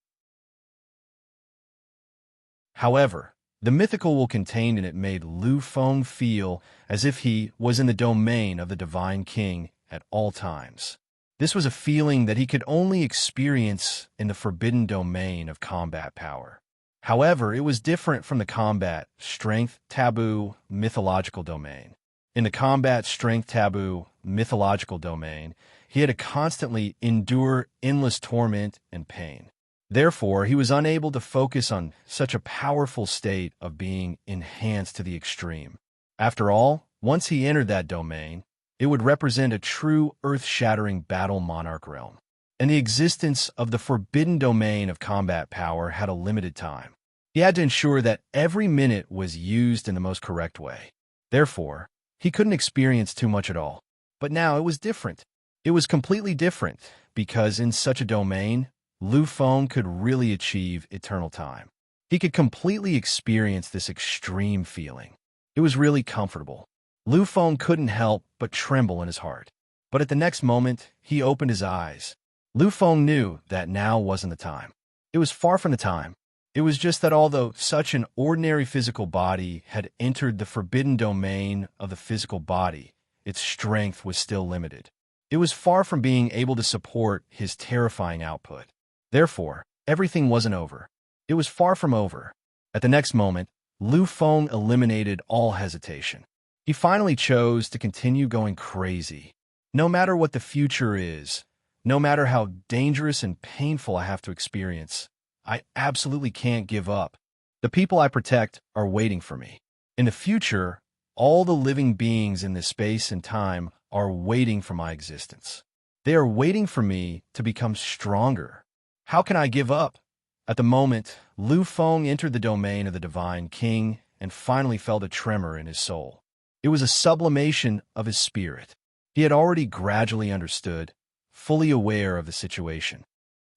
However, the mythical will contained in it made Lu Feng feel as if he was in the domain of the Divine King at all times. This was a feeling that he could only experience in the forbidden domain of combat power. However, it was different from the combat, strength, taboo, mythological domain. In the combat, strength, taboo, mythological domain, he had to constantly endure endless torment and pain. Therefore, he was unable to focus on such a powerful state of being enhanced to the extreme. After all, once he entered that domain, it would represent a true earth-shattering battle monarch realm. And the existence of the forbidden domain of combat power had a limited time. He had to ensure that every minute was used in the most correct way. Therefore, he couldn't experience too much at all. But now it was different. It was completely different, because in such a domain, Lu Feng could really achieve eternal time. He could completely experience this extreme feeling. It was really comfortable. Lu Feng couldn't help but tremble in his heart. But at the next moment, he opened his eyes. Lu Feng knew that now wasn't the time. It was far from the time. It was just that although such an ordinary physical body had entered the forbidden domain of the physical body, its strength was still limited. It was far from being able to support his terrifying output. Therefore, everything wasn't over. It was far from over. At the next moment, Lu Feng eliminated all hesitation. He finally chose to continue going crazy. No matter what the future is, no matter how dangerous and painful I have to experience, I absolutely can't give up. The people I protect are waiting for me. In the future, all the living beings in this space and time are waiting for my existence. They are waiting for me to become stronger. How can I give up? At the moment, Lu Feng entered the domain of the Divine King and finally felt a tremor in his soul. It was a sublimation of his spirit. He had already gradually understood, fully aware of the situation.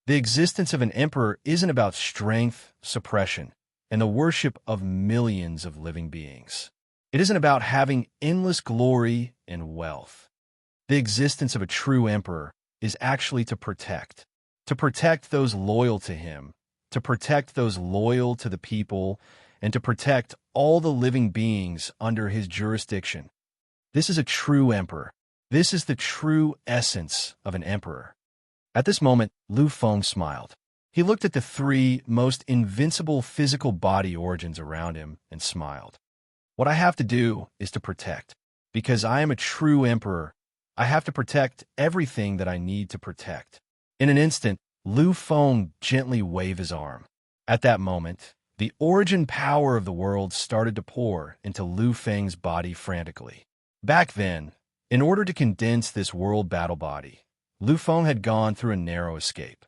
The existence of an emperor isn't about strength, suppression, and the worship of millions of living beings. It isn't about having endless glory and wealth. The existence of a true emperor is actually to protect those loyal to him, to protect those loyal to the people, and to protect all the living beings under his jurisdiction. This is a true emperor. This is the true essence of an emperor. At this moment, Lu Feng smiled. He looked at the three most invincible physical body origins around him and smiled. What I have to do is to protect. Because I am a true emperor, I have to protect everything that I need to protect. In an instant, Lu Feng gently waved his arm. At that moment, the origin power of the world started to pour into Lu Feng's body frantically. Back then, in order to condense this world battle body, Lu Feng had gone through a narrow escape.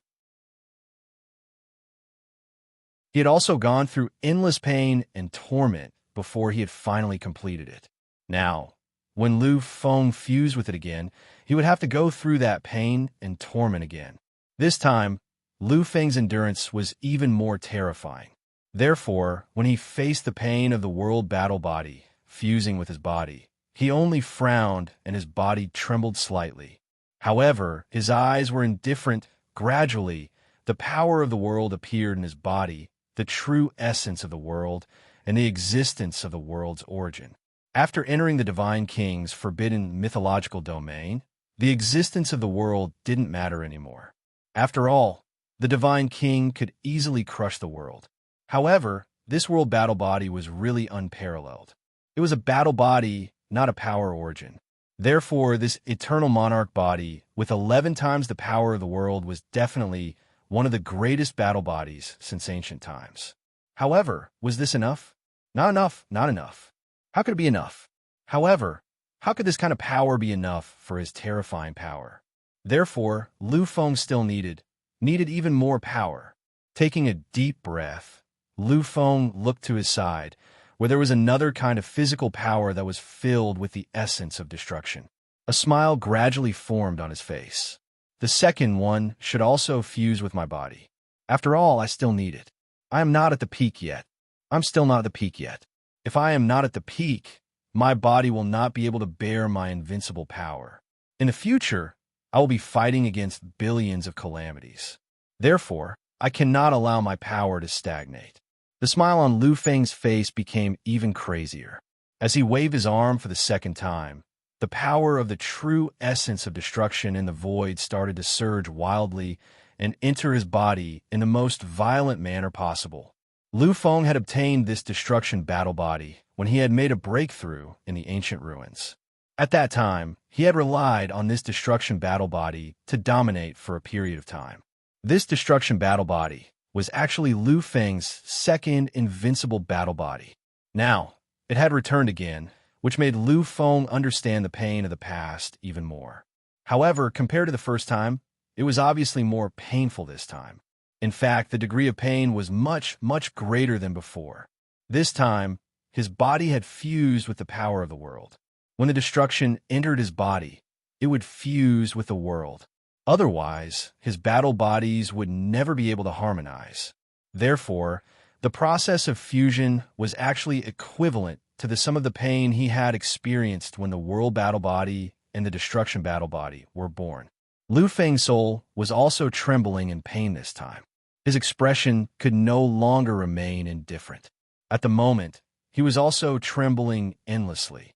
He had also gone through endless pain and torment before he had finally completed it. Now, when Lu Feng fused with it again, he would have to go through that pain and torment again. This time, Lu Feng's endurance was even more terrifying. Therefore, when he faced the pain of the world battle body, fusing with his body, he only frowned and his body trembled slightly. However, his eyes were indifferent. Gradually, the power of the world appeared in his body, the true essence of the world, and the existence of the world's origin. After entering the Divine King's forbidden mythological domain, the existence of the world didn't matter anymore. After all, the Divine King could easily crush the world. However, this world battle body was really unparalleled. It was a battle body, not a power origin. Therefore, this eternal monarch body, with 11 times the power of the world, was definitely one of the greatest battle bodies since ancient times. However, was this enough? Not enough, not enough. How could it be enough? However, how could this kind of power be enough for his terrifying power? Therefore, Lu Feng still needed even more power. Taking a deep breath, Lu Feng looked to his side, where there was another kind of physical power that was filled with the essence of destruction. A smile gradually formed on his face. The second one should also fuse with my body. After all, I still need it. I am not at the peak yet. I'm still not at the peak yet. If I am not at the peak, my body will not be able to bear my invincible power. In the future, I will be fighting against billions of calamities. Therefore, I cannot allow my power to stagnate. The smile on Lu Feng's face became even crazier. As he waved his arm for the second time, the power of the true essence of destruction in the void started to surge wildly and enter his body in the most violent manner possible. Lu Feng had obtained this destruction battle body when he had made a breakthrough in the ancient ruins. At that time, he had relied on this destruction battle body to dominate for a period of time. This destruction battle body was actually Lu Feng's second invincible battle body. Now, it had returned again, which made Lu Feng understand the pain of the past even more. However, compared to the first time, it was obviously more painful this time. In fact, the degree of pain was much, much greater than before. This time, his body had fused with the power of the world. When the destruction entered his body, it would fuse with the world. Otherwise, his battle bodies would never be able to harmonize. Therefore, the process of fusion was actually equivalent to the sum of the pain he had experienced when the world battle body and the destruction battle body were born. Lu Feng's soul was also trembling in pain this time. His expression could no longer remain indifferent. At the moment, he was also trembling endlessly.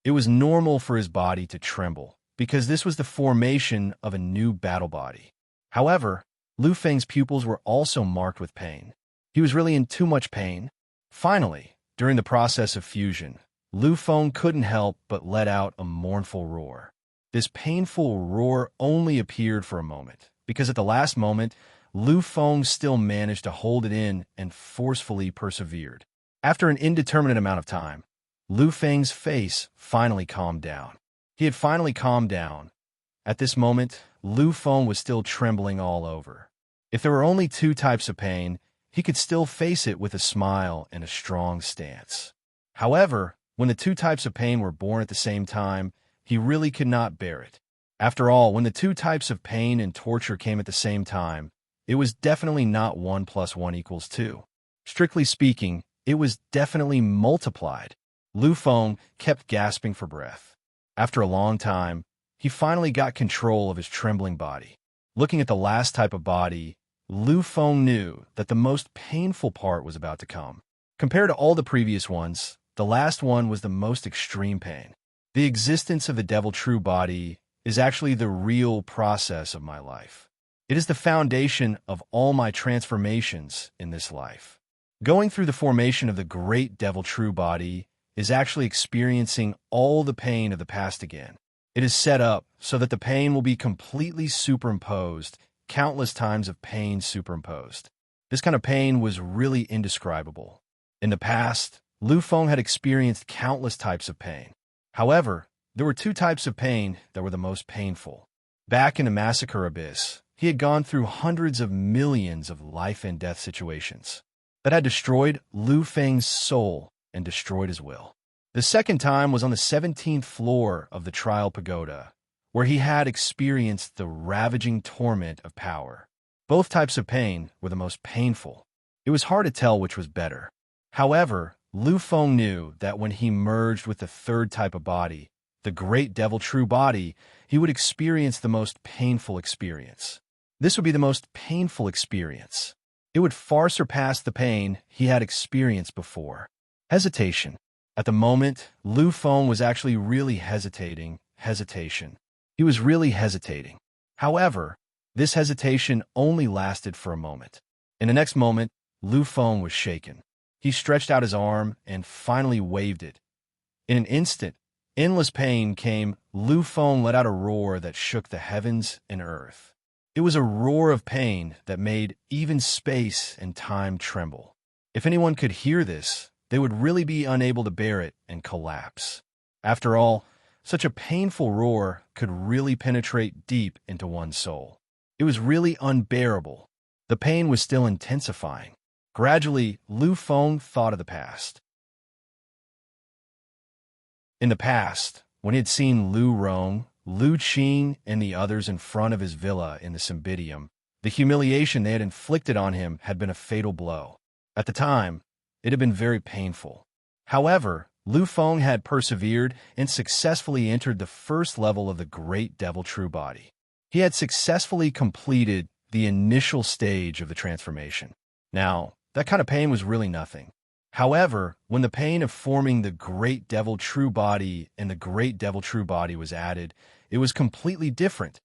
It was normal for his body to tremble, because this was the formation of a new battle body. However, Lu Feng's pupils were also marked with pain. He was really in too much pain. Finally, during the process of fusion, Lu Feng couldn't help but let out a mournful roar. This painful roar only appeared for a moment, because at the last moment, Lu Feng still managed to hold it in and forcefully persevered. After an indeterminate amount of time, Lu Feng's face finally calmed down. He had finally calmed down. At this moment, Lu Feng was still trembling all over. If there were only two types of pain, he could still face it with a smile and a strong stance. However, when the two types of pain were born at the same time, he really could not bear it. After all, when the two types of pain and torture came at the same time, it was definitely not 1 + 1 = 2. Strictly speaking, it was definitely multiplied. Lu Feng kept gasping for breath. After a long time, he finally got control of his trembling body. Looking at the last type of body, Lu Feng knew that the most painful part was about to come. Compared to all the previous ones, the last one was the most extreme pain. The existence of the Devil True Body is actually the real process of my life. It is the foundation of all my transformations in this life. Going through the formation of the great Devil True Body is actually experiencing all the pain of the past again. It is set up so that the pain will be completely superimposed, countless times of pain superimposed. This kind of pain was really indescribable. In the past, Lu Feng had experienced countless types of pain. However, there were two types of pain that were the most painful. Back in the Massacre Abyss, he had gone through hundreds of millions of life and death situations that had destroyed Lu Feng's soul and destroyed his will. The second time was on the 17th floor of the Trial Pagoda, where he had experienced the ravaging torment of power. Both types of pain were the most painful. It was hard to tell which was better. However, Lu Feng knew that when he merged with the third type of body, the great Devil True Body, he would experience the most painful experience. This would be the most painful experience. It would far surpass the pain he had experienced before. Hesitation. At the moment, Lu Feng was actually really hesitating. He was really hesitating. However, this hesitation only lasted for a moment. In the next moment, Lu Feng was shaken. He stretched out his arm and finally waved it. In an instant, endless pain came. Lu Feng let out a roar that shook the heavens and earth. It was a roar of pain that made even space and time tremble. If anyone could hear this, they would really be unable to bear it and collapse. After all, such a painful roar could really penetrate deep into one's soul. It was really unbearable. The pain was still intensifying. Gradually, Lu Feng thought of the past. In the past, when he had seen Lu Rong, Lu Qing, and the others in front of his villa in the Cymbidium, the humiliation they had inflicted on him had been a fatal blow. At the time, it had been very painful. However, Lu Feng had persevered and successfully entered the first level of the Great Devil True Body. He had successfully completed the initial stage of the transformation. Now, that kind of pain was really nothing. However, when the pain of forming the Great Devil True Body and the Great Devil True Body was added, it was completely different.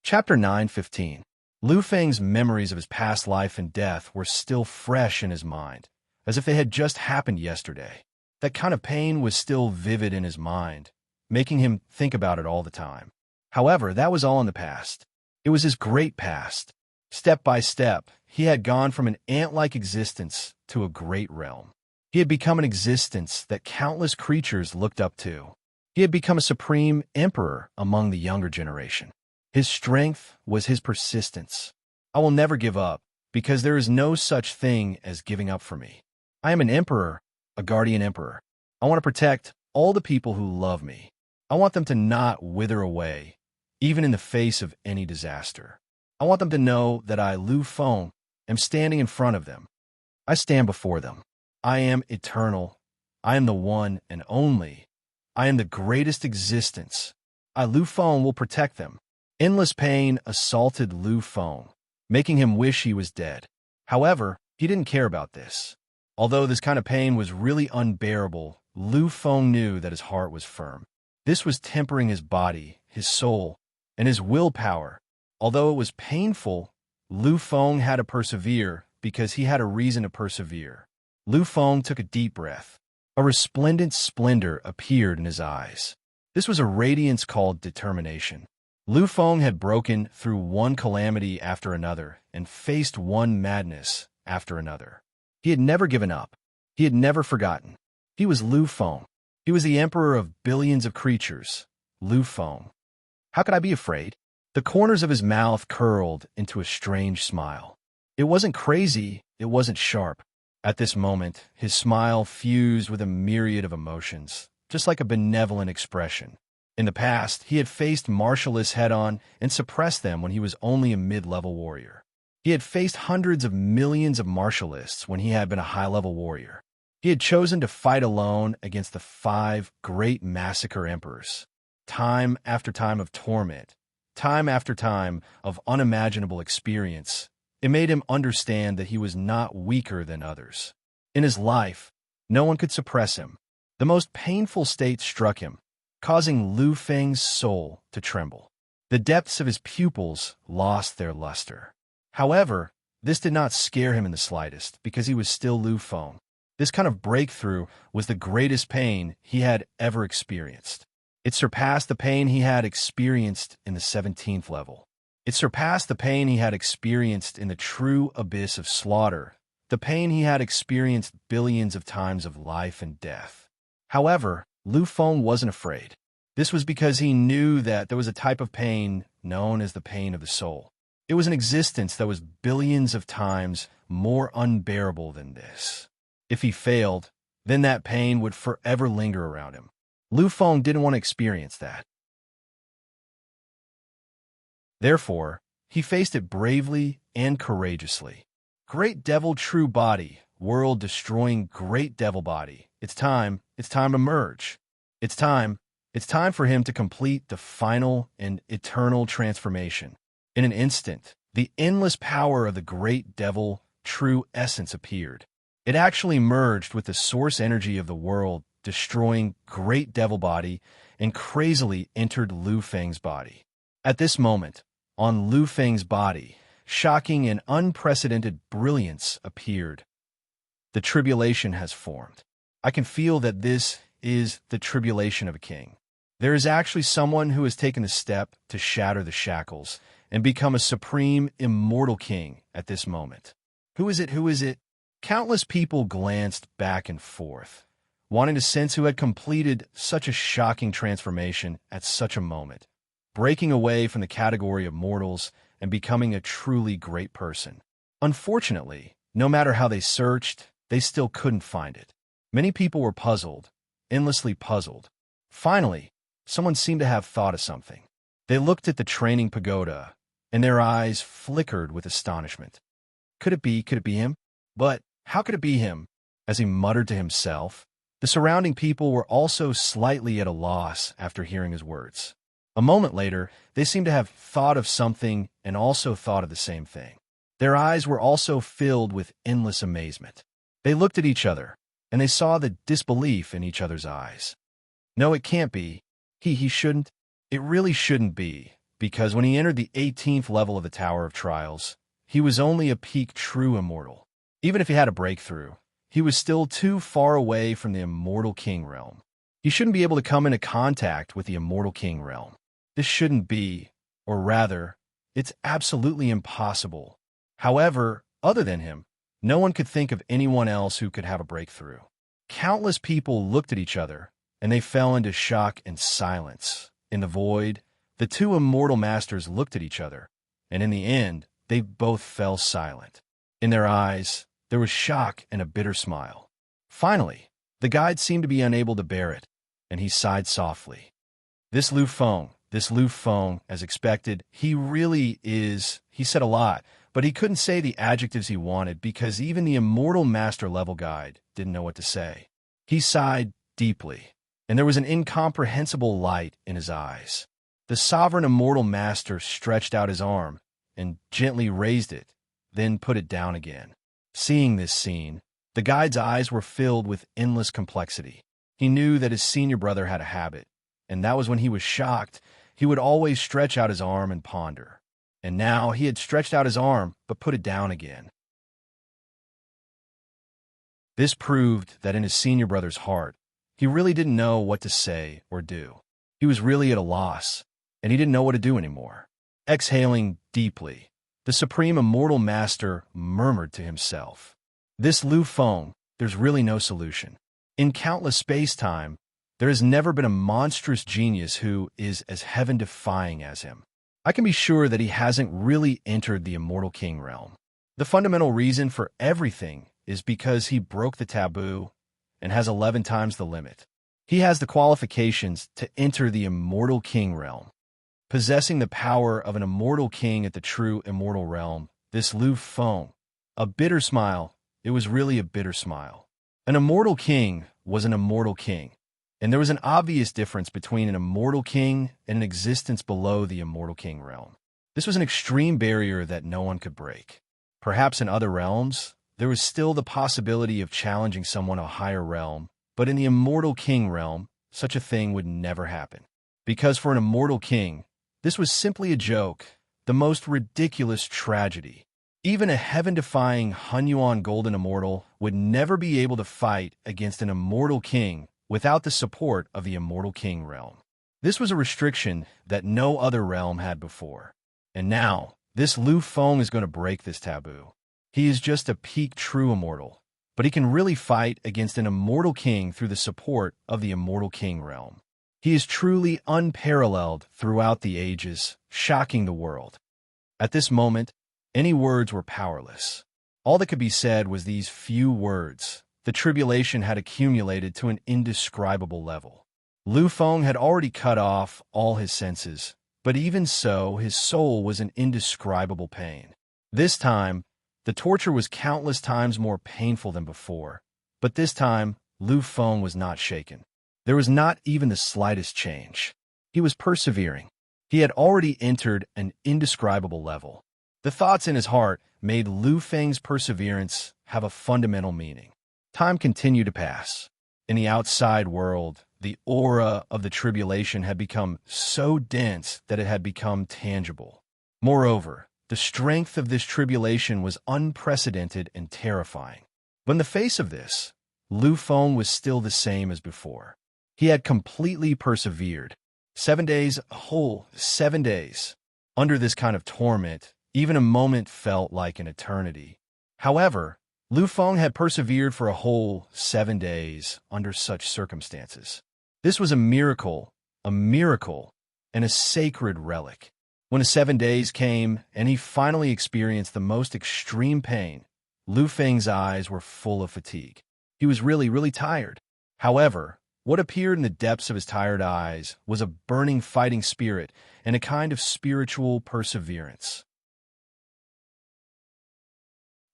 Chapter 9:15. Lu Feng's memories of his past life and death were still fresh in his mind, as if they had just happened yesterday. That kind of pain was still vivid in his mind, making him think about it all the time. However, that was all in the past. It was his great past. Step by step, he had gone from an ant-like existence to a great realm. He had become an existence that countless creatures looked up to. He had become a supreme emperor among the younger generation. His strength was his persistence. I will never give up, because there is no such thing as giving up for me. I am an emperor, a guardian emperor. I want to protect all the people who love me. I want them to not wither away, even in the face of any disaster. I want them to know that I, Lu Feng, am standing in front of them. I stand before them. I am eternal. I am the one and only. I am the greatest existence. I, Lu Feng, will protect them. Endless pain assaulted Lu Feng, making him wish he was dead. However, he didn't care about this. Although this kind of pain was really unbearable, Lu Feng knew that his heart was firm. This was tempering his body, his soul, and his willpower. Although it was painful, Lu Feng had to persevere because he had a reason to persevere. Lu Feng took a deep breath. A resplendent splendor appeared in his eyes. This was a radiance called determination. Lu Feng had broken through one calamity after another and faced one madness after another. He had never given up. He had never forgotten. He was Lu Feng. He was the emperor of billions of creatures, Lu Feng. How could I be afraid? The corners of his mouth curled into a strange smile. It wasn't crazy, it wasn't sharp. At this moment, his smile fused with a myriad of emotions, just like a benevolent expression. In the past, he had faced martialists head-on and suppressed them when he was only a mid-level warrior. He had faced hundreds of millions of martialists when he had been a high-level warrior. He had chosen to fight alone against the 5 great massacre emperors. Time after time of torment, time after time of unimaginable experience, it made him understand that he was not weaker than others. In his life, no one could suppress him. The most painful state struck him, causing Lu Feng's soul to tremble. The depths of his pupils lost their luster. However, this did not scare him in the slightest, because he was still Lu Feng. This kind of breakthrough was the greatest pain he had ever experienced. It surpassed the pain he had experienced in the 17th level. It surpassed the pain he had experienced in the true abyss of slaughter, the pain he had experienced billions of times of life and death. However, Lu Feng wasn't afraid. This was because he knew that there was a type of pain known as the pain of the soul. It was an existence that was billions of times more unbearable than this. If he failed, then that pain would forever linger around him. Lu Feng didn't want to experience that. Therefore, he faced it bravely and courageously. Great Devil True Body, world-destroying Great Devil Body. It's time to merge. It's time for him to complete the final and eternal transformation. In an instant, the endless power of the Great Devil True Essence appeared. It actually merged with the source energy of the world, destroying Great Devil Body, and crazily entered Lu Feng's body. At this moment, on Lu Feng's body, shocking and unprecedented brilliance appeared. The tribulation has formed. I can feel that this is the tribulation of a king. There is actually someone who has taken the step to shatter the shackles and become a supreme, immortal king at this moment. Who is it? Who is it? Countless people glanced back and forth, wanting to sense who had completed such a shocking transformation at such a moment. breaking away from the category of mortals and becoming a truly great person. Unfortunately, no matter how they searched, they still couldn't find it. Many people were puzzled, endlessly puzzled. Finally, someone seemed to have thought of something. They looked at the training pagoda, and their eyes flickered with astonishment. Could it be him? But how could it be him? As he muttered to himself, the surrounding people were also slightly at a loss after hearing his words. A moment later, they seemed to have thought of something and also thought of the same thing. Their eyes were also filled with endless amazement. They looked at each other, and they saw the disbelief in each other's eyes. No, it can't be. He shouldn't. It really shouldn't be, because when he entered the 18th level of the Tower of Trials, he was only a peak true immortal. Even if he had a breakthrough, he was still too far away from the Immortal King realm. He shouldn't be able to come into contact with the Immortal King realm. This shouldn't be, or rather, it's absolutely impossible. However, other than him, no one could think of anyone else who could have a breakthrough. Countless people looked at each other, and they fell into shock and silence. In the void, the two immortal masters looked at each other, and in the end, they both fell silent. In their eyes, there was shock and a bitter smile. Finally, the guide seemed to be unable to bear it, and he sighed softly. This Lu Feng, as expected, he really is, he said a lot, but he couldn't say the adjectives he wanted because even the immortal master level guide didn't know what to say. He sighed deeply, and there was an incomprehensible light in his eyes. The sovereign immortal master stretched out his arm and gently raised it, then put it down again. Seeing this scene, the guide's eyes were filled with endless complexity. He knew that his senior brother had a habit, and that was when he was shocked, he would always stretch out his arm and ponder. And now he had stretched out his arm, but put it down again. This proved that in his senior brother's heart, he really didn't know what to say or do. He was really at a loss, and he didn't know what to do anymore. Exhaling deeply, the Supreme Immortal Master murmured to himself, "This Lu Feng, there's really no solution. In countless space-time, there has never been a monstrous genius who is as heaven-defying as him. I can be sure that he hasn't really entered the Immortal King realm. The fundamental reason for everything is because he broke the taboo and has 11 times the limit. He has the qualifications to enter the Immortal King realm. Possessing the power of an immortal king at the true immortal realm, this Lu Feng, a bitter smile, it was really a bitter smile. An immortal king was an immortal king, and there was an obvious difference between an immortal king and an existence below the Immortal King realm. This was an extreme barrier that no one could break. Perhaps in other realms, there was still the possibility of challenging someone a higher realm, but in the Immortal King realm, such a thing would never happen. Because for an immortal king, this was simply a joke, the most ridiculous tragedy. Even a heaven-defying Hunyuan Golden Immortal would never be able to fight against an immortal king without the support of the Immortal King realm. This was a restriction that no other realm had before. And now, this Lu Feng is going to break this taboo. He is just a peak true immortal, but he can really fight against an immortal king through the support of the Immortal King realm. He is truly unparalleled throughout the ages, shocking the world. At this moment, any words were powerless. All that could be said was these few words. The tribulation had accumulated to an indescribable level. Lu Feng had already cut off all his senses, but even so, his soul was in indescribable pain. This time, the torture was countless times more painful than before, but this time, Lu Feng was not shaken. There was not even the slightest change. He was persevering. He had already entered an indescribable level. The thoughts in his heart made Lu Feng's perseverance have a fundamental meaning. Time continued to pass. In the outside world, the aura of the tribulation had become so dense that it had become tangible. Moreover, the strength of this tribulation was unprecedented and terrifying. But in the face of this, Lu Feng was still the same as before. He had completely persevered. 7 days, a whole 7 days. Under this kind of torment, even a moment felt like an eternity. However, Lu Feng had persevered for a whole 7 days under such circumstances. This was a miracle, and a sacred relic. When the 7 days came and he finally experienced the most extreme pain, Lu Feng's eyes were full of fatigue. He was really, really tired. However, what appeared in the depths of his tired eyes was a burning fighting spirit and a kind of spiritual perseverance.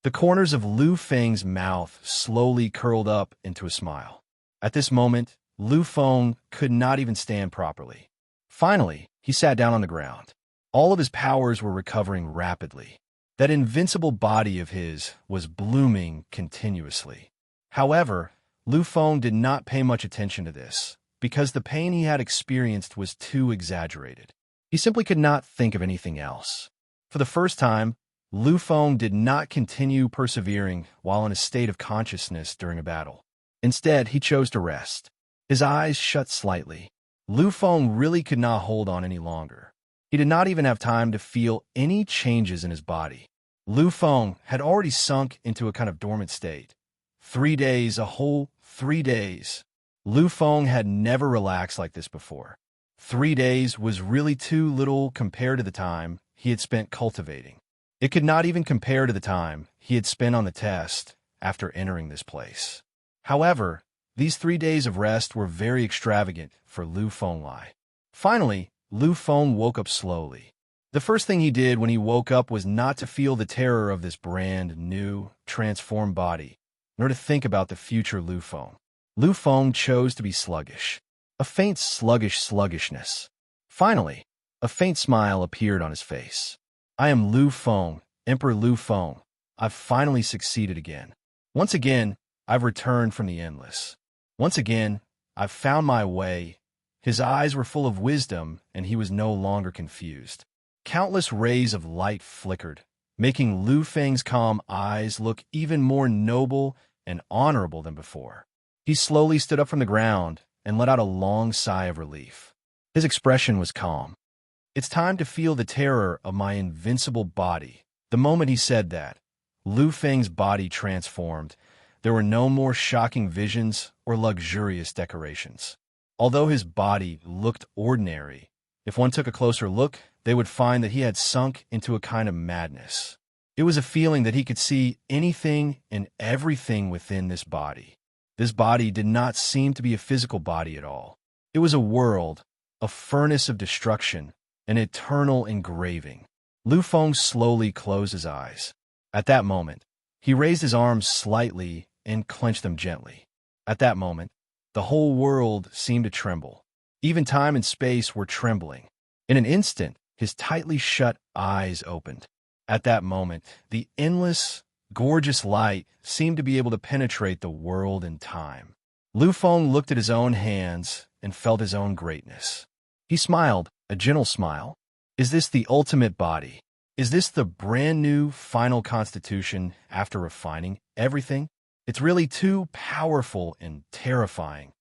The corners of Lu Feng's mouth slowly curled up into a smile. At this moment, Lu Feng could not even stand properly. Finally, he sat down on the ground. All of his powers were recovering rapidly. That invincible body of his was blooming continuously. However, Lu Feng did not pay much attention to this, because the pain he had experienced was too exaggerated. He simply could not think of anything else. For the first time, Lu Feng did not continue persevering while in a state of consciousness during a battle. Instead, he chose to rest. His eyes shut slightly. Lu Feng really could not hold on any longer. He did not even have time to feel any changes in his body. Lu Feng had already sunk into a kind of dormant state. 3 days, a whole 3 days. Lu Feng had never relaxed like this before. 3 days was really too little compared to the time he had spent cultivating. It could not even compare to the time he had spent on the test after entering this place. However, these 3 days of rest were very extravagant for Lu Fenglai. Finally, Lu Feng woke up slowly. The first thing he did when he woke up was not to feel the terror of this brand new, transformed body, nor to think about the future Lu Feng. Lu Feng chose to be sluggish. A faint sluggishness. Finally, a faint smile appeared on his face. I am Lu Feng, Emperor Lu Feng. I've finally succeeded again. Once again, I've returned from the endless. Once again, I've found my way. His eyes were full of wisdom, and he was no longer confused. Countless rays of light flickered, making Lu Feng's calm eyes look even more noble and honorable than before. He slowly stood up from the ground and let out a long sigh of relief. His expression was calm. It's time to feel the terror of my invincible body. The moment he said that, Lu Feng's body transformed. There were no more shocking visions or luxurious decorations. Although his body looked ordinary, if one took a closer look, they would find that he had sunk into a kind of madness. It was a feeling that he could see anything and everything within this body. This body did not seem to be a physical body at all. It was a world, a furnace of destruction, an eternal engraving. Lu Feng slowly closed his eyes. At that moment, he raised his arms slightly and clenched them gently. At that moment, the whole world seemed to tremble. Even time and space were trembling. In an instant, his tightly shut eyes opened. At that moment, the endless, gorgeous light seemed to be able to penetrate the world and time. Lu Feng looked at his own hands and felt his own greatness. He smiled, a gentle smile. Is this the ultimate body? Is this the brand new final constitution after refining everything? It's really too powerful and terrifying.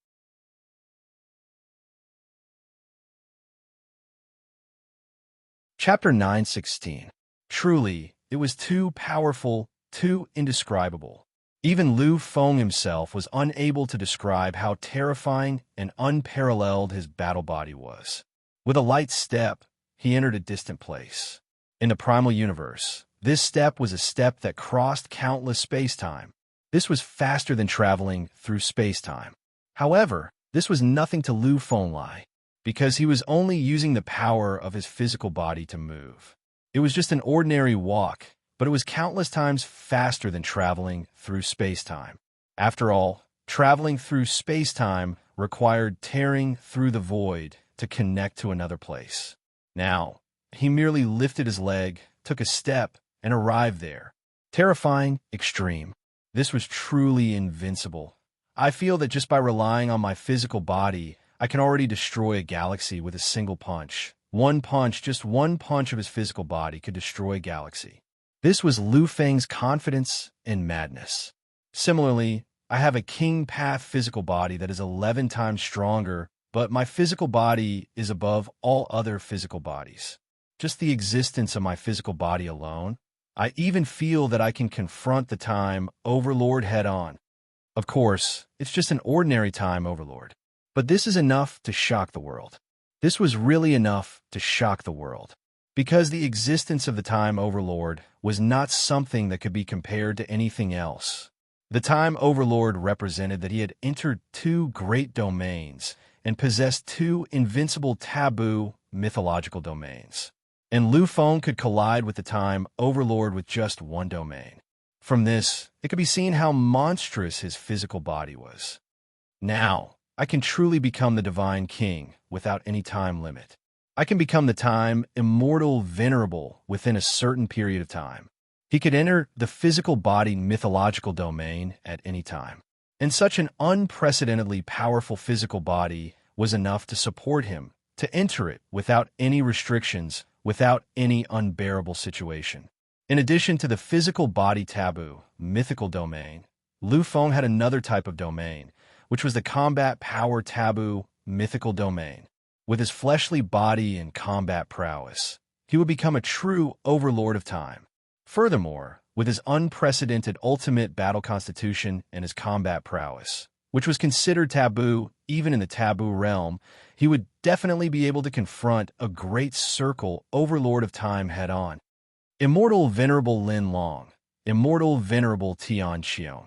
Chapter 9:16. Truly, it was too powerful, too indescribable. Even Lu Feng himself was unable to describe how terrifying and unparalleled his battle body was. With a light step, he entered a distant place. In the primal universe, this step was a step that crossed countless space-time. This was faster than traveling through space-time. However, this was nothing to Lu Fenglai, because he was only using the power of his physical body to move. It was just an ordinary walk, but it was countless times faster than traveling through space-time. After all, traveling through space-time required tearing through the void to connect to another place. Now, he merely lifted his leg, took a step, and arrived there. Terrifying, extreme. This was truly invincible. I feel that just by relying on my physical body, I can already destroy a galaxy with a single punch. One punch, just one punch of his physical body could destroy a galaxy. This was Lu Feng's confidence and madness. Similarly, I have a king path physical body that is 11 times stronger, but my physical body is above all other physical bodies. Just the existence of my physical body alone, I even feel that I can confront the time Overlord head-on. Of course, it's just an ordinary time Overlord. But this is enough to shock the world. This was really enough to shock the world, because the existence of the Time Overlord was not something that could be compared to anything else. The Time Overlord represented that he had entered two great domains and possessed two invincible taboo mythological domains. And Lu Feng could collide with the Time Overlord with just one domain. From this, it could be seen how monstrous his physical body was. Now, I can truly become the Divine King without any time limit. I can become the Time Immortal Venerable within a certain period of time. He could enter the physical body mythological domain at any time. And such an unprecedentedly powerful physical body was enough to support him, to enter it without any restrictions, without any unbearable situation. In addition to the physical body taboo, mythical domain, Lu Feng had another type of domain, which was the combat power taboo, mythical domain. With his fleshly body and combat prowess, he would become a true overlord of time. Furthermore, with his unprecedented ultimate battle constitution and his combat prowess, which was considered taboo even in the taboo realm, he would definitely be able to confront a great circle overlord of time head-on. Immortal Venerable Lin Long, Immortal Venerable Tian Qiong.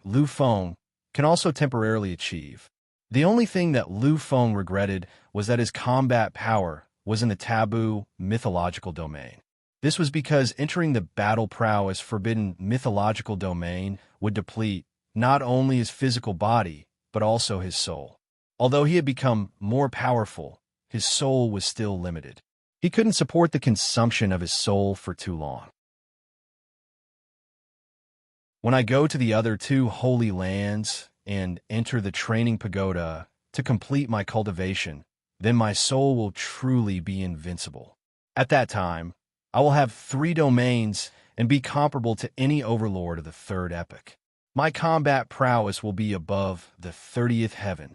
Lu Feng, can also temporarily achieve. The only thing that Lu Feng regretted was that his combat power was in the taboo mythological domain. This was because entering the battle prowess forbidden mythological domain would deplete not only his physical body, but also his soul. Although he had become more powerful, his soul was still limited. He couldn't support the consumption of his soul for too long. When I go to the other two holy lands and enter the training pagoda to complete my cultivation, then my soul will truly be invincible. At that time, I will have 3 domains and be comparable to any overlord of the third epoch. My combat prowess will be above the 30th heaven.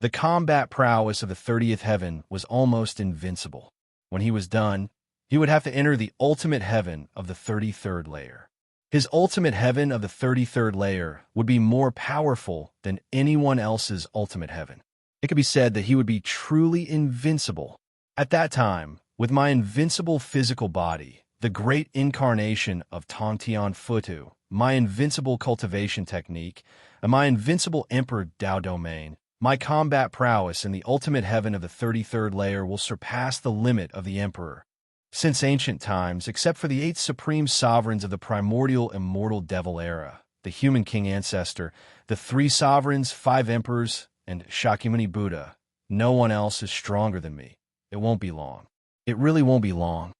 The combat prowess of the 30th heaven was almost invincible. When he was done, he would have to enter the ultimate heaven of the 33rd layer. His ultimate heaven of the 33rd layer would be more powerful than anyone else's ultimate heaven. It could be said that he would be truly invincible. At that time, with my invincible physical body, the great incarnation of Tongtian Futu, my invincible cultivation technique, and my invincible Emperor Dao domain, my combat prowess in the ultimate heaven of the 33rd layer will surpass the limit of the Emperor. Since ancient times, except for the 8 supreme sovereigns of the primordial immortal devil era, the human king ancestor, the 3 sovereigns, 5 emperors, and Shakyamuni Buddha, no one else is stronger than me. It won't be long. It really won't be long.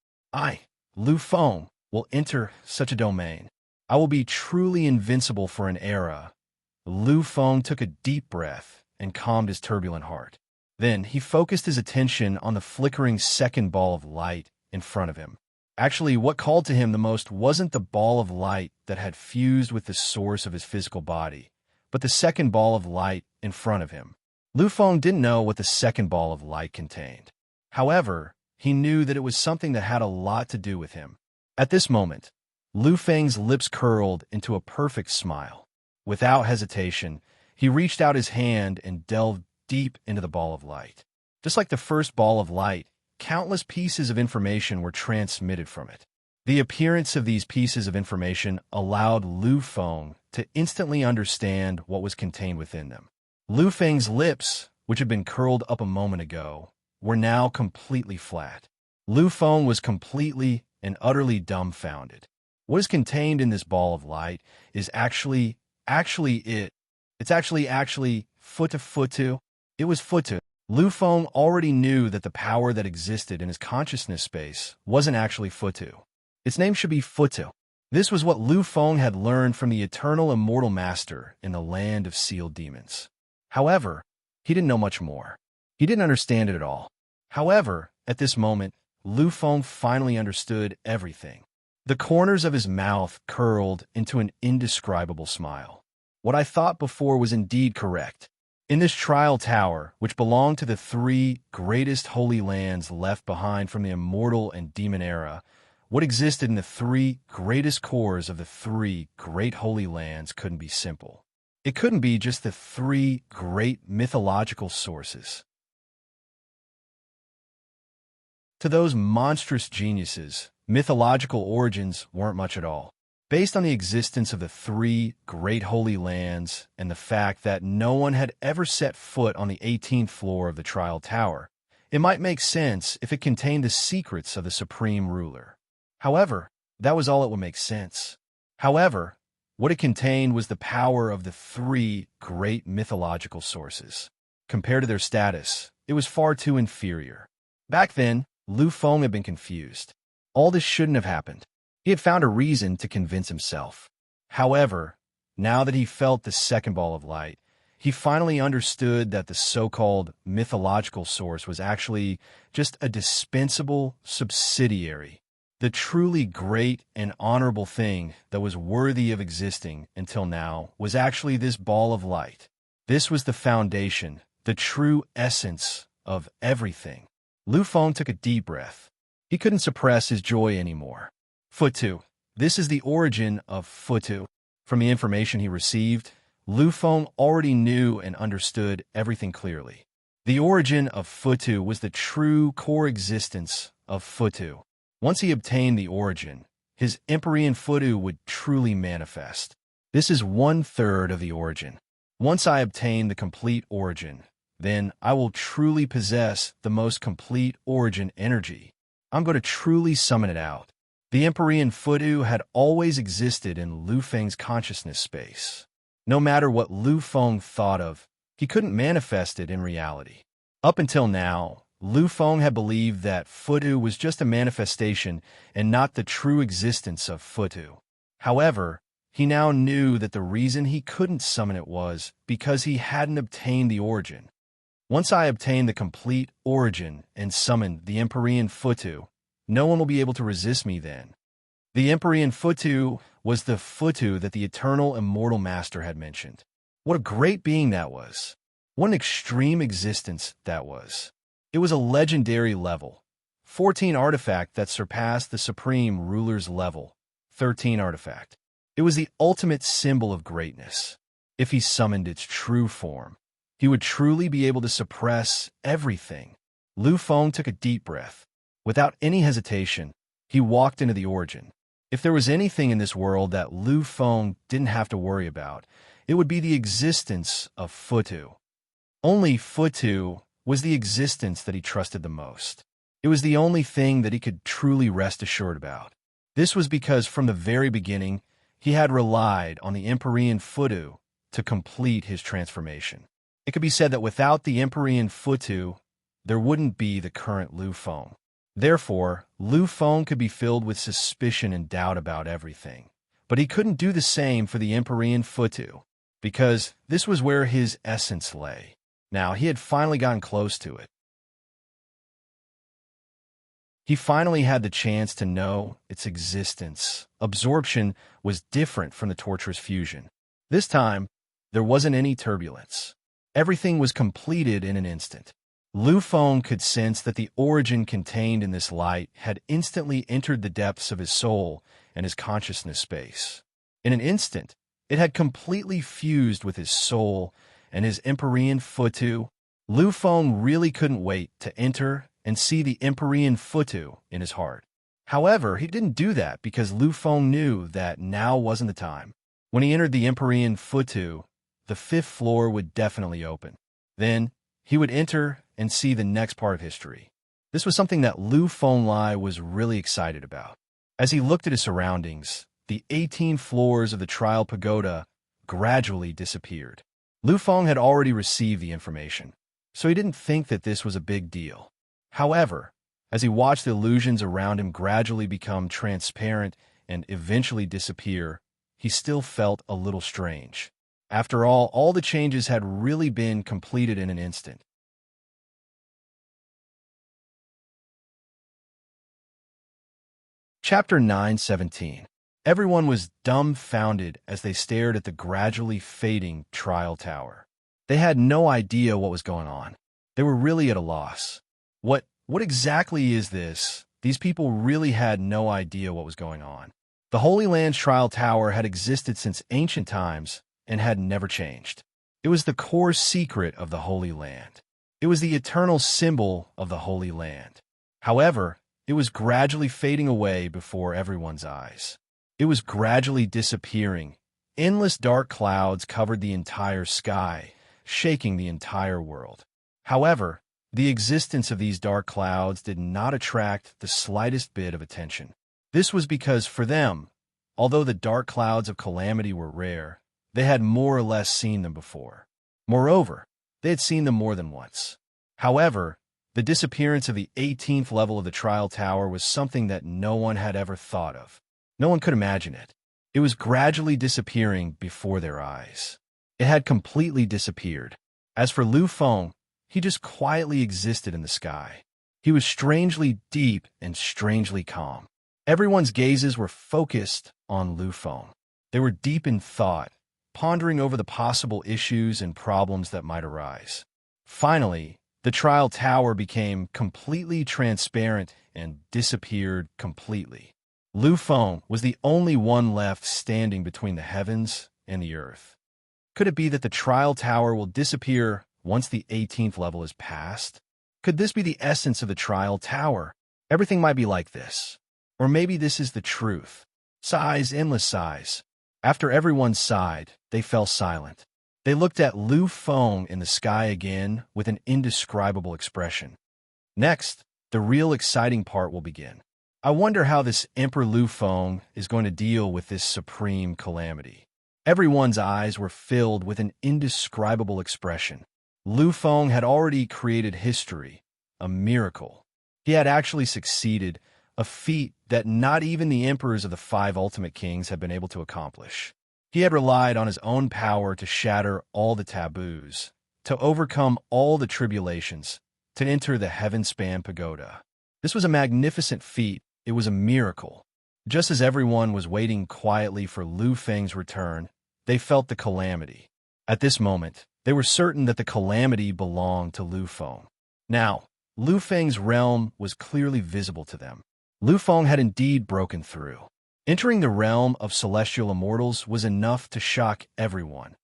Lu Feng, will enter such a domain. I will be truly invincible for an era. Lu Feng took a deep breath and calmed his turbulent heart. Then he focused his attention on the flickering second ball of light in front of him. Actually, what called to him the most wasn't the ball of light that had fused with the source of his physical body, but the second ball of light in front of him. Lu Feng didn't know what the second ball of light contained. However, he knew that it was something that had a lot to do with him. At this moment, Lu Feng's lips curled into a perfect smile. Without hesitation, he reached out his hand and delved deep into the ball of light. Just like the first ball of light, countless pieces of information were transmitted from it. The appearance of these pieces of information allowed Lu Feng to instantly understand what was contained within them. Lu Feng's lips, which had been curled up a moment ago, were now completely flat. Lu Feng was completely and utterly dumbfounded. What is contained in this ball of light is actually it. It's actually Futu. It was Futu. Lu Feng already knew that the power that existed in his consciousness space wasn't actually Futu. Its name should be Futu. This was what Lu Feng had learned from the eternal immortal master in the land of sealed demons. However, he didn't know much more. He didn't understand it at all. However, at this moment, Lu Feng finally understood everything. The corners of his mouth curled into an indescribable smile. What I thought before was indeed correct. In this trial tower, which belonged to the 3 greatest holy lands left behind from the immortal and demon era, what existed in the 3 greatest cores of the 3 great holy lands couldn't be simple. It couldn't be just the 3 great mythological sources. To those monstrous geniuses, mythological origins weren't much at all. Based on the existence of the three great holy lands and the fact that no one had ever set foot on the 18th floor of the Trial Tower, it might make sense if it contained the secrets of the supreme ruler. However, that was all it would make sense. However, what it contained was the power of the three great mythological sources. Compared to their status, it was far too inferior. Back then, Lu Feng had been confused. All this shouldn't have happened. He had found a reason to convince himself. However, now that he felt the second ball of light, he finally understood that the so-called mythological source was actually just a dispensable subsidiary. The truly great and honorable thing that was worthy of existing until now was actually this ball of light. This was the foundation, the true essence of everything. Lu Feng took a deep breath. He couldn't suppress his joy anymore. Futu. This is the origin of Futu. From the information he received, Lu Feng already knew and understood everything clearly. The origin of Futu was the true core existence of Futu. Once he obtained the origin, his Empyrean Futu would truly manifest. This is 1/3 of the origin. Once I obtain the complete origin, then I will truly possess the most complete origin energy. I'm going to truly summon it out. The Empyrean Futu had always existed in Lu Feng's consciousness space. No matter what Lu Feng thought of, he couldn't manifest it in reality. Up until now, Lu Feng had believed that Futu was just a manifestation and not the true existence of Futu. However, he now knew that the reason he couldn't summon it was because he hadn't obtained the origin. Once I obtain the complete origin and summon the Empyrean Futu, no one will be able to resist me then. The Empyrean Futu was the Futu that the eternal immortal master had mentioned. What a great being that was. What an extreme existence that was. It was a legendary level. 14 artifact that surpassed the supreme ruler's level. 13 artifact. It was the ultimate symbol of greatness. If he summoned its true form, he would truly be able to suppress everything. Lu Feng took a deep breath. Without any hesitation, he walked into the origin. If there was anything in this world that Lu Feng didn't have to worry about, it would be the existence of Futu. Only Futu was the existence that he trusted the most. It was the only thing that he could truly rest assured about. This was because from the very beginning, he had relied on the Empyrean Futu to complete his transformation. It could be said that without the Empyrean Futu, there wouldn't be the current Lu Feng. Therefore, Lu Feng could be filled with suspicion and doubt about everything. But he couldn't do the same for the Empyrean Futu, because this was where his essence lay. Now, he had finally gotten close to it. He finally had the chance to know its existence. Absorption was different from the torturous fusion. This time, there wasn't any turbulence. Everything was completed in an instant. Lu Feng could sense that the origin contained in this light had instantly entered the depths of his soul and his consciousness space. In an instant, it had completely fused with his soul and his Empyrean Futu. Lu Feng really couldn't wait to enter and see the Empyrean Futu in his heart. However, he didn't do that because Lu Feng knew that now wasn't the time. When he entered the Empyrean Futu, the 5th floor would definitely open. Then, he would enter and see the next part of history. This was something that Lu Fenglai was really excited about. As he looked at his surroundings, the 18 floors of the Trial Pagoda gradually disappeared. Lu Feng had already received the information, so he didn't think that this was a big deal. However, as he watched the illusions around him gradually become transparent and eventually disappear, he still felt a little strange. After all the changes had really been completed in an instant. Chapter 9:17. Everyone was dumbfounded as they stared at the gradually fading Trial Tower. They had no idea what was going on. They were really at a loss. What exactly is this? These people really had no idea what was going on. The Holy Land's Trial Tower had existed since ancient times and had never changed. It was the core secret of the Holy Land. It was the eternal symbol of the Holy Land. However, it was gradually fading away before everyone's eyes. It was gradually disappearing. Endless dark clouds covered the entire sky, shaking the entire world. However, the existence of these dark clouds did not attract the slightest bit of attention. This was because for them, although the dark clouds of calamity were rare, they had more or less seen them before. Moreover, they had seen them more than once. However, the disappearance of the 18th level of the trial tower was something that no one had ever thought of. No one could imagine it. It was gradually disappearing before their eyes. It had completely disappeared. As for Lu Feng, he just quietly existed in the sky. He was strangely deep and strangely calm. Everyone's gazes were focused on Lu Feng. They were deep in thought, pondering over the possible issues and problems that might arise. Finally, the trial tower became completely transparent and disappeared completely. Lu Feng was the only one left standing between the heavens and the earth. Could it be that the trial tower will disappear once the 18th level is passed? Could this be the essence of the trial tower? Everything might be like this. Or maybe this is the truth. Sighs, endless sighs. After everyone sighed, they fell silent. They looked at Lu Feng in the sky again with an indescribable expression. Next, the real exciting part will begin. I wonder how this Emperor Lu Feng is going to deal with this supreme calamity. Everyone's eyes were filled with an indescribable expression. Lu Feng had already created history, a miracle. He had actually succeeded, a feat that not even the emperors of the 5 ultimate kings had been able to accomplish. He had relied on his own power to shatter all the taboos, to overcome all the tribulations, to enter the heaven-span pagoda. This was a magnificent feat. It was a miracle. Just as everyone was waiting quietly for Lu Feng's return, they felt the calamity. At this moment, they were certain that the calamity belonged to Lu Feng. Now, Lu Feng's realm was clearly visible to them. Lu Feng had indeed broken through. Entering the realm of celestial immortals was enough to shock everyone,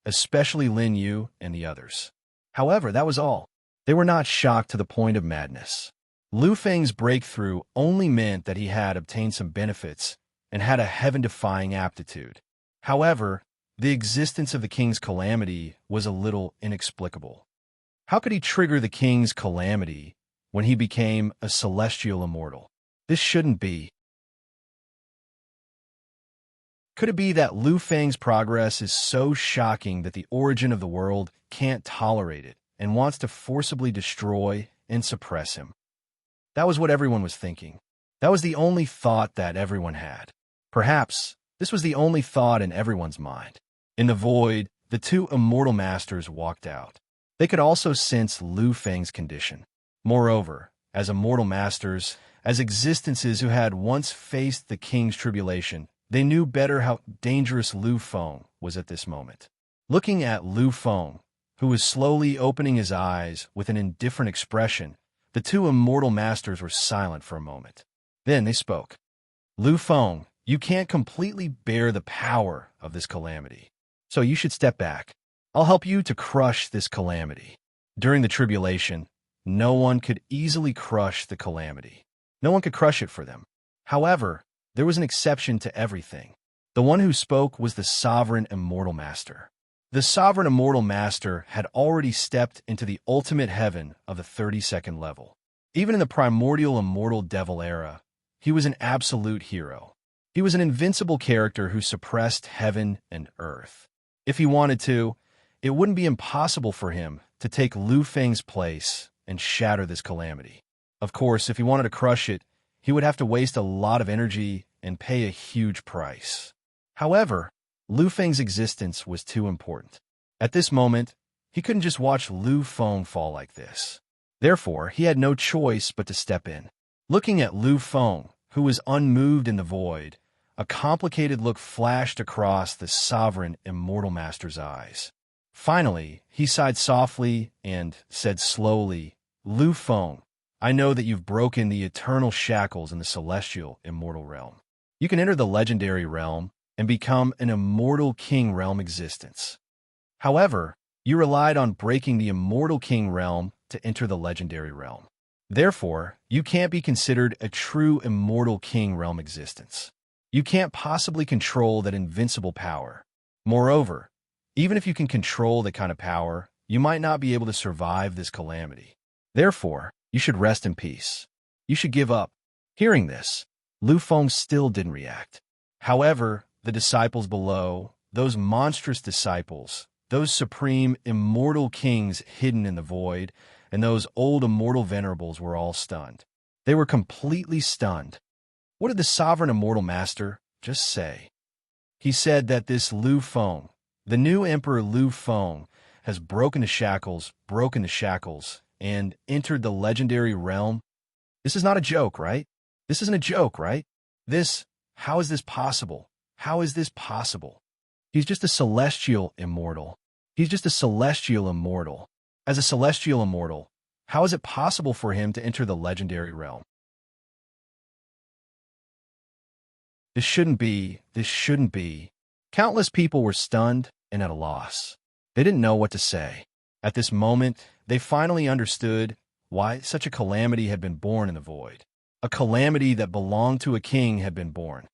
especially Lin Yu and the others. However, that was all. They were not shocked to the point of madness. Lu Feng's breakthrough only meant that he had obtained some benefits and had a heaven-defying aptitude. However, the existence of the king's calamity was a little inexplicable. How could he trigger the king's calamity when he became a celestial immortal? This shouldn't be. Could it be that Lu Feng's progress is so shocking that the origin of the world can't tolerate it and wants to forcibly destroy and suppress him? That was what everyone was thinking. That was the only thought that everyone had. Perhaps this was the only thought in everyone's mind. In the void, the 2 immortal masters walked out. They could also sense Lu Feng's condition. Moreover, as immortal masters, as existences who had once faced the king's tribulation, they knew better how dangerous Lu Feng was at this moment. Looking at Lu Feng, who was slowly opening his eyes with an indifferent expression, the 2 immortal masters were silent for a moment. Then they spoke. Lu Feng, you can't completely bear the power of this calamity, so you should step back. I'll help you to crush this calamity. During the tribulation, no one could easily crush the calamity. No one could crush it for them. However, there was an exception to everything. The one who spoke was the sovereign immortal master. The sovereign immortal master had already stepped into the ultimate heaven of the 32nd level. Even in the primordial immortal devil era, he was an absolute hero. He was an invincible character who suppressed heaven and earth. If he wanted to, it wouldn't be impossible for him to take Lu Feng's place and shatter this calamity. Of course, if he wanted to crush it, he would have to waste a lot of energy and pay a huge price. However, Lu Feng's existence was too important. At this moment, he couldn't just watch Lu Feng fall like this. Therefore, he had no choice but to step in. Looking at Lu Feng, who was unmoved in the void, a complicated look flashed across the sovereign immortal master's eyes. Finally, he sighed softly and said slowly, Lu Feng, I know that you've broken the eternal shackles in the celestial immortal realm. You can enter the legendary realm and become an immortal king realm existence. However, you relied on breaking the immortal king realm to enter the legendary realm. Therefore, you can't be considered a true immortal king realm existence. You can't possibly control that invincible power. Moreover, even if you can control that kind of power, you might not be able to survive this calamity. Therefore, you should rest in peace. You should give up. Hearing this, Lu Feng still didn't react. However, the disciples below, those monstrous disciples, those supreme immortal kings hidden in the void, and those old immortal venerables were all stunned. They were completely stunned. What did the sovereign immortal master just say? He said that this Lu Feng, the new emperor Lu Feng, has broken the shackles, and entered the legendary realm. This is not a joke, right? This isn't a joke, right? How is this possible? How is this possible? He's just a celestial immortal. He's just a celestial immortal. As a celestial immortal, how is it possible for him to enter the legendary realm? This shouldn't be. Countless people were stunned and at a loss. They didn't know what to say. At this moment, they finally understood why such a calamity had been born in the void. A calamity that belonged to a king had been born.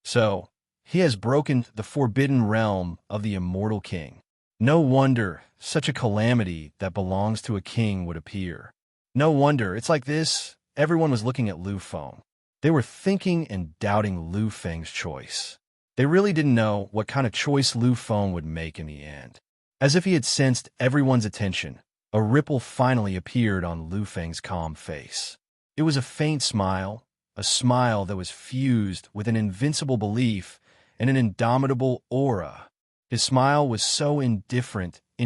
So, he has broken the forbidden realm of the immortal king. No wonder such a calamity that belongs to a king would appear. No wonder, it's like this, everyone was looking at Lu Feng. They were thinking and doubting Lu Feng's choice. They really didn't know what kind of choice Lu Feng would make in the end. As if he had sensed everyone's attention, a ripple finally appeared on Lu Feng's calm face. It was a faint smile, a smile that was fused with an invincible belief and an indomitable aura. His smile was so indifferent. I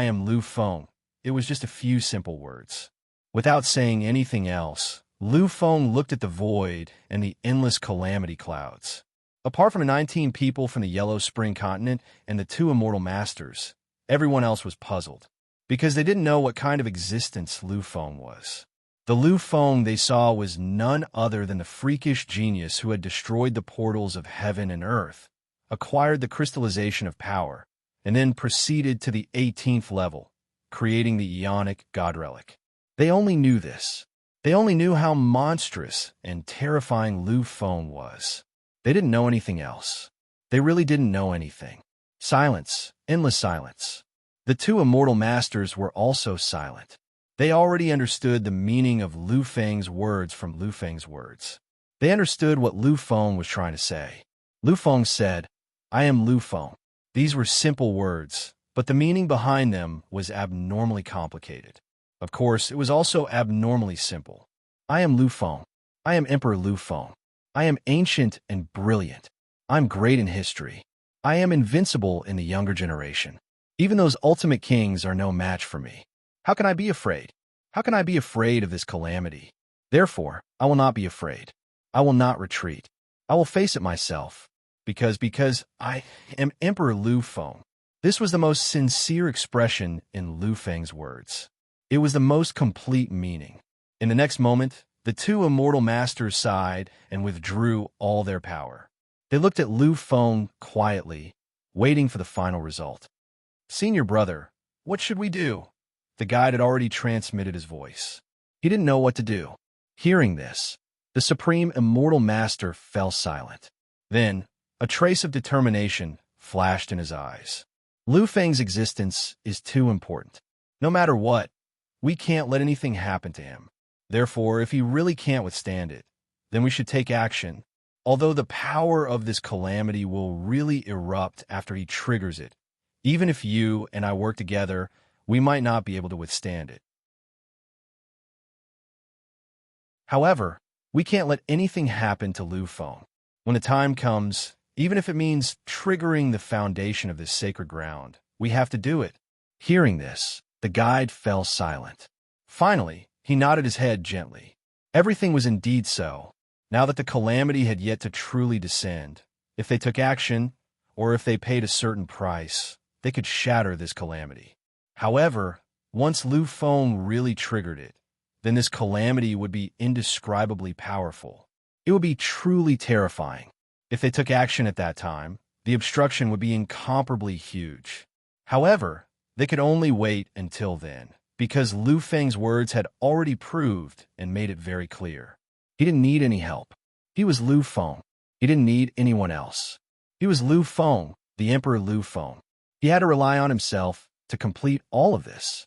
am Lu Feng. It was just a few simple words. Without saying anything else, Lu Feng looked at the void and the endless calamity clouds. Apart from the 19 people from the Yellow Spring continent and the 2 immortal masters, everyone else was puzzled, because they didn't know what kind of existence Lu Feng was. The Lu Feng they saw was none other than the freakish genius who had destroyed the portals of heaven and earth, acquired the crystallization of power, and then proceeded to the 18th level, creating the Ionic God Relic. They only knew this. They only knew how monstrous and terrifying Lu Feng was. They didn't know anything else. They really didn't know anything. Silence, endless silence. The 2 immortal masters were also silent. They already understood the meaning of Lu Feng's words from Lu Feng's words. They understood what Lu Feng was trying to say. Lu Feng said, "I am Lu Feng." These were simple words, but the meaning behind them was abnormally complicated. Of course, it was also abnormally simple. I am Lu Feng. I am Emperor Lu Feng. I am ancient and brilliant. I'm great in history. I am invincible in the younger generation. Even those ultimate kings are no match for me. How can I be afraid? How can I be afraid of this calamity? Therefore, I will not be afraid. I will not retreat. I will face it myself. Because I am Emperor Lu Feng. This was the most sincere expression in Lu Feng's words. It was the most complete meaning. In the next moment, the 2 immortal masters sighed and withdrew all their power. They looked at Lu Feng quietly, waiting for the final result. "Senior brother, what should we do?" The guide had already transmitted his voice. He didn't know what to do. Hearing this, the supreme immortal master fell silent. Then, a trace of determination flashed in his eyes. Lu Feng's existence is too important. No matter what, we can't let anything happen to him. Therefore, if he really can't withstand it, then we should take action. Although the power of this calamity will really erupt after he triggers it, even if you and I work together, we might not be able to withstand it. However, we can't let anything happen to Lu Feng. When the time comes, even if it means triggering the foundation of this sacred ground, we have to do it. Hearing this, the guide fell silent. Finally, he nodded his head gently. Everything was indeed so. Now that the calamity had yet to truly descend, if they took action, or if they paid a certain price, they could shatter this calamity. However, once Lu Feng really triggered it, then this calamity would be indescribably powerful. It would be truly terrifying. If they took action at that time, the obstruction would be incomparably huge. However, they could only wait until then, because Lu Feng's words had already proved and made it very clear. He didn't need any help. He was Lu Feng. He didn't need anyone else. He was Lu Feng, the Emperor Lu Feng. He had to rely on himself to complete all of this.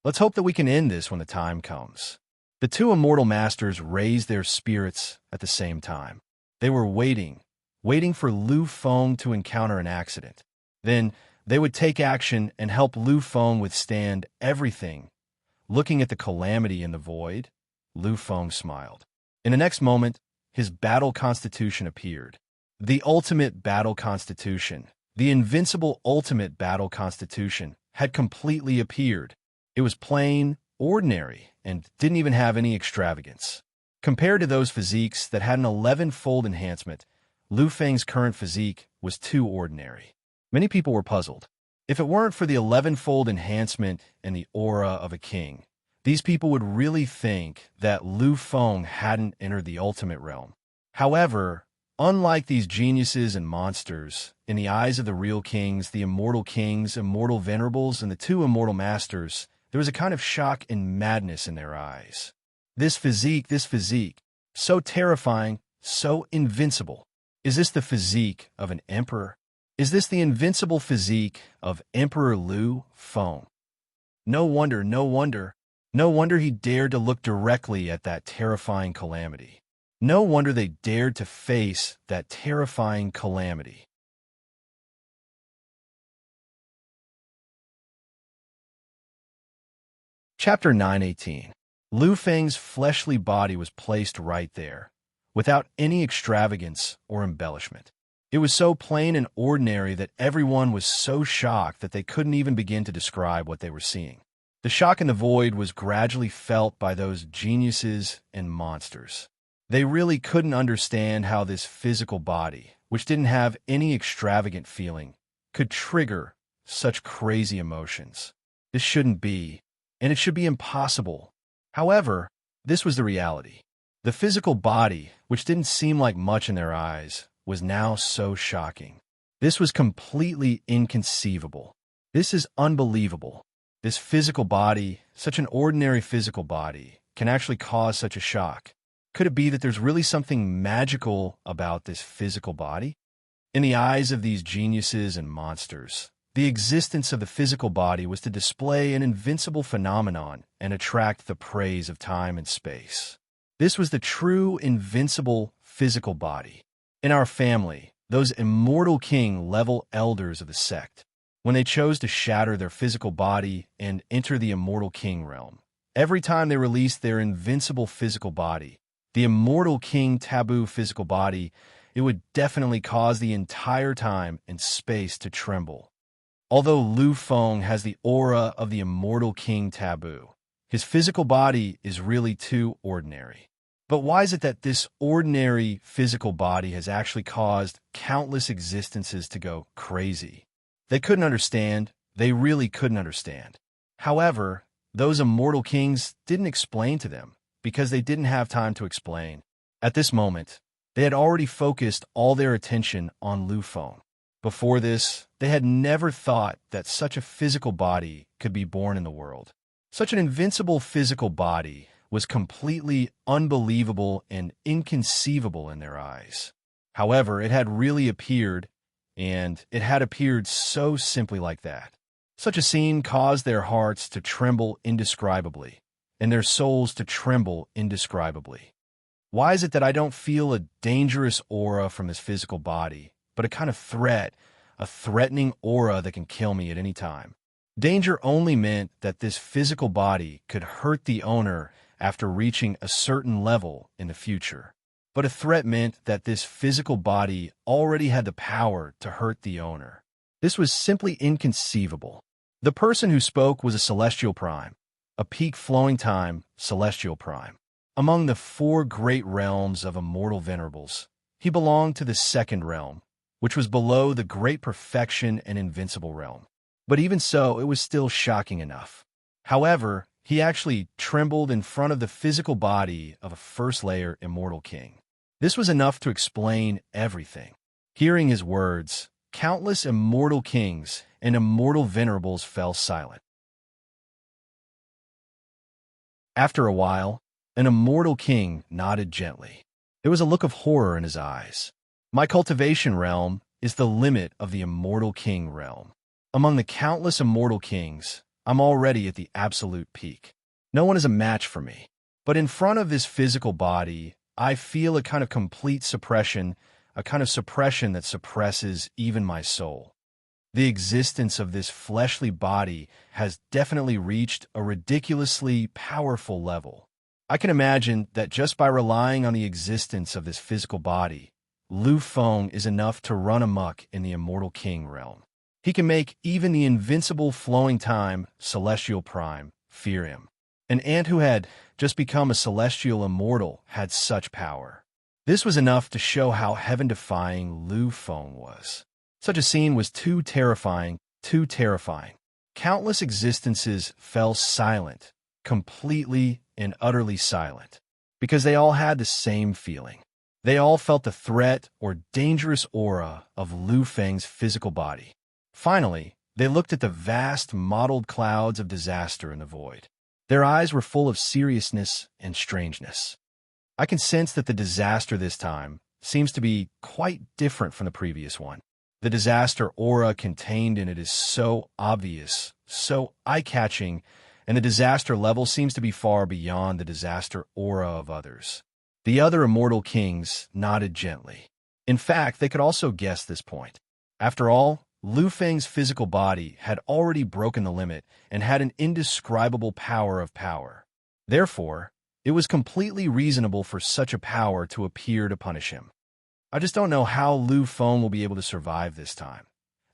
Let's hope that we can end this when the time comes. The two immortal masters raised their spirits at the same time. They were waiting for Lu Feng to encounter an accident. Then they would take action and help Lu Feng withstand everything. Looking at the calamity in the void, Lu Feng smiled. In the next moment, his battle constitution appeared. The ultimate battle constitution, the invincible ultimate battle constitution, had completely appeared. It was plain, ordinary, and didn't even have any extravagance. Compared to those physiques that had an 11-fold enhancement, Lu Feng's current physique was too ordinary. Many people were puzzled. If it weren't for the 11-fold enhancement and the aura of a king, these people would really think that Lu Feng hadn't entered the ultimate realm. However, unlike these geniuses and monsters, in the eyes of the real kings, the immortal kings, immortal venerables, and the two immortal masters, there was a kind of shock and madness in their eyes. This physique, so terrifying, so invincible. Is this the physique of an emperor? Is this the invincible physique of Emperor Lu Feng? No wonder he dared to look directly at that terrifying calamity. No wonder they dared to face that terrifying calamity. Chapter 918. Lu Feng's fleshly body was placed right there, without any extravagance or embellishment. It was so plain and ordinary that everyone was so shocked that they couldn't even begin to describe what they were seeing. The shock in the void was gradually felt by those geniuses and monsters. They really couldn't understand how this physical body, which didn't have any extravagant feeling, could trigger such crazy emotions. This shouldn't be, and it should be impossible. However, this was the reality. The physical body, which didn't seem like much in their eyes, was now so shocking. This was completely inconceivable. This is unbelievable. This physical body, such an ordinary physical body, can actually cause such a shock. Could it be that there's really something magical about this physical body? In the eyes of these geniuses and monsters, the existence of the physical body was to display an invincible phenomenon and attract the praise of time and space. This was the true invincible physical body. In our family, those immortal king-level elders of the sect, when they chose to shatter their physical body and enter the immortal king realm, every time they released their invincible physical body, the immortal king taboo physical body, it would definitely cause the entire time and space to tremble. Although Lu Feng has the aura of the immortal king taboo, his physical body is really too ordinary. But why is it that this ordinary physical body has actually caused countless existences to go crazy? They couldn't understand. They really couldn't understand. However, those immortal kings didn't explain to them because they didn't have time to explain. At this moment, they had already focused all their attention on Lu Feng. Before this, they had never thought that such a physical body could be born in the world. Such an invincible physical body was completely unbelievable and inconceivable in their eyes. However, it had really appeared, and it had appeared so simply like that. Such a scene caused their hearts to tremble indescribably, and their souls to tremble indescribably. Why is it that I don't feel a dangerous aura from this physical body, but a kind of threat, a threatening aura that can kill me at any time? Danger only meant that this physical body could hurt the owner after reaching a certain level in the future. But a threat meant that this physical body already had the power to hurt the owner. This was simply inconceivable. The person who spoke was a celestial prime, a peak flowing time celestial prime. Among the 4 great realms of immortal venerables, he belonged to the second realm, which was below the great perfection and invincible realm. But even so, it was still shocking enough. However, he actually trembled in front of the physical body of a first-layer immortal king. This was enough to explain everything. Hearing his words, countless immortal kings and immortal venerables fell silent. After a while, an immortal king nodded gently. There was a look of horror in his eyes. My cultivation realm is the limit of the immortal king realm. Among the countless immortal kings, I'm already at the absolute peak. No one is a match for me. But in front of this physical body, I feel a kind of complete suppression, a kind of suppression that suppresses even my soul. The existence of this fleshly body has definitely reached a ridiculously powerful level. I can imagine that just by relying on the existence of this physical body, Lu Feng is enough to run amok in the immortal king realm. He can make even the invincible flowing time, celestial prime, fear him. An ant who had just become a celestial immortal had such power. This was enough to show how heaven-defying Lu Feng was. Such a scene was too terrifying, too terrifying. Countless existences fell silent, completely and utterly silent, because they all had the same feeling. They all felt the threat or dangerous aura of Lu Feng's physical body. Finally, they looked at the vast mottled clouds of disaster in the void. Their eyes were full of seriousness and strangeness. I can sense that the disaster this time seems to be quite different from the previous one. The disaster aura contained in it is so obvious, so eye-catching, and the disaster level seems to be far beyond the disaster aura of others. The other immortal kings nodded gently. In fact, they could also guess this point. After all, Lu Feng's physical body had already broken the limit and had an indescribable power of power. Therefore, it was completely reasonable for such a power to appear to punish him. I just don't know how Lu Feng will be able to survive this time.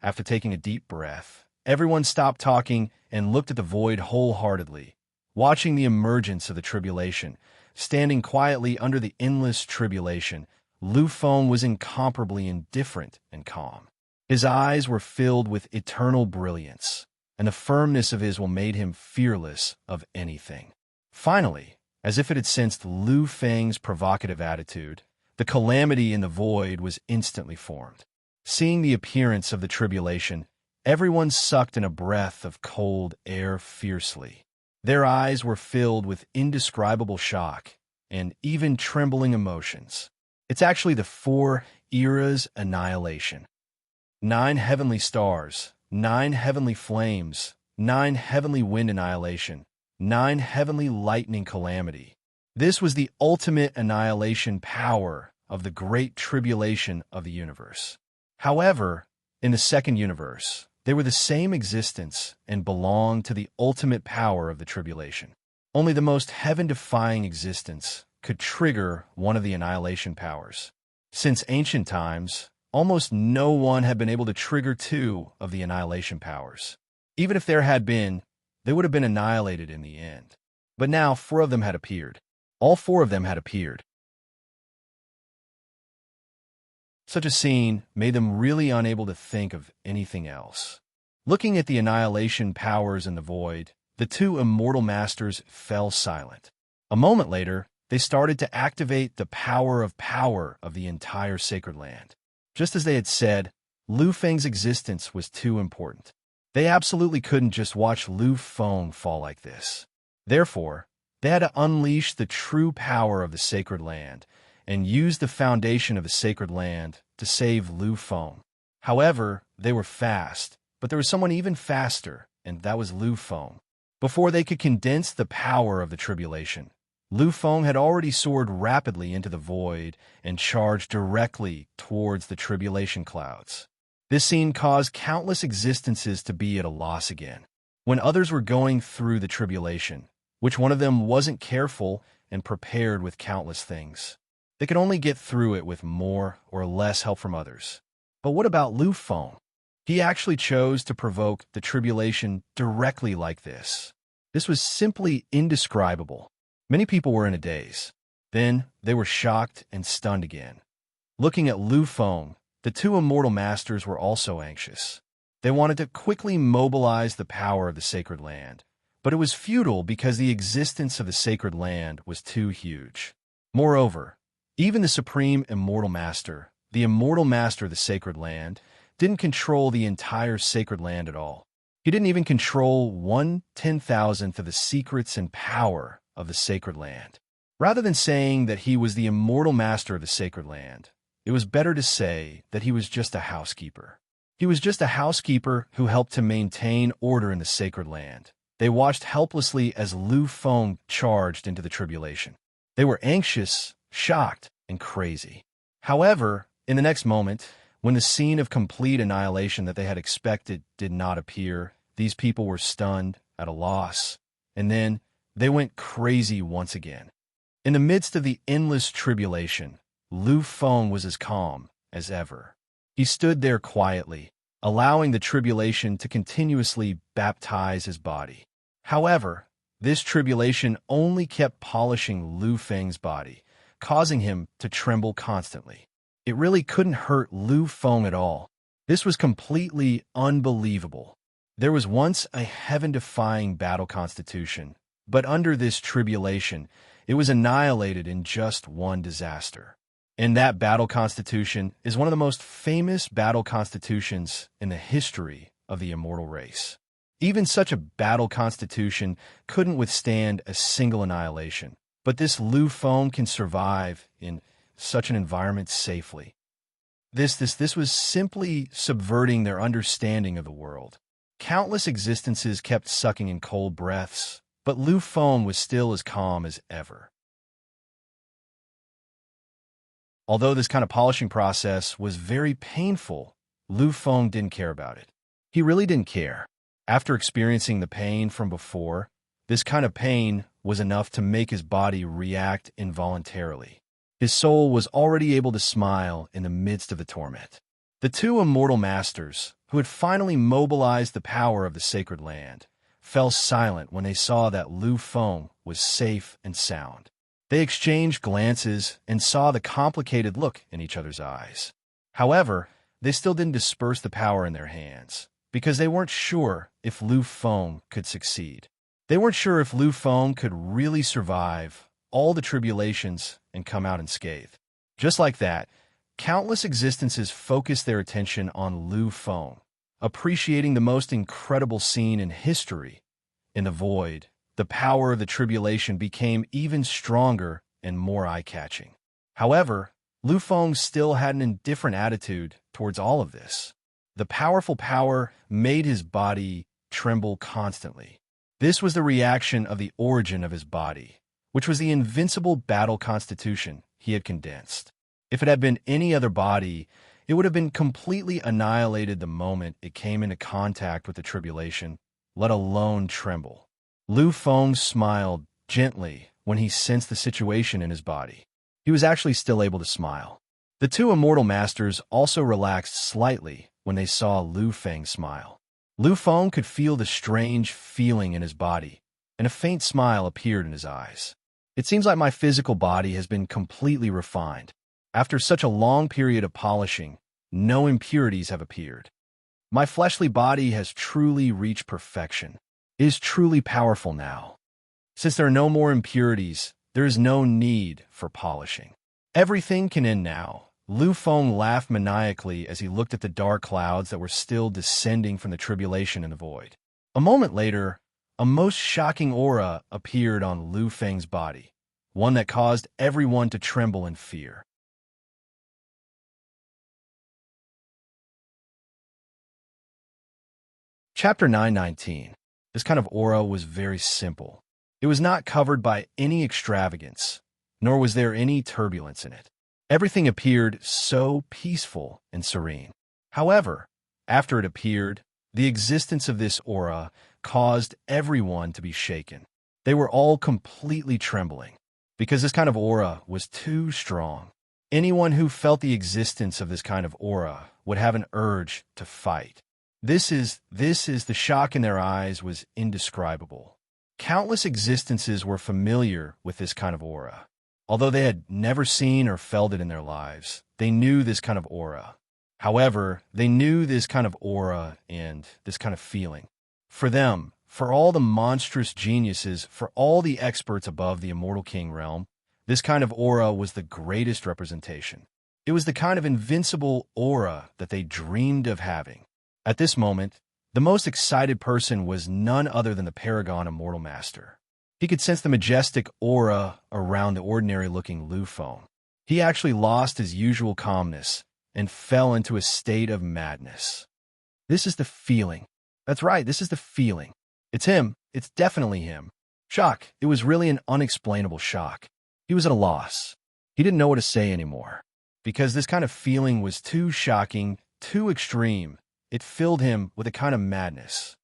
After taking a deep breath, everyone stopped talking and looked at the void wholeheartedly, watching the emergence of the tribulation. Standing quietly under the endless tribulation, Lu Feng was incomparably indifferent and calm. His eyes were filled with eternal brilliance, and the firmness of his will made him fearless of anything. Finally, as if it had sensed Lu Feng's provocative attitude, the calamity in the void was instantly formed. Seeing the appearance of the tribulation, everyone sucked in a breath of cold air fiercely. Their eyes were filled with indescribable shock and even trembling emotions. It's actually the 4 eras annihilation. 9 heavenly stars, 9 heavenly flames, 9 heavenly wind annihilation, 9 heavenly lightning calamity. This was the ultimate annihilation power of the great tribulation of the universe. However, in the second universe, they were the same existence and belonged to the ultimate power of the tribulation. Only the most heaven-defying existence could trigger one of the annihilation powers. Since ancient times, almost no one had been able to trigger 2 of the annihilation powers. Even if there had been, they would have been annihilated in the end. But now 4 of them had appeared. All 4 of them had appeared. Such a scene made them really unable to think of anything else. Looking at the annihilation powers in the void, the 2 immortal masters fell silent. A moment later, they started to activate the power of the entire sacred land. Just as they had said, Lu Feng's existence was too important. They absolutely couldn't just watch Lu Feng fall like this. Therefore, they had to unleash the true power of the sacred land and use the foundation of the sacred land to save Lu Feng. However, they were fast, but there was someone even faster, and that was Lu Feng. Before they could condense the power of the tribulation, Lu Feng had already soared rapidly into the void and charged directly towards the tribulation clouds. This scene caused countless existences to be at a loss again. When others were going through the tribulation, which one of them wasn't careful and prepared with countless things? They could only get through it with more or less help from others. But what about Lu Feng? He actually chose to provoke the tribulation directly like this. This was simply indescribable. Many people were in a daze. Then they were shocked and stunned again. Looking at Lu Feng, the 2 immortal masters were also anxious. They wanted to quickly mobilize the power of the sacred land, but it was futile because the existence of the sacred land was too huge. Moreover, even the supreme immortal master, the immortal master of the sacred land, didn't control the entire sacred land at all. He didn't even control 1/10,000th of the secrets and power of the sacred land. Rather than saying that he was the immortal master of the sacred land, it was better to say that he was just a housekeeper. He was just a housekeeper who helped to maintain order in the sacred land. They watched helplessly as Lu Feng charged into the tribulation. They were anxious, shocked, and crazy. However, in the next moment, when the scene of complete annihilation that they had expected did not appear, these people were stunned, at a loss, and then they went crazy once again. In the midst of the endless tribulation, Lu Feng was as calm as ever. He stood there quietly, allowing the tribulation to continuously baptize his body. However, this tribulation only kept polishing Lu Feng's body, causing him to tremble constantly. It really couldn't hurt Lu Feng at all. This was completely unbelievable. There was once a heaven-defying battle constitution, but under this tribulation, it was annihilated in just one disaster. And that battle constitution is one of the most famous battle constitutions in the history of the immortal race. Even such a battle constitution couldn't withstand a single annihilation, but this Lu Feng can survive in such an environment safely. This was simply subverting their understanding of the world. Countless existences kept sucking in cold breaths, but Lu Feng was still as calm as ever. Although this kind of polishing process was very painful, Lu Feng didn't care about it. He really didn't care. After experiencing the pain from before, this kind of pain was enough to make his body react involuntarily. His soul was already able to smile in the midst of the torment. The two immortal masters, who had finally mobilized the power of the sacred land, fell silent when they saw that Lu Feng was safe and sound. They exchanged glances and saw the complicated look in each other's eyes. However, they still didn't disperse the power in their hands, because they weren't sure if Lu Feng could succeed. They weren't sure if Lu Feng could really survive all the tribulations and come out unscathed. Just like that, countless existences focused their attention on Lu Feng, appreciating the most incredible scene in history. In the void, the power of the tribulation became even stronger and more eye-catching. However, Lu Feng still had an indifferent attitude towards all of this. The powerful power made his body tremble constantly. This was the reaction of the origin of his body, which was the invincible battle constitution he had condensed. If it had been any other body, it would have been completely annihilated the moment it came into contact with the tribulation, let alone tremble. Lu Feng smiled gently when he sensed the situation in his body. He was actually still able to smile. The two immortal masters also relaxed slightly when they saw Lu Feng smile. Lu Feng could feel the strange feeling in his body, and a faint smile appeared in his eyes. It seems like my physical body has been completely refined. After such a long period of polishing, no impurities have appeared. My fleshly body has truly reached perfection. It is truly powerful now. Since there are no more impurities, there is no need for polishing. Everything can end now. Lu Feng laughed maniacally as he looked at the dark clouds that were still descending from the tribulation in the void. A moment later, a most shocking aura appeared on Lu Feng's body, one that caused everyone to tremble in fear. Chapter 919. This kind of aura was very simple. It was not covered by any extravagance, nor was there any turbulence in it. Everything appeared so peaceful and serene. However, after it appeared, the existence of this aura caused everyone to be shaken. They were all completely trembling, because this kind of aura was too strong. Anyone who felt the existence of this kind of aura would have an urge to fight. This is the shock in their eyes was indescribable. Countless existences were familiar with this kind of aura. Although they had never seen or felt it in their lives, they knew this kind of aura. However, they knew this kind of aura and this kind of feeling. For them, for all the monstrous geniuses, for all the experts above the Immortal King realm, this kind of aura was the greatest representation. It was the kind of invincible aura that they dreamed of having. At this moment, the most excited person was none other than the Paragon Immortal Master. He could sense the majestic aura around the ordinary-looking Lu Feng. He actually lost his usual calmness and fell into a state of madness. This is the feeling. That's right, this is the feeling. It's him. It's definitely him. Shock. It was really an unexplainable shock. He was at a loss. He didn't know what to say anymore. Because this kind of feeling was too shocking, too extreme. It filled him with a kind of madness.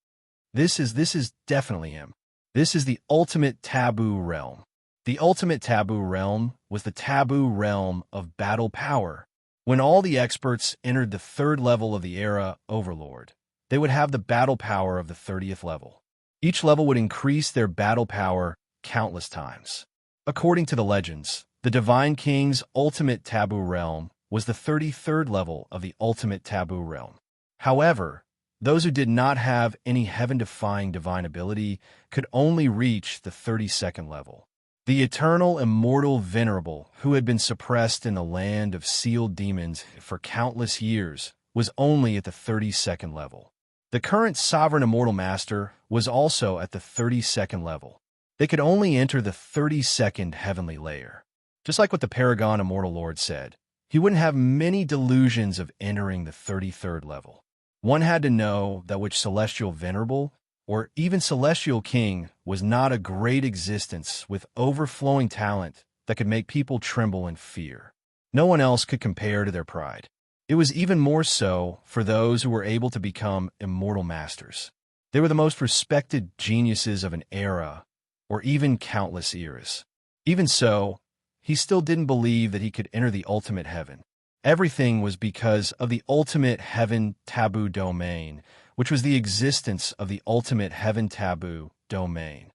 This is definitely him. This is the ultimate taboo realm. The ultimate taboo realm was the taboo realm of battle power. When all the experts entered the third level of the era Overlord, they would have the battle power of the 30th level. Each level would increase their battle power countless times. According to the legends, the Divine King's ultimate taboo realm was the 33rd level of the ultimate taboo realm. However, those who did not have any heaven-defying divine ability could only reach the 32nd level. The eternal, immortal venerable, who had been suppressed in the land of sealed demons for countless years, was only at the 32nd level. The current sovereign immortal master was also at the 32nd level. They could only enter the 32nd heavenly layer. Just like what the Paragon Immortal Lord said, he wouldn't have many delusions of entering the 33rd level. One had to know that which celestial venerable or even celestial king was not a great existence with overflowing talent that could make people tremble in fear. No one else could compare to their pride. It was even more so for those who were able to become immortal masters. They were the most respected geniuses of an era, or even countless eras. Even so, he still didn't believe that he could enter the ultimate heaven. Everything was because of the ultimate heaven taboo domain, which was the existence of the ultimate heaven taboo domain.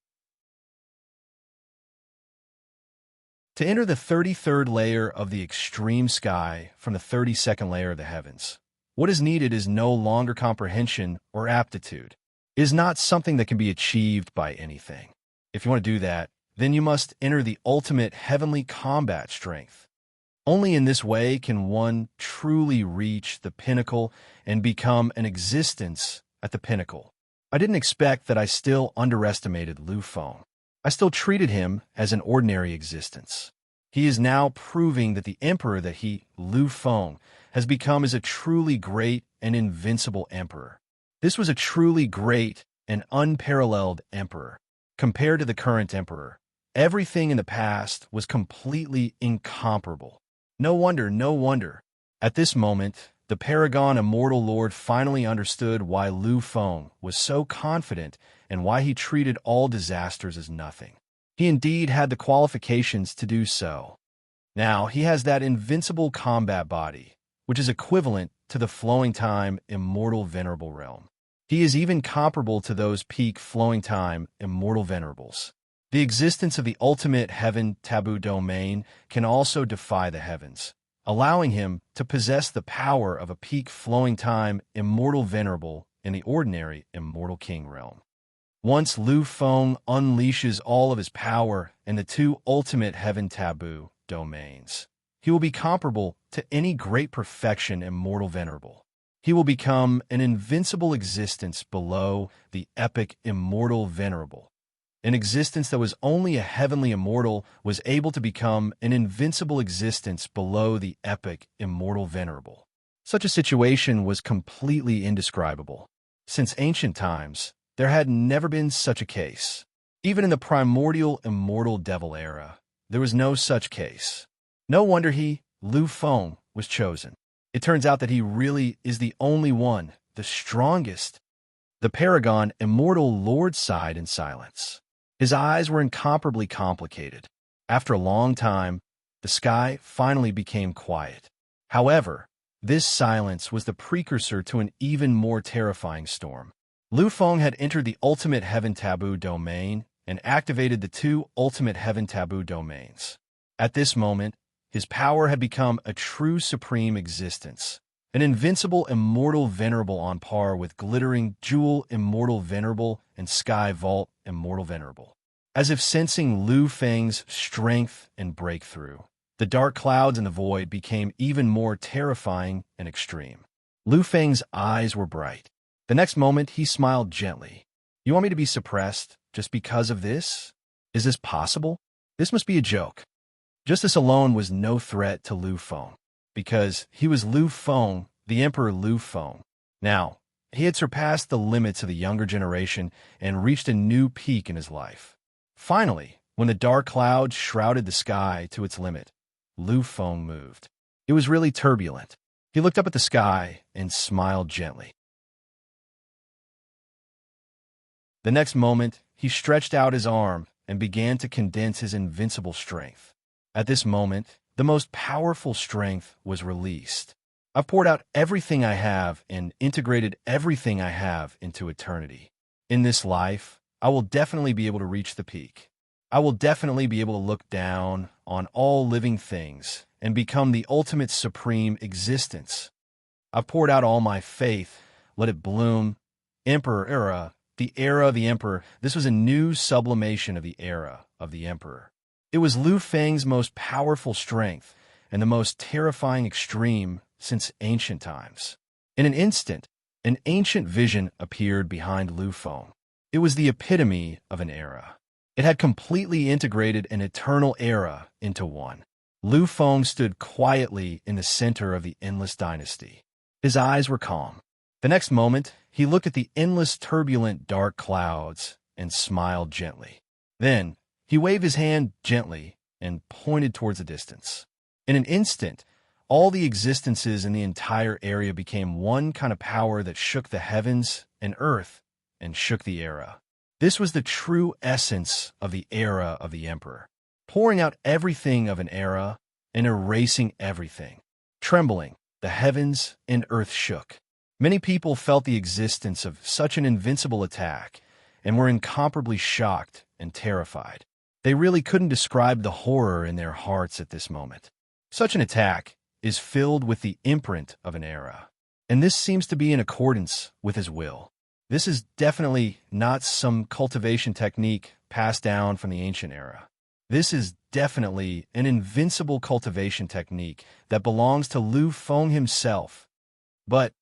To enter the 33rd layer of the extreme sky from the 32nd layer of the heavens, what is needed is no longer comprehension or aptitude. It is not something that can be achieved by anything. If you want to do that, then you must enter the ultimate heavenly combat strength. Only in this way can one truly reach the pinnacle and become an existence at the pinnacle. I didn't expect that I still underestimated Lu Feng. I still treated him as an ordinary existence. He is now proving that the emperor that he, Lu Feng, has become is a truly great and invincible emperor. This was a truly great and unparalleled emperor. Compared to the current emperor, everything in the past was completely incomparable. No wonder. At this moment, the Paragon Immortal Lord finally understood why Lu Feng was so confident and why he treated all disasters as nothing. He indeed had the qualifications to do so. Now, he has that invincible combat body, which is equivalent to the flowing time immortal venerable realm. He is even comparable to those peak flowing time immortal venerables. The existence of the ultimate heaven taboo domain can also defy the heavens, allowing him to possess the power of a peak flowing time immortal venerable in the ordinary immortal king realm. Once Lu Feng unleashes all of his power in the two ultimate heaven taboo domains, he will be comparable to any great perfection immortal venerable. He will become an invincible existence below the epic immortal venerable. An existence that was only a heavenly immortal was able to become an invincible existence below the epic immortal venerable. Such a situation was completely indescribable. Since ancient times, there had never been such a case. Even in the primordial immortal devil era, there was no such case. No wonder he, Lu Feng, was chosen. It turns out that he really is the only one, the strongest. The Paragon Immortal Lord sighed in silence. His eyes were incomparably complicated. After a long time, the sky finally became quiet. However, this silence was the precursor to an even more terrifying storm. Lu Feng had entered the ultimate heaven taboo domain and activated the two ultimate heaven taboo domains. At this moment, his power had become a true supreme existence, an invincible immortal venerable on par with glittering jewel immortal venerable and sky vault immortal venerable. As if sensing Lu Feng's strength and breakthrough, the dark clouds in the void became even more terrifying and extreme. Lu Feng's eyes were bright. The next moment, he smiled gently. "You want me to be suppressed just because of this?" Is this possible? This must be a joke. Justice alone was no threat to Lu Feng, because he was Lu Feng, the Emperor Lu Feng. Now, he had surpassed the limits of the younger generation and reached a new peak in his life. Finally, when the dark clouds shrouded the sky to its limit, Lu Feng moved. It was really turbulent. He looked up at the sky and smiled gently. The next moment, he stretched out his arm and began to condense his invincible strength. At this moment, the most powerful strength was released. I've poured out everything I have and integrated everything I have into eternity. In this life, I will definitely be able to reach the peak. I will definitely be able to look down on all living things and become the ultimate supreme existence. I've poured out all my faith. Let it bloom. Emperor era, the era of the Emperor. This was a new sublimation of the era of the Emperor. It was Lu Feng's most powerful strength and the most terrifying extreme since ancient times. In an instant, an ancient vision appeared behind Lu Feng. It was the epitome of an era. It had completely integrated an eternal era into one. Lu Feng stood quietly in the center of the endless dynasty. His eyes were calm. The next moment, he looked at the endless turbulent dark clouds and smiled gently. Then, he waved his hand gently and pointed towards the distance. In an instant, all the existences in the entire area became one kind of power that shook the heavens and earth and shook the era. This was the true essence of the era of the Emperor, pouring out everything of an era and erasing everything. Trembling, the heavens and earth shook. Many people felt the existence of such an invincible attack and were incomparably shocked and terrified. They really couldn't describe the horror in their hearts at this moment. Such an attack is filled with the imprint of an era, and this seems to be in accordance with his will. This is definitely not some cultivation technique passed down from the ancient era. This is definitely an invincible cultivation technique that belongs to Lu Feng himself. But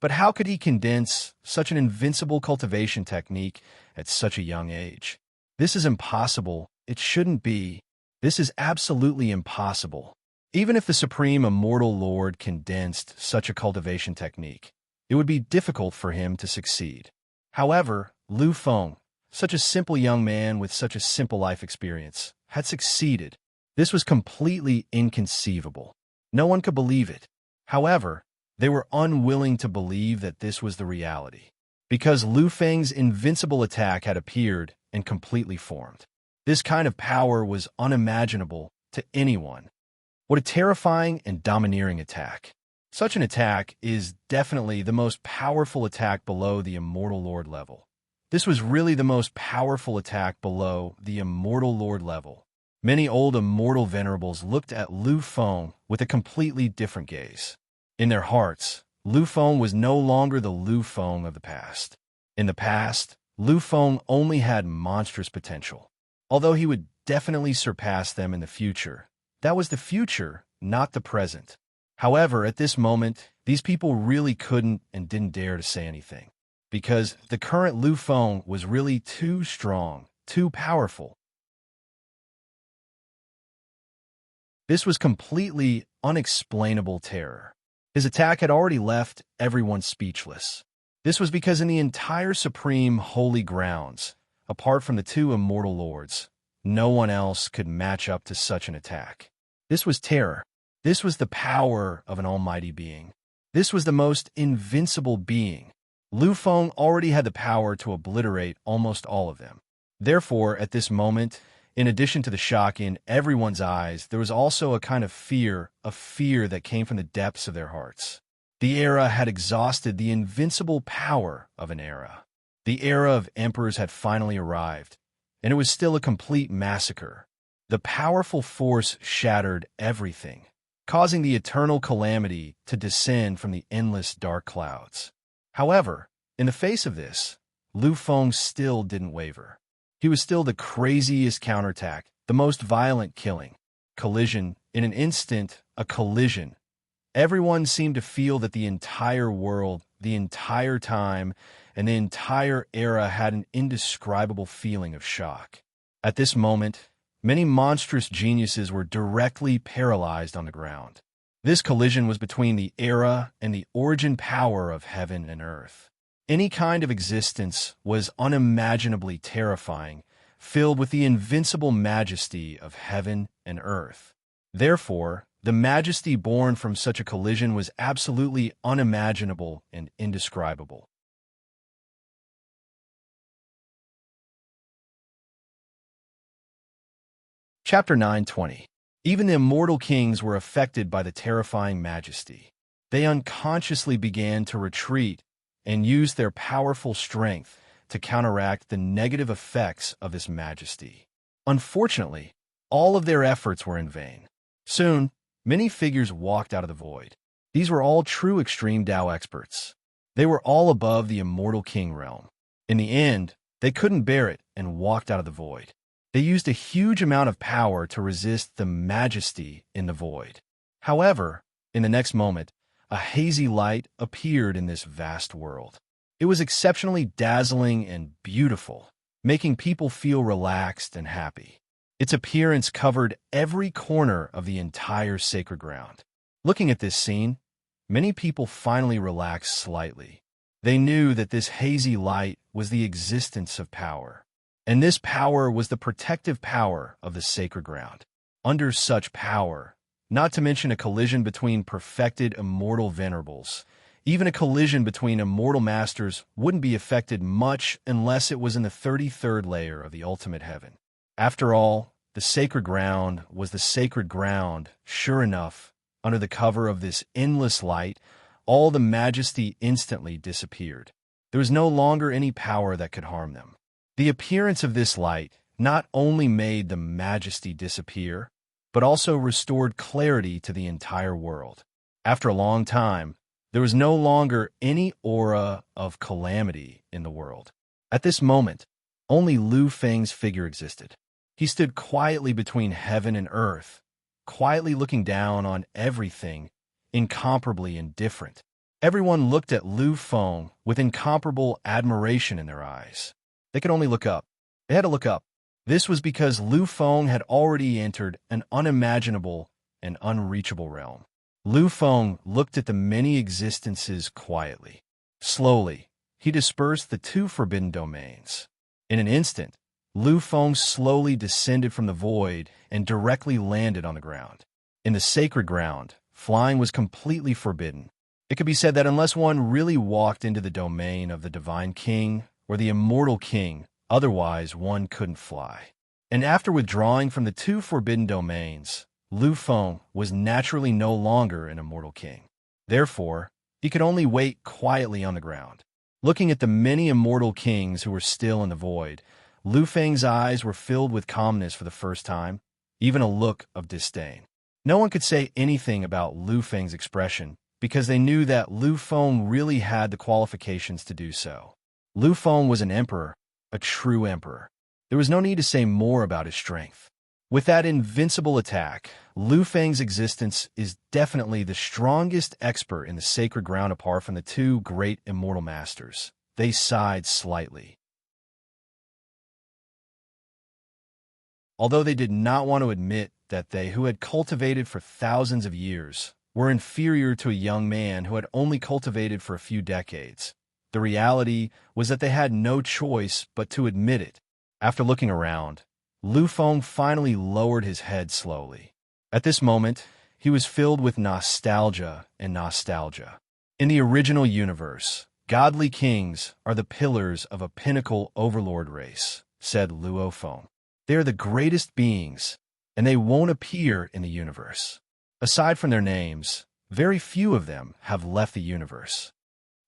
how could he condense such an invincible cultivation technique at such a young age? This is impossible. It shouldn't be. This is absolutely impossible. Even if the Supreme Immortal Lord condensed such a cultivation technique, it would be difficult for him to succeed. However, Lu Feng, such a simple young man with such a simple life experience, had succeeded. This was completely inconceivable. No one could believe it. However, they were unwilling to believe that this was the reality, because Lu Feng's invincible attack had appeared and completely formed. This kind of power was unimaginable to anyone. What a terrifying and domineering attack. Such an attack is definitely the most powerful attack below the Immortal Lord level. This was really the most powerful attack below the Immortal Lord level. Many old Immortal Venerables looked at Lu Feng with a completely different gaze. In their hearts, Lu Feng was no longer the Lu Feng of the past. In the past, Lu Feng only had monstrous potential. Although he would definitely surpass them in the future, that was the future, not the present. However, at this moment, these people really couldn't and didn't dare to say anything, because the current Lu Feng was really too strong, too powerful. This was completely unexplainable terror. His attack had already left everyone speechless. This was because in the entire supreme holy grounds, apart from the two immortal lords, no one else could match up to such an attack. This was terror. This was the power of an almighty being. This was the most invincible being. Lu Feng already had the power to obliterate almost all of them. Therefore, at this moment, in addition to the shock in everyone's eyes, there was also a kind of fear that came from the depths of their hearts. The era had exhausted the invincible power of an era. The era of emperors had finally arrived, and it was still a complete massacre. The powerful force shattered everything, causing the eternal calamity to descend from the endless dark clouds. However, in the face of this, Lu Feng still didn't waver. He was still the craziest counterattack, the most violent killing. Collision, in an instant, a collision. Everyone seemed to feel that the entire world, the entire time, and the entire era had an indescribable feeling of shock. At this moment, many monstrous geniuses were directly paralyzed on the ground. This collision was between the era and the origin power of heaven and earth. Any kind of existence was unimaginably terrifying, filled with the invincible majesty of heaven and earth. Therefore, the majesty born from such a collision was absolutely unimaginable and indescribable. Chapter 9:20. Even the immortal kings were affected by the terrifying majesty. They unconsciously began to retreat and used their powerful strength to counteract the negative effects of this majesty. Unfortunately, all of their efforts were in vain. Soon, many figures walked out of the void. These were all true extreme Tao experts. They were all above the immortal king realm. In the end, they couldn't bear it and walked out of the void. They used a huge amount of power to resist the majesty in the void. However, in the next moment, a hazy light appeared in this vast world. It was exceptionally dazzling and beautiful, making people feel relaxed and happy. Its appearance covered every corner of the entire sacred ground. Looking at this scene, many people finally relaxed slightly. They knew that this hazy light was the existence of power. And this power was the protective power of the sacred ground. Under such power, not to mention a collision between perfected immortal venerables, even a collision between immortal masters wouldn't be affected much unless it was in the 33rd layer of the ultimate heaven. After all, the sacred ground was the sacred ground. Sure enough, under the cover of this endless light, all the majesty instantly disappeared. There was no longer any power that could harm them. The appearance of this light not only made the majesty disappear, but also restored clarity to the entire world. After a long time, there was no longer any aura of calamity in the world. At this moment, only Lu Feng's figure existed. He stood quietly between heaven and earth, quietly looking down on everything, incomparably indifferent. Everyone looked at Lu Feng with incomparable admiration in their eyes. They could only look up. They had to look up. This was because Lu Feng had already entered an unimaginable and unreachable realm. Lu Feng looked at the many existences quietly. Slowly, he dispersed the two forbidden domains. In an instant, Lu Feng slowly descended from the void and directly landed on the ground. In the sacred ground, flying was completely forbidden. It could be said that unless one really walked into the domain of the divine king or the immortal king, otherwise one couldn't fly. And after withdrawing from the two forbidden domains, Lu Feng was naturally no longer an immortal king. Therefore, he could only wait quietly on the ground. Looking at the many immortal kings who were still in the void, Lu Feng's eyes were filled with calmness for the first time, even a look of disdain. No one could say anything about Lu Feng's expression because they knew that Lu Feng really had the qualifications to do so. Lu Feng was an emperor, a true emperor. There was no need to say more about his strength. With that invincible attack, Lu Feng's existence is definitely the strongest expert in the sacred ground apart from the two great immortal masters. They sighed slightly. Although they did not want to admit that they, who had cultivated for thousands of years, were inferior to a young man who had only cultivated for a few decades, the reality was that they had no choice but to admit it. After looking around, Lu Feng finally lowered his head slowly. At this moment, he was filled with nostalgia and nostalgia. In the original universe, godly kings are the pillars of a pinnacle overlord race, said Luo Feng. They are the greatest beings, and they won't appear in the universe. Aside from their names, very few of them have left the universe.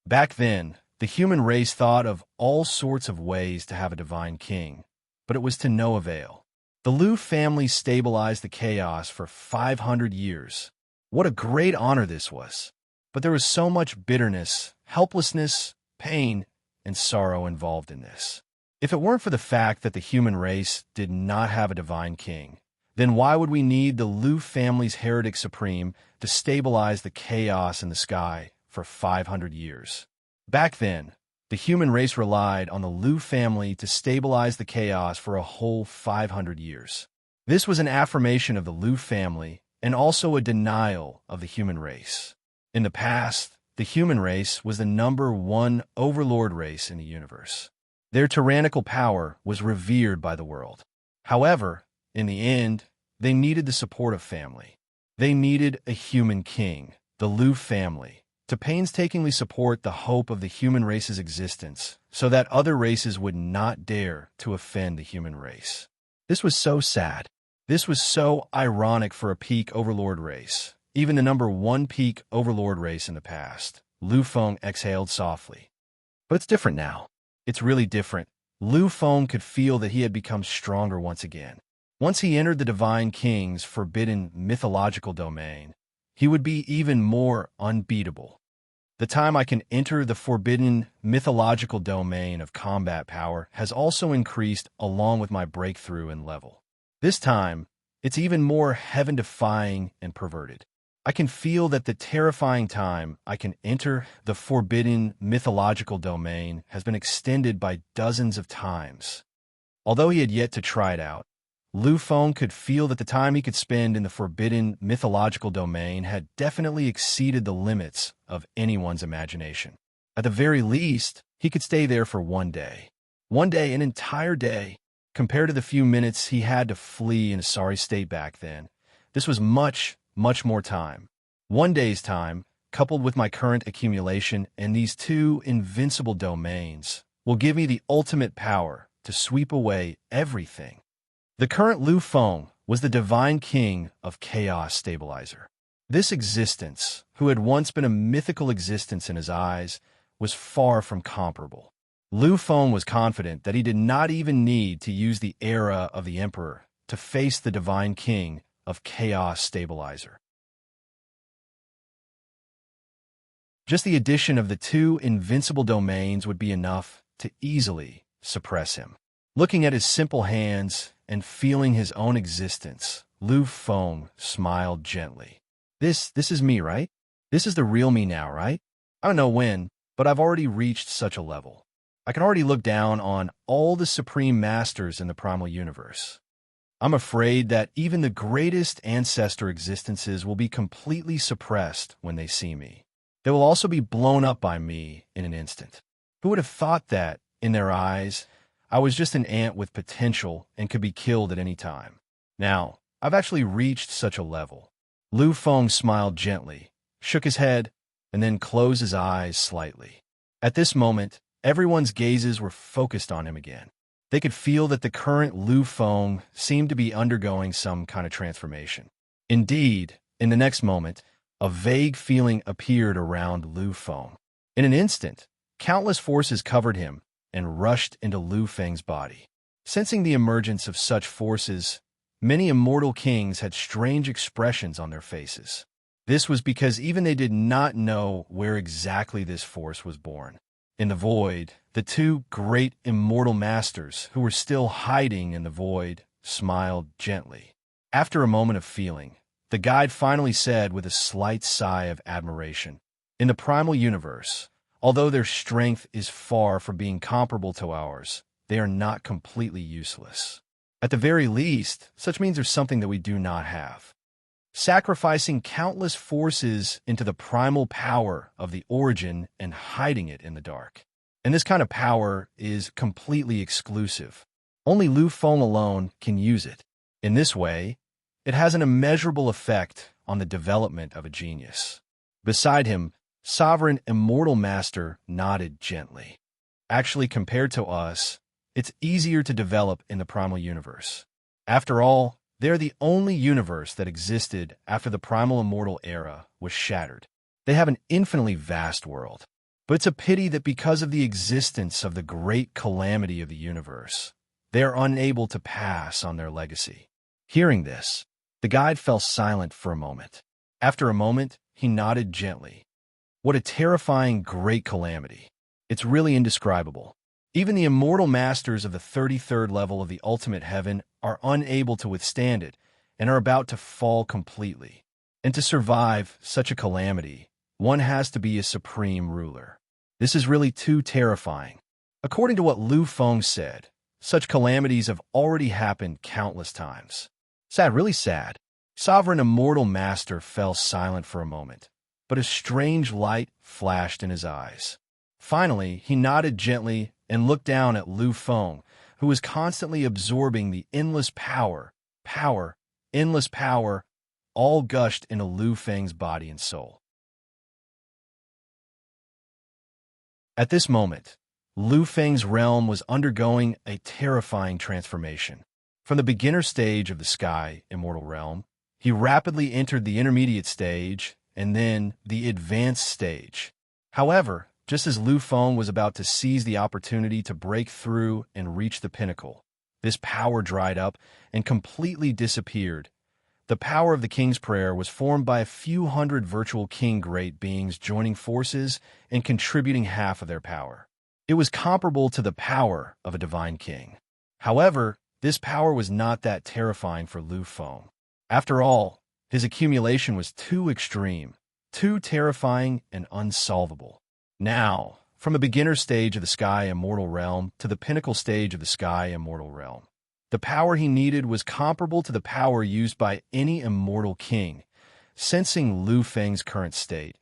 Back then, the human race thought of all sorts of ways to have a divine king, but it was to no avail. The Lu family stabilized the chaos for 500 years. What a great honor this was. But there was so much bitterness, helplessness, pain, and sorrow involved in this. If it weren't for the fact that the human race did not have a divine king, then why would we need the Lu family's heretic supreme to stabilize the chaos in the sky for 500 years? Back then, The human race relied on the Lu family to stabilize the chaos for a whole 500 years. This was an affirmation of the Lu family and also a denial of the human race. In the past, the human race was the #1 overlord race in the universe. Their tyrannical power was revered by the world. However, in the end, they needed the support of family. They needed a human king, the Lu family, to painstakingly support the hope of the human race's existence so that other races would not dare to offend the human race. This was so sad. This was so ironic for a peak overlord race. Even the #1 peak overlord race in the past, Lu Feng exhaled softly. But it's different now. It's really different. Lu Feng could feel that he had become stronger once again. Once he entered the Divine King's forbidden mythological domain, he would be even more unbeatable. The time I can enter the forbidden mythological domain of combat power has also increased along with my breakthrough in level. This time, it's even more heaven-defying and perverted. I can feel that the terrifying time I can enter the forbidden mythological domain has been extended by dozens of times. Although he had yet to try it out, Lu Feng could feel that the time he could spend in the forbidden mythological domain had definitely exceeded the limits of anyone's imagination. At the very least, he could stay there for one day. One day, an entire day. Compared to the few minutes he had to flee in a sorry state back then, this was much more time. One day's time, coupled with my current accumulation and these two invincible domains, will give me the ultimate power to sweep away everything. The current Lu Feng was the Divine King of Chaos Stabilizer. This existence, who had once been a mythical existence in his eyes, was far from comparable. Lu Feng was confident that he did not even need to use the era of the Emperor to face the Divine King of Chaos Stabilizer. Just the addition of the two invincible domains would be enough to easily suppress him. Looking at his simple hands and feeling his own existence, Lu Feng smiled gently. This is me, right? This is the real me now, right? I don't know when, but I've already reached such a level. I can already look down on all the supreme masters in the primal universe. I'm afraid that even the greatest ancestor existences will be completely suppressed when they see me. They will also be blown up by me in an instant. Who would have thought that, in their eyes, I was just an ant with potential and could be killed at any time? Now, I've actually reached such a level. Lu Feng smiled gently, shook his head, and then closed his eyes slightly. At this moment, everyone's gazes were focused on him again. They could feel that the current Lu Feng seemed to be undergoing some kind of transformation. Indeed, in the next moment, a vague feeling appeared around Lu Feng. In an instant, countless forces covered him and rushed into Lu Feng's body. Sensing the emergence of such forces, many immortal kings had strange expressions on their faces. This was because even they did not know where exactly this force was born. In the void, the two great immortal masters, who were still hiding in the void, smiled gently. After a moment of feeling, the guide finally said with a slight sigh of admiration, "In the primal universe, although their strength is far from being comparable to ours, they are not completely useless. At the very least, such means there's something that we do not have." Sacrificing countless forces into the primal power of the origin and hiding it in the dark. And this kind of power is completely exclusive. Only Lu Feng alone can use it. In this way, it has an immeasurable effect on the development of a genius. Beside him, Sovereign Immortal Master nodded gently. Actually, compared to us, it's easier to develop in the primal universe. After all, they're the only universe that existed after the primal immortal era was shattered. They have an infinitely vast world. But it's a pity that because of the existence of the great calamity of the universe, they are unable to pass on their legacy. Hearing this, the guide fell silent for a moment. After a moment, he nodded gently. What a terrifying great calamity. It's really indescribable. Even the immortal masters of the 33rd level of the ultimate heaven are unable to withstand it and are about to fall completely. And to survive such a calamity, one has to be a supreme ruler. This is really too terrifying. According to what Lu Feng said, such calamities have already happened countless times. Sad, really sad. Sovereign Immortal Master fell silent for a moment, but a strange light flashed in his eyes. Finally, he nodded gently and looked down at Lu Feng, who was constantly absorbing the endless endless power, all gushed into Lu Feng's body and soul. At this moment, Lu Feng's realm was undergoing a terrifying transformation. From the beginner stage of the Sky Immortal Realm, he rapidly entered the intermediate stage and then the advanced stage. However, just as Lu Feng was about to seize the opportunity to break through and reach the pinnacle, this power dried up and completely disappeared. The power of the King's Prayer was formed by a few hundred virtual king great beings joining forces and contributing half of their power. It was comparable to the power of a divine king. However, this power was not that terrifying for Lu Feng. After all, his accumulation was too extreme, too terrifying and unsolvable. Now, from the beginner stage of the Sky Immortal Realm to the pinnacle stage of the Sky Immortal Realm, the power he needed was comparable to the power used by any immortal king. Sensing Lu Feng's current state,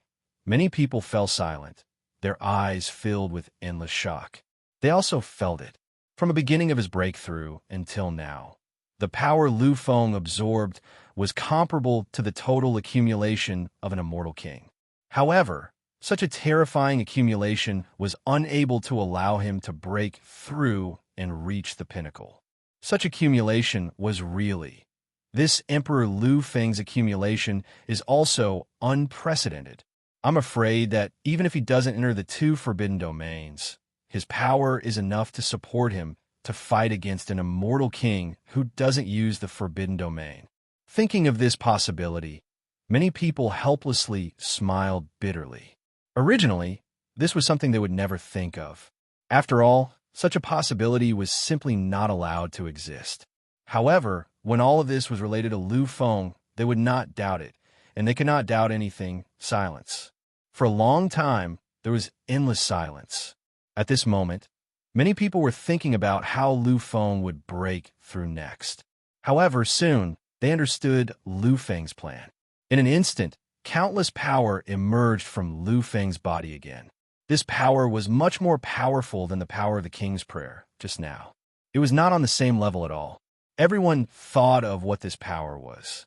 many people fell silent, their eyes filled with endless shock. They also felt it. From the beginning of his breakthrough until now, the power Lu Feng absorbed was comparable to the total accumulation of an immortal king. However, such a terrifying accumulation was unable to allow him to break through and reach the pinnacle. Such accumulation was really. This Emperor Lu Feng's accumulation is also unprecedented. I'm afraid that even if he doesn't enter the two forbidden domains, his power is enough to support him to fight against an immortal king who doesn't use the forbidden domain. Thinking of this possibility, many people helplessly smiled bitterly. Originally, this was something they would never think of. After all, such a possibility was simply not allowed to exist. However, when all of this was related to Lu Feng, they would not doubt it, and they could not doubt anything. Silence. For a long time, there was endless silence. At this moment, many people were thinking about how Lu Feng would break through next. However, soon, they understood Lu Feng's plan. In an instant, countless power emerged from Lu Feng's body again. This power was much more powerful than the power of the King's Prayer just now. It was not on the same level at all. Everyone thought of what this power was.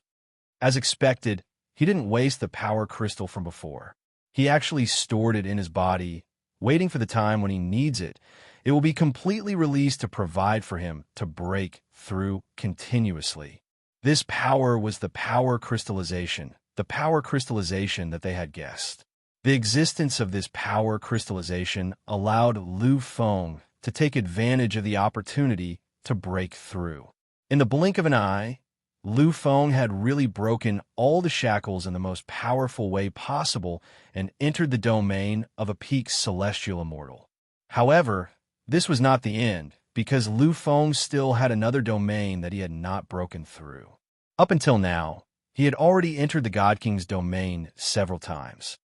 As expected, he didn't waste the power crystal from before. He actually stored it in his body, waiting for the time when he needs it. It will be completely released to provide for him to break through continuously. This power was the power crystallization that they had guessed. The existence of this power crystallization allowed Lu Feng to take advantage of the opportunity to break through. In the blink of an eye, Lu Feng had really broken all the shackles in the most powerful way possible and entered the domain of a peak celestial immortal. However, this was not the end, because Lu Feng still had another domain that he had not broken through. Up until now, he had already entered the God King's domain several times.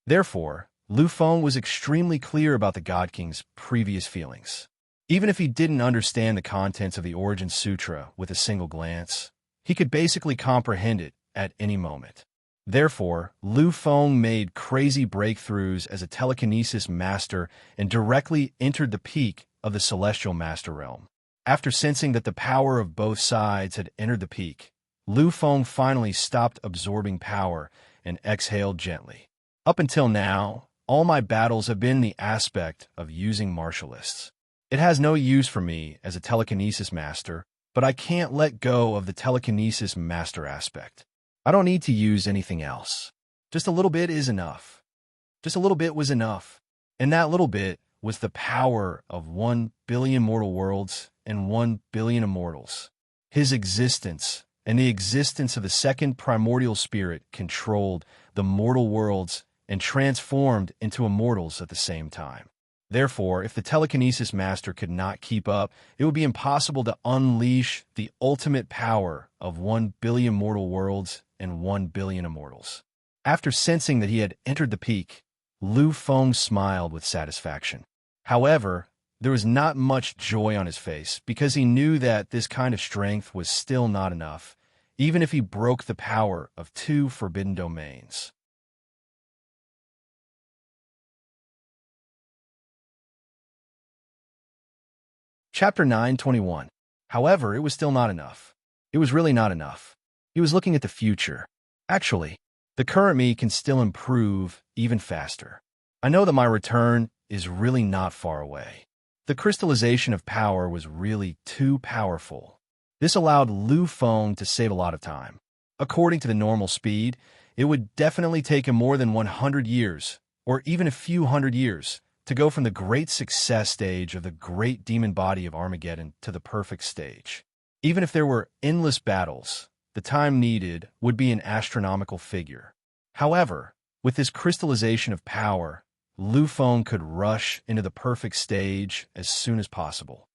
Therefore, Lu Feng was extremely clear about the God King's previous feelings. Even if he didn't understand the contents of the Origin Sutra with a single glance, he could basically comprehend it at any moment. Therefore, Lu Feng made crazy breakthroughs as a telekinesis master and directly entered the peak of the Celestial Master Realm. After sensing that the power of both sides had entered the peak, Lu Feng finally stopped absorbing power and exhaled gently. Up until now, all my battles have been the aspect of using martialists. It has no use for me as a telekinesis master, but I can't let go of the telekinesis master aspect. I don't need to use anything else. Just a little bit is enough. Just a little bit was enough. And that little bit was the power of 1 billion mortal worlds and 1 billion immortals. His existence and the existence of the second primordial spirit controlled the mortal worlds and transformed into immortals at the same time. Therefore, if the telekinesis master could not keep up, it would be impossible to unleash the ultimate power of 1 billion mortal worlds and 1 billion immortals. After sensing that he had entered the peak, Lu Feng smiled with satisfaction. However, there was not much joy on his face because he knew that this kind of strength was still not enough, even if he broke the power of 2 forbidden domains. Chapter 9:21. However, it was still not enough. It was really not enough. He was looking at the future. Actually, the current me can still improve even faster. I know that my return is really not far away. The crystallization of power was really too powerful. This allowed Lu Feng to save a lot of time. According to the normal speed, it would definitely take him more than 100 years, or even a few hundred years, to go from the great success stage of the great demon body of Armageddon to the perfect stage. Even if there were endless battles, the time needed would be an astronomical figure. However, with this crystallization of power, Lu Feng could rush into the perfect stage as soon as possible.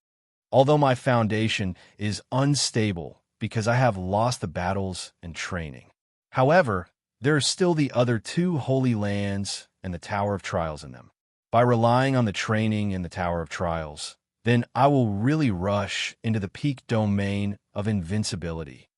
Although my foundation is unstable because I have lost the battles and training. However, there are still the other 2 holy lands and the Tower of Trials in them. By relying on the training in the Tower of Trials, then I will really rush into the peak domain of invincibility.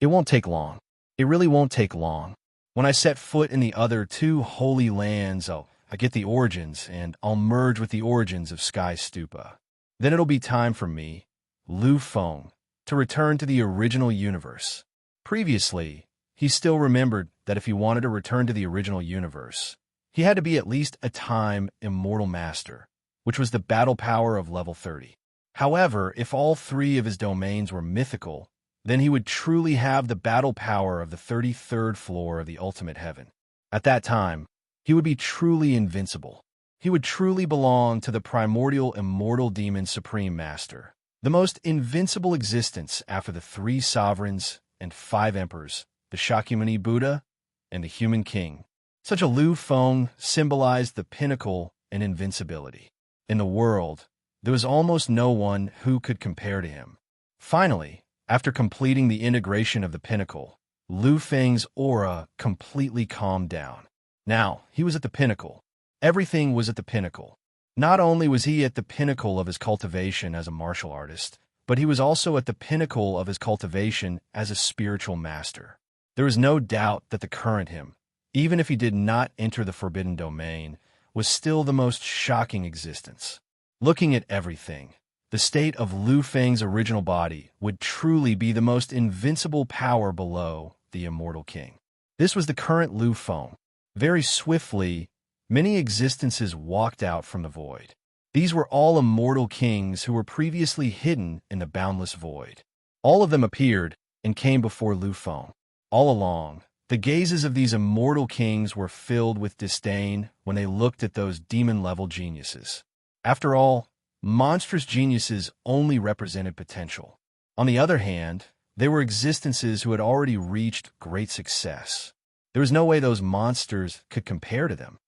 It won't take long. It really won't take long. When I set foot in the other 2 holy lands, I get the origins, and I'll merge with the origins of Sky Stupa. Then it'll be time for me, Lu Feng, to return to the original universe. Previously, he still remembered that if he wanted to return to the original universe, he had to be at least a time immortal master, which was the battle power of level 30. However, if all 3 of his domains were mythical, then he would truly have the battle power of the 33rd floor of the ultimate heaven. At that time, he would be truly invincible. He would truly belong to the primordial immortal demon supreme master, the most invincible existence after the 3 sovereigns and 5 emperors, the Shakyamuni Buddha and the human king. Such a Lu Feng symbolized the pinnacle and invincibility. In the world, there was almost no one who could compare to him. Finally, after completing the integration of the pinnacle, Lu Feng's aura completely calmed down. Now, he was at the pinnacle. Everything was at the pinnacle. Not only was he at the pinnacle of his cultivation as a martial artist, but he was also at the pinnacle of his cultivation as a spiritual master. There was no doubt that the current him, even if he did not enter the forbidden domain, was still the most shocking existence. Looking at everything, the state of Lu Feng's original body would truly be the most invincible power below the immortal king. This was the current Lu Feng. Very swiftly, many existences walked out from the void. These were all immortal kings who were previously hidden in the boundless void. All of them appeared and came before Lu Feng. All along, the gazes of these immortal kings were filled with disdain when they looked at those demon-level geniuses. After all, monstrous geniuses only represented potential. On the other hand, they were existences who had already reached great success. There was no way those monsters could compare to them.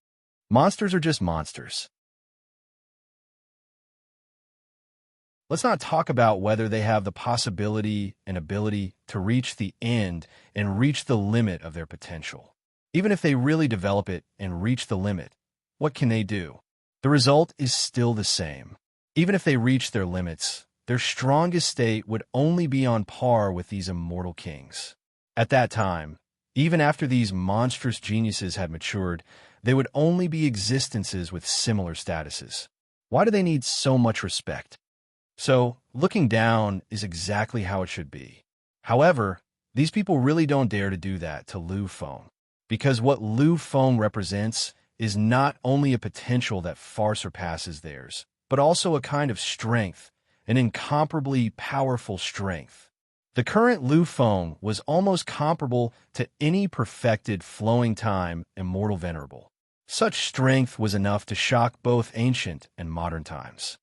Monsters are just monsters. Let's not talk about whether they have the possibility and ability to reach the end and reach the limit of their potential. Even if they really develop it and reach the limit, what can they do? The result is still the same. Even if they reach their limits, their strongest state would only be on par with these immortal kings. At that time, even after these monstrous geniuses had matured, they would only be existences with similar statuses. Why do they need so much respect? So, looking down is exactly how it should be. However, these people really don't dare to do that to Lu Feng, because what Lu Feng represents is not only a potential that far surpasses theirs, but also a kind of strength, an incomparably powerful strength. The current Lu Feng was almost comparable to any perfected flowing time immortal venerable. Such strength was enough to shock both ancient and modern times.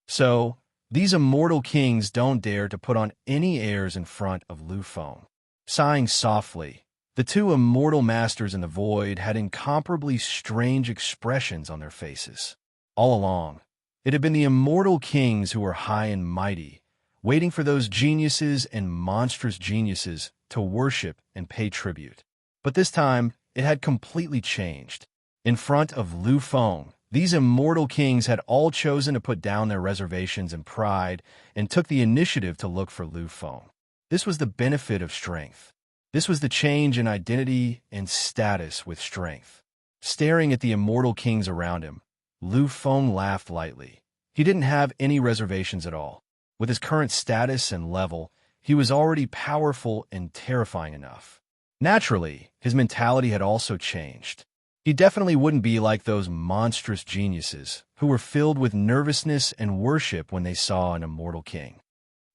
So, these immortal kings don't dare to put on any airs in front of Lu Feng. Sighing softly, the 2 immortal masters in the void had incomparably strange expressions on their faces. All along, it had been the immortal kings who were high and mighty, waiting for those geniuses and monstrous geniuses to worship and pay tribute. But this time, it had completely changed. In front of Lu Feng, these immortal kings had all chosen to put down their reservations and pride and took the initiative to look for Lu Feng. This was the benefit of strength. This was the change in identity and status with strength. Staring at the immortal kings around him, Lu Feng laughed lightly. He didn't have any reservations at all. With his current status and level, he was already powerful and terrifying enough. Naturally, his mentality had also changed. He definitely wouldn't be like those monstrous geniuses who were filled with nervousness and worship when they saw an immortal king.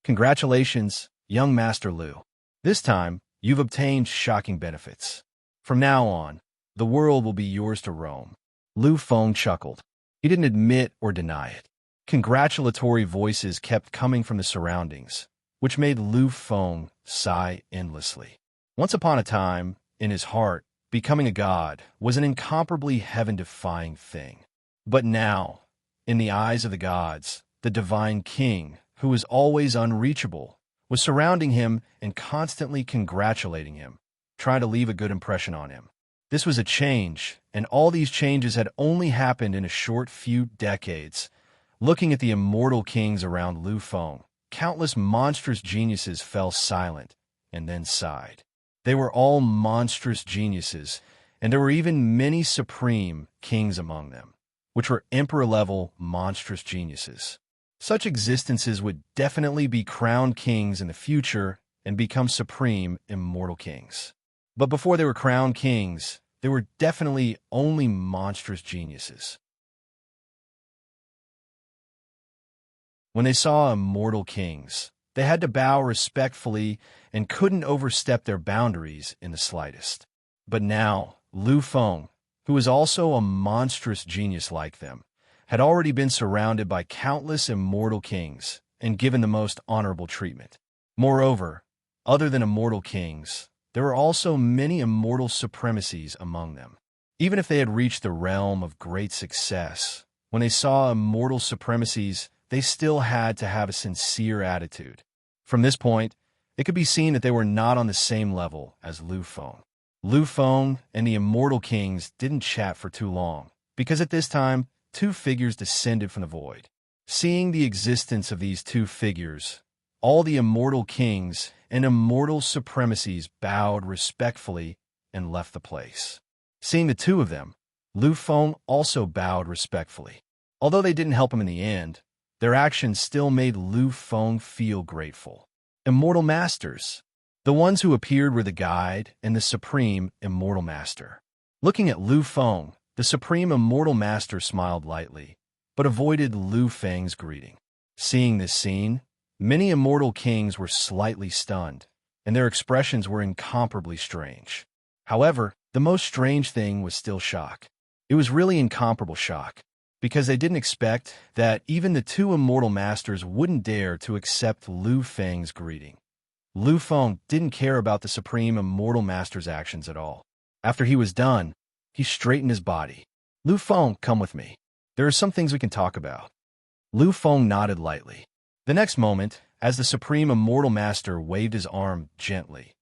Congratulations, young Master Lu. This time, you've obtained shocking benefits. From now on, the world will be yours to roam. Lu Feng chuckled. He didn't admit or deny it. Congratulatory voices kept coming from the surroundings, which made Lu Feng sigh endlessly. Once upon a time, in his heart, becoming a god was an incomparably heaven-defying thing. But now, in the eyes of the gods, the divine king, who was always unreachable, was surrounding him and constantly congratulating him, trying to leave a good impression on him. This was a change, and all these changes had only happened in a short few decades. Looking at the immortal kings around Lu Feng, countless monstrous geniuses fell silent and then sighed. They were all monstrous geniuses, and there were even many supreme kings among them, which were emperor-level monstrous geniuses. Such existences would definitely be crowned kings in the future and become supreme immortal kings. But before they were crowned kings, they were definitely only monstrous geniuses. When they saw immortal kings, they had to bow respectfully and couldn't overstep their boundaries in the slightest. But now, Lu Feng, who was also a monstrous genius like them, had already been surrounded by countless immortal kings and given the most honorable treatment. Moreover, other than immortal kings, there were also many immortal supremacies among them. Even if they had reached the realm of great success, when they saw immortal supremacies, they still had to have a sincere attitude. From this point, it could be seen that they were not on the same level as Lu Feng. Lu Feng and the immortal kings didn't chat for too long, because at this time, two figures descended from the void. Seeing the existence of these two figures, all the immortal kings and immortal supremacies bowed respectfully and left the place. Seeing the two of them, Lu Feng also bowed respectfully. Although they didn't help him in the end, their actions still made Lu Feng feel grateful. Immortal Masters. The ones who appeared were the guide and the supreme immortal master. Looking at Lu Feng, the supreme immortal master smiled lightly, but avoided Lu Feng's greeting. Seeing this scene, many immortal kings were slightly stunned, and their expressions were incomparably strange. However, the most strange thing was still shock. It was really incomparable shock, because they didn't expect that even the two immortal masters wouldn't dare to accept Lu Feng's greeting. Lu Feng didn't care about the supreme immortal master's actions at all. After he was done, he straightened his body. Lu Feng, come with me. There are some things we can talk about. Lu Feng nodded lightly. The next moment, as the supreme immortal master waved his arm gently,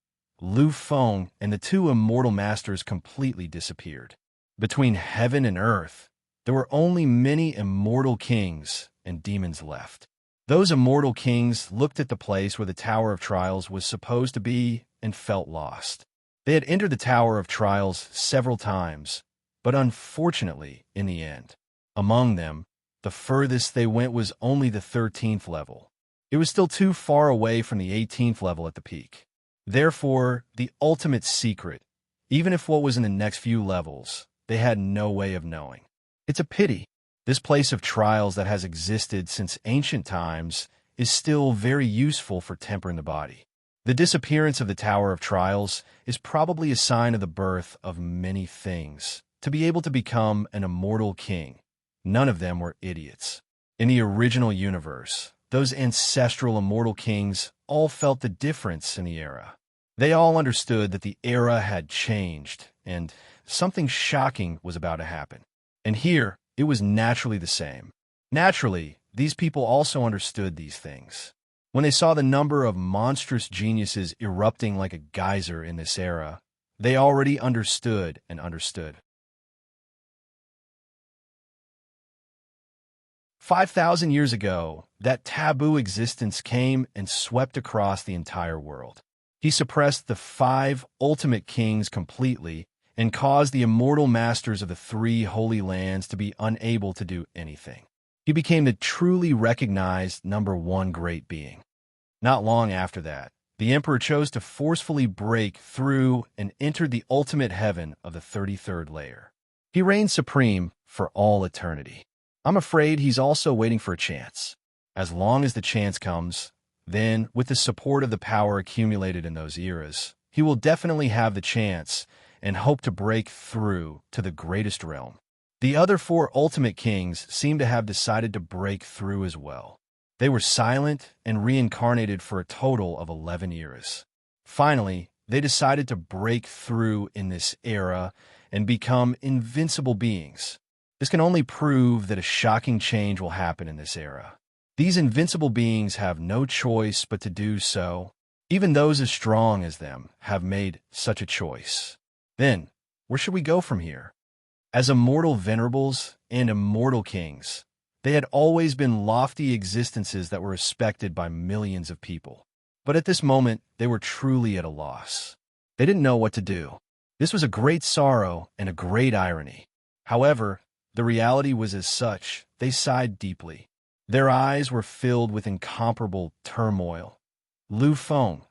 Lu Feng and the two immortal masters completely disappeared. Between heaven and earth, there were only many immortal kings and demons left. Those immortal kings looked at the place where the Tower of Trials was supposed to be and felt lost. They had entered the Tower of Trials several times, but unfortunately, in the end, among them, the furthest they went was only the 13th level. It was still too far away from the 18th level at the peak. Therefore, the ultimate secret, even if what was in the next few levels, they had no way of knowing. It's a pity. This place of trials that has existed since ancient times is still very useful for tempering the body. The disappearance of the Tower of Trials is probably a sign of the birth of many things. To be able to become an immortal king, none of them were idiots. In the original universe, those ancestral immortal kings all felt the difference in the era. They all understood that the era had changed, and something shocking was about to happen. And here, it was naturally the same. Naturally, these people also understood these things. When they saw the number of monstrous geniuses erupting like a geyser in this era, They already understood and understood. 5,000 years ago, that taboo existence came and swept across the entire world. He suppressed the 5 ultimate kings completely and caused the immortal masters of the 3 holy lands to be unable to do anything. He became the truly recognized #1 great being. Not long after that, the emperor chose to forcefully break through and entered the ultimate heaven of the 33rd layer. He reigned supreme for all eternity. I'm afraid he's also waiting for a chance. As long as the chance comes, then, with the support of the power accumulated in those eras, he will definitely have the chance and hope to break through to the greatest realm. The other 4 ultimate kings seem to have decided to break through as well. They were silent and reincarnated for a total of 11 eras. Finally, they decided to break through in this era and become invincible beings. This can only prove that a shocking change will happen in this era. These invincible beings have no choice but to do so. Even those as strong as them have made such a choice. Then, where should we go from here? As immortal venerables and immortal kings, they had always been lofty existences that were respected by millions of people. But at this moment, they were truly at a loss. They didn't know what to do. This was a great sorrow and a great irony. However, the reality was as such, they sighed deeply. Their eyes were filled with incomparable turmoil. Lu Feng,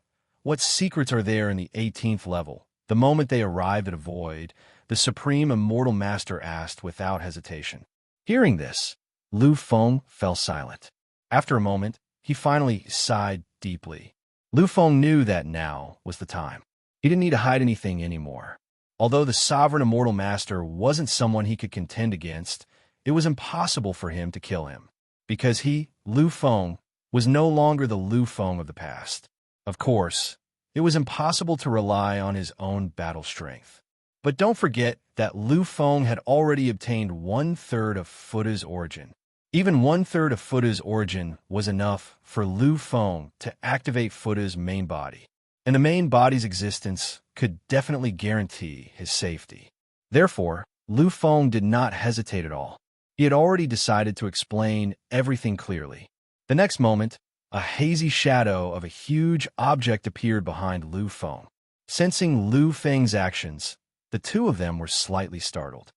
what secrets are there in the 18th level? The moment they arrived at a void, the supreme immortal master asked without hesitation. Hearing this, Lu Feng fell silent. After a moment, he finally sighed deeply. Lu Feng knew that now was the time. He didn't need to hide anything anymore. Although the sovereign immortal master wasn't someone he could contend against, it was impossible for him to kill him. Because he, Lu Feng, was no longer the Lu Feng of the past. Of course, it was impossible to rely on his own battle strength. But don't forget that Lu Feng had already obtained 1/3 of Fuda's origin. Even 1/3 of Fuda's origin was enough for Lu Feng to activate Fuda's main body. And the main body's existence could definitely guarantee his safety. Therefore, Lu Feng did not hesitate at all. He had already decided to explain everything clearly. The next moment, a hazy shadow of a huge object appeared behind Lu Feng. Sensing Lu Feng's actions, the 2 of them were slightly startled.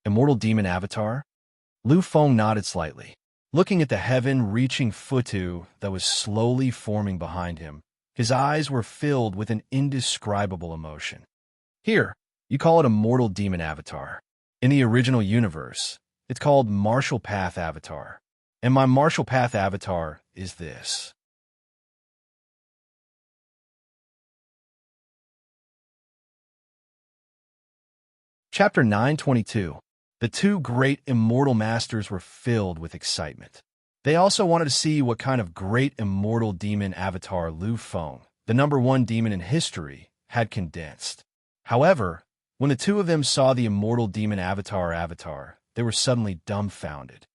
Immortal demon avatar? Lu Feng nodded slightly. Looking at the heaven-reaching Futu that was slowly forming behind him, his eyes were filled with an indescribable emotion. Here, you call it a mortal demon avatar. In the original universe, it's called martial path avatar. And my martial path avatar is this. Chapter 922. The 2 great immortal masters were filled with excitement. They also wanted to see what kind of great immortal demon avatar Lu Feng, the #1 demon in history, had condensed. However, when the 2 of them saw the immortal demon avatar, they were suddenly dumbfounded.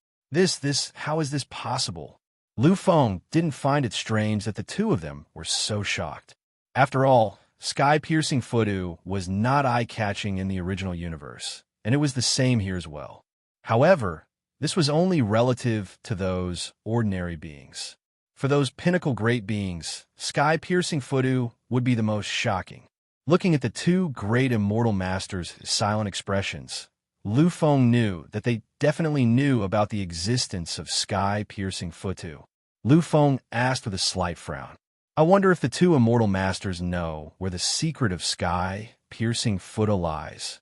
How is this possible? Lu Feng didn't find it strange that the 2 of them were so shocked. After all, sky-piercing Fudu was not eye-catching in the original universe, and it was the same here as well. However, this was only relative to those ordinary beings. For those pinnacle great beings, sky-piercing Fudu would be the most shocking. Looking at the 2 great immortal masters' silent expressions, Lu Feng knew that they definitely knew about the existence of sky-piercing Futu. Lu Feng asked with a slight frown, I wonder if the 2 immortal masters know where the secret of sky-piercing Futu lies.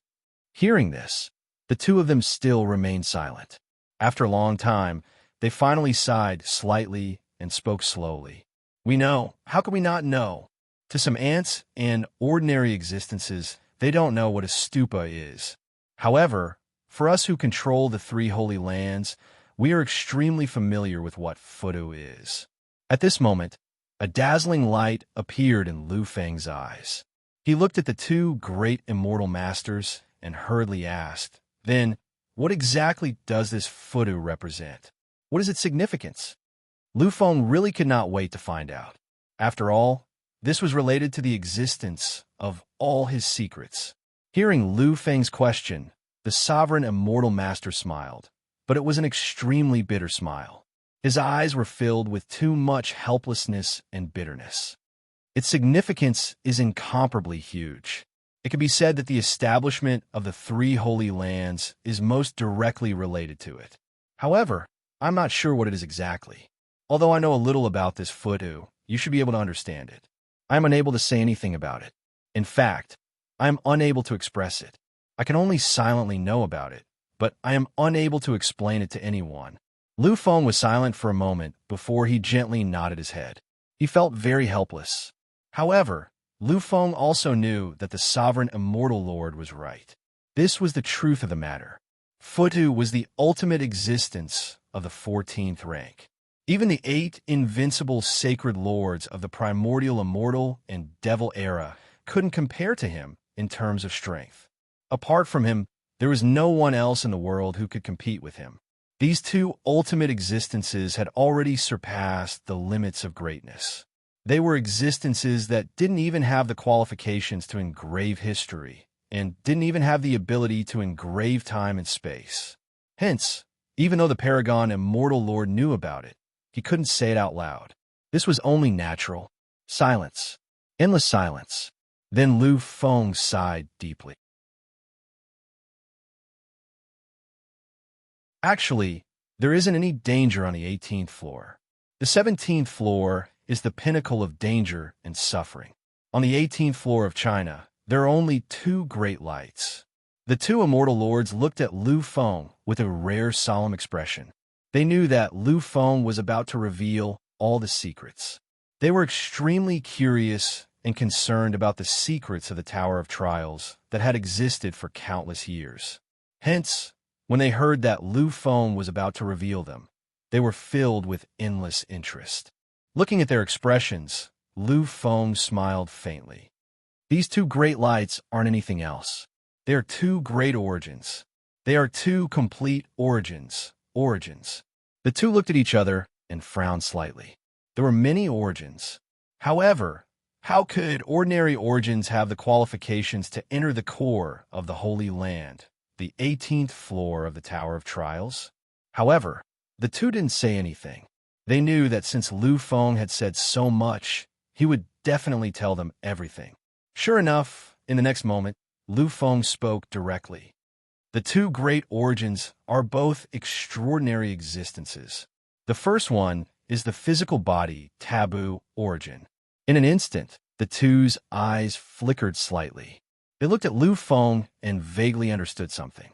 Hearing this, the 2 of them still remained silent. After a long time, they finally sighed slightly and spoke slowly. We know. How can we not know? To some ants and ordinary existences, they don't know what a stupa is. However, for us who control the 3 holy lands, we are extremely familiar with what Futu is. At this moment, a dazzling light appeared in Lu Feng's eyes. He looked at the 2 great immortal masters and hurriedly asked, Then, what exactly does this Futu represent? What is its significance? Lu Feng really could not wait to find out. After all, This was related to the existence of all his secrets. Hearing Lu Feng's question, the sovereign immortal master smiled, but it was an extremely bitter smile. His eyes were filled with too much helplessness and bitterness. Its significance is incomparably huge. It can be said that the establishment of the three holy lands is most directly related to it. However, I'm not sure what it is exactly. Although I know a little about this Futu, you should be able to understand it. I am unable to say anything about it. In fact, I am unable to express it. I can only silently know about it, but I am unable to explain it to anyone. Lu Feng was silent for a moment before he gently nodded his head. He felt very helpless. However, Lu Feng also knew that the sovereign immortal lord was right. This was the truth of the matter. Futu was the ultimate existence of the 14th rank. Even the 8 invincible sacred lords of the primordial immortal and devil era couldn't compare to him in terms of strength. Apart from him, there was no one else in the world who could compete with him. These two ultimate existences had already surpassed the limits of greatness. They were existences that didn't even have the qualifications to engrave history, and didn't even have the ability to engrave time and space. Hence, even though the Paragon Immortal Lord knew about it, he couldn't say it out loud. This was only natural. Silence. Endless silence. Then Lu Feng sighed deeply. Actually, there isn't any danger on the 18th floor. The 17th floor is the pinnacle of danger and suffering. On the 18th floor of China, there are only 2 great lights. The 2 immortal lords looked at Lu Feng with a rare solemn expression. They knew that Lu Feng was about to reveal all the secrets. They were extremely curious and concerned about the secrets of the Tower of Trials that had existed for countless years. Hence, when they heard that Lu Feng was about to reveal them, they were filled with endless interest. Looking at their expressions, Lu Feng smiled faintly. These 2 great lights aren't anything else. They are 2 great origins. They are 2 complete origins. The 2 looked at each other and frowned slightly. There were many origins. However, how could ordinary origins have the qualifications to enter the core of the Holy Land, the 18th floor of the Tower of Trials? However, the 2 didn't say anything. They knew that since Lu Feng had said so much, he would definitely tell them everything. Sure enough, in the next moment, Lu Feng spoke directly. The 2 great origins are both extraordinary existences. The first one is the physical body taboo origin. In an instant, the 2's eyes flickered slightly. They looked at Lu Feng and vaguely understood something.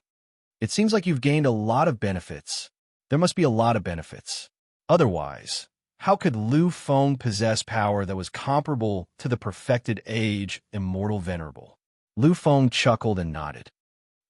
It seems like you've gained a lot of benefits. There must be a lot of benefits. Otherwise, how could Lu Feng possess power that was comparable to the perfected age immortal venerable? Lu Feng chuckled and nodded.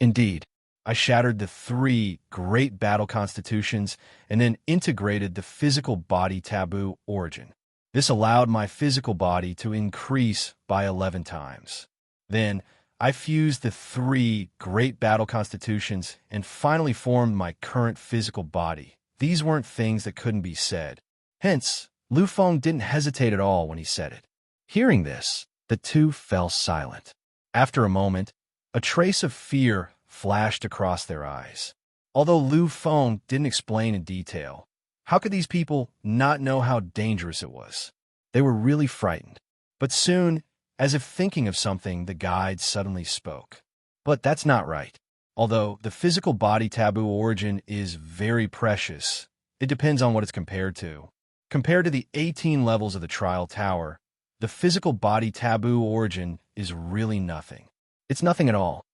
Indeed, I shattered the 3 great battle constitutions and then integrated the physical body taboo origin. This allowed my physical body to increase by 11 times. Then, I fused the 3 great battle constitutions and finally formed my current physical body. These weren't things that couldn't be said. Hence, Lu Feng didn't hesitate at all when he said it. Hearing this, the 2 fell silent. After a moment, a trace of fear flashed across their eyes. Although Lu Feng didn't explain in detail, how could these people not know how dangerous it was? They were really frightened. But soon, as if thinking of something, the guide suddenly spoke. But that's not right. Although the physical body taboo origin is very precious, it depends on what it's compared to. Compared to the 18 levels of the Trial Tower, the physical body taboo origin is really nothing. It's nothing at all.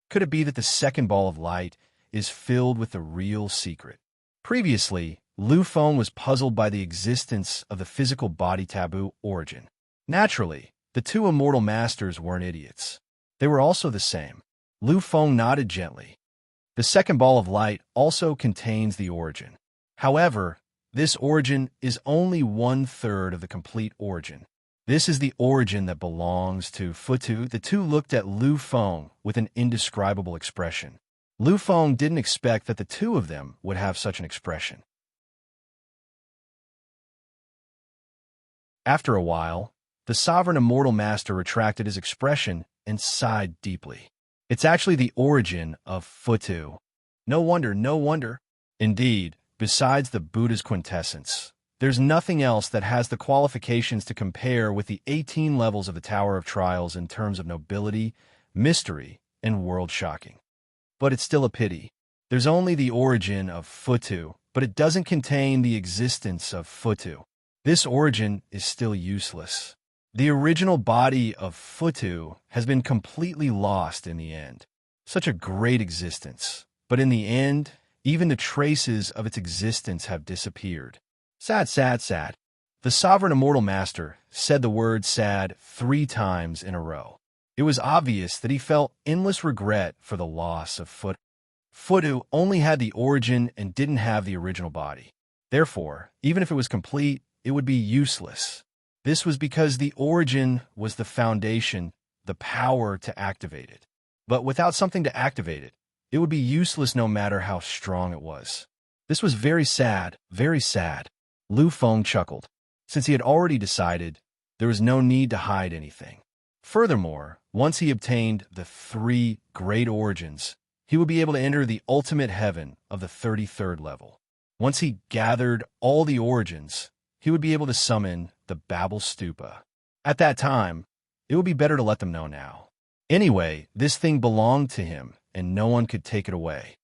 Could it be that the second ball of light is filled with the real secret? Previously, Lu Feng was puzzled by the existence of the physical body taboo origin. Naturally, the 2 immortal masters weren't idiots. They were also the same. Lu Feng nodded gently. The second ball of light also contains the origin. However, this origin is only 1/3 of the complete origin. This is the origin that belongs to Futu. The 2 looked at Lu Feng with an indescribable expression. Lu Feng didn't expect that the 2 of them would have such an expression. After a while, The sovereign immortal master retracted his expression and sighed deeply. It's actually the origin of Futu. No wonder, no wonder. Indeed, besides the Buddha's quintessence, there's nothing else that has the qualifications to compare with the 18 levels of the Tower of Trials in terms of nobility, mystery, and world-shocking. But it's still a pity. There's only the origin of Futu, but it doesn't contain the existence of Futu. This origin is still useless. The original body of Futu has been completely lost in the end. Such a great existence, but in the end, even the traces of its existence have disappeared. Sad, sad, sad. The sovereign immortal master said the word sad 3 times in a row. It was obvious that he felt endless regret for the loss of Futu. Futu only had the origin and didn't have the original body. Therefore, even if it was complete, it would be useless. This was because the origin was the foundation, the power to activate it. But without something to activate it, it would be useless no matter how strong it was. This was very sad, very sad. Lu Feng chuckled. Since he had already decided, there was no need to hide anything. Furthermore, once he obtained the 3 great origins, he would be able to enter the ultimate heaven of the 33rd level. Once he gathered all the origins, he would be able to summon the Babel Stupa. At that time, it would be better to let them know now. Anyway, this thing belonged to him, and no one could take it away.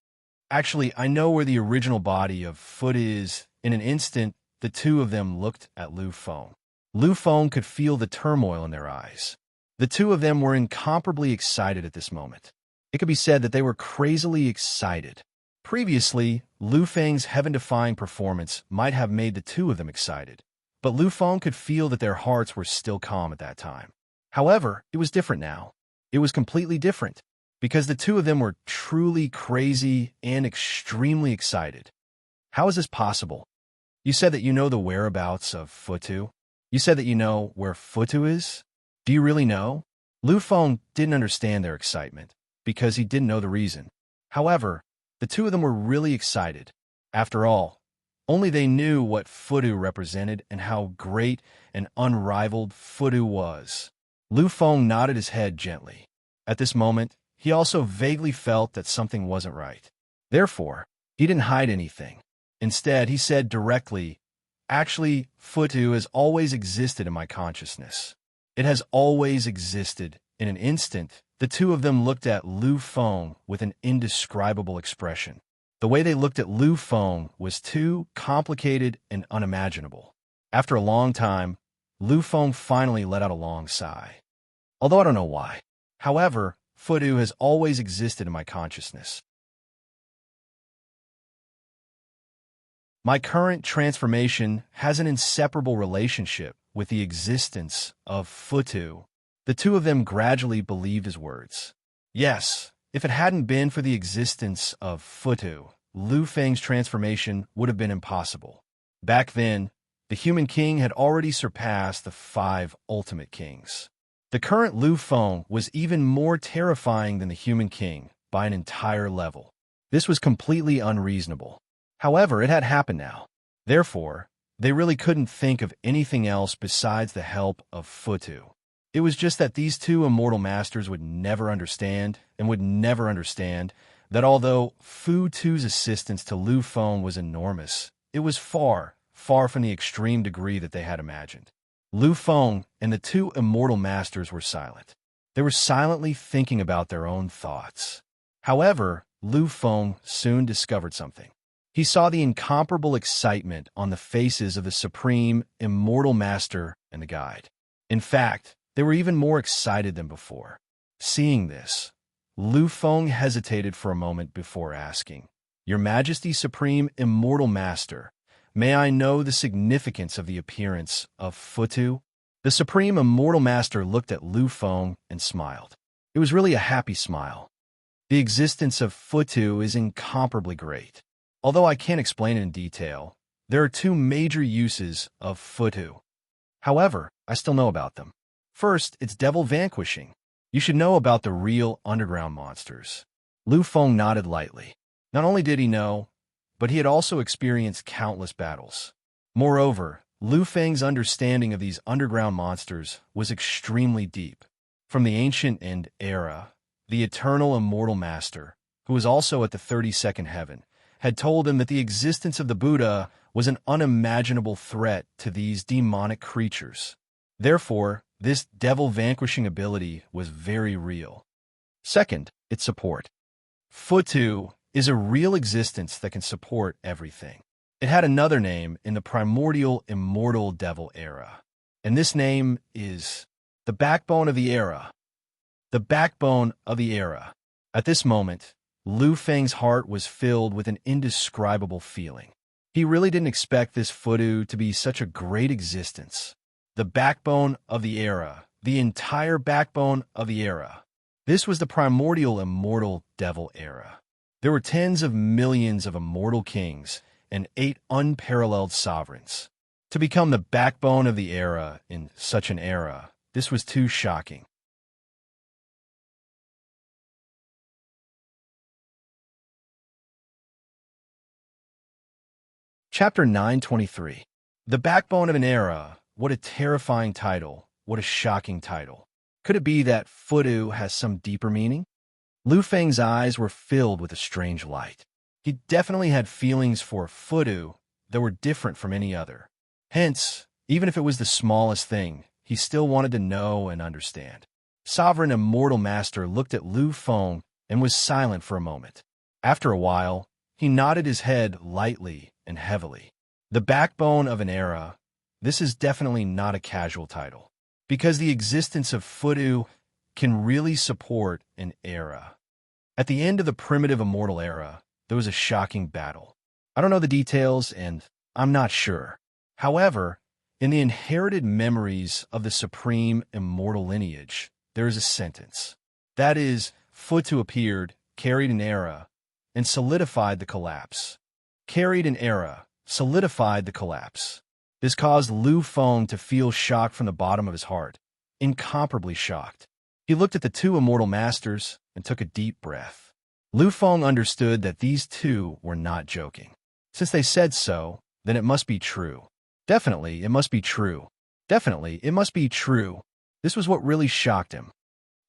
Actually, I know where the original body of Foot is. In an instant, the two of them looked at Lu Feng. Lu Feng could feel the turmoil in their eyes. The two of them were incomparably excited at this moment. It could be said that they were crazily excited. Previously, Lu Feng's heaven-defying performance might have made the two of them excited, but Lu Feng could feel that their hearts were still calm at that time. However, it was different now. It was completely different, because the two of them were truly crazy and extremely excited. How is this possible? You said that you know the whereabouts of Futu? You said that you know where Futu is? Do you really know? Lu Feng didn't understand their excitement, because he didn't know the reason. However, the two of them were really excited. After all, only they knew what Futu represented and how great and unrivaled Futu was. Lu Feng nodded his head gently. At this moment, he also vaguely felt that something wasn't right. Therefore, he didn't hide anything. Instead, he said directly, "Actually, Futu has always existed in my consciousness. It has always existed." In an instant, the two of them looked at Lu Feng with an indescribable expression. The way they looked at Lu Feng was too complicated and unimaginable. After a long time, Lu Feng finally let out a long sigh. Although I don't know why. However, Futu has always existed in my consciousness. My current transformation has an inseparable relationship with the existence of Futu. The two of them gradually believed his words. Yes, if it hadn't been for the existence of Futu, Lu Feng's transformation would have been impossible. Back then, the human king had already surpassed the 5 ultimate kings. The current Lu Feng was even more terrifying than the human king by an entire level. This was completely unreasonable. However, it had happened now. Therefore, they really couldn't think of anything else besides the help of Futu. It was just that these two immortal masters would never understand, and would never understand, that although Futu's assistance to Lu Feng was enormous, it was far, far from the extreme degree that they had imagined. Lu Feng and the two immortal masters were silent. They were silently thinking about their own thoughts. However, Lu Feng soon discovered something. He saw the incomparable excitement on the faces of the supreme immortal master and the guide. In fact, they were even more excited than before. Seeing this, Lu Feng hesitated for a moment before asking, "Your Majesty, Supreme Immortal Master, may I know the significance of the appearance of Futu?" The Supreme Immortal Master looked at Lu Feng and smiled. It was really a happy smile. The existence of Futu is incomparably great. Although I can't explain it in detail, there are 2 major uses of Futu. However, I still know about them. First, it's devil vanquishing. You should know about the real underground monsters. Lu Feng nodded lightly. Not only did he know, but he had also experienced countless battles. Moreover, Lu Feng's understanding of these underground monsters was extremely deep. From the ancient End era, the eternal immortal master, who was also at the 32nd heaven, had told him that the existence of the Buddha was an unimaginable threat to these demonic creatures. Therefore, this devil-vanquishing ability was very real. Second, its support. Futu is a real existence that can support everything. It had another name in the primordial immortal devil era, and this name is the backbone of the era. The backbone of the era. At this moment, Lu Feng's heart was filled with an indescribable feeling. He really didn't expect this Futu to be such a great existence. The backbone of the era. The entire backbone of the era. This was the primordial immortal devil era. There were tens of millions of immortal kings and 8 unparalleled sovereigns. To become the backbone of the era in such an era, this was too shocking. Chapter 923. The backbone of an era. What a terrifying title. What a shocking title. Could it be that Futu has some deeper meaning? Lu Feng's eyes were filled with a strange light. He definitely had feelings for Futu that were different from any other. Hence, even if it was the smallest thing, he still wanted to know and understand. Sovereign Immortal Master looked at Lu Feng and was silent for a moment. After a while, he nodded his head lightly and heavily. The backbone of an era. This is definitely not a casual title, because the existence of Futu can really support an era. At the end of the primitive immortal era, there was a shocking battle. I don't know the details, and I'm not sure. However, in the inherited memories of the supreme immortal lineage, there is a sentence. That is, Futu appeared, carried an era, and solidified the collapse. Carried an era, solidified the collapse. This caused Lu Feng to feel shocked from the bottom of his heart, incomparably shocked. He looked at the 2 immortal masters and took a deep breath. Lu Feng understood that these 2 were not joking. Since they said so, then it must be true. Definitely, it must be true. Definitely, it must be true. This was what really shocked him.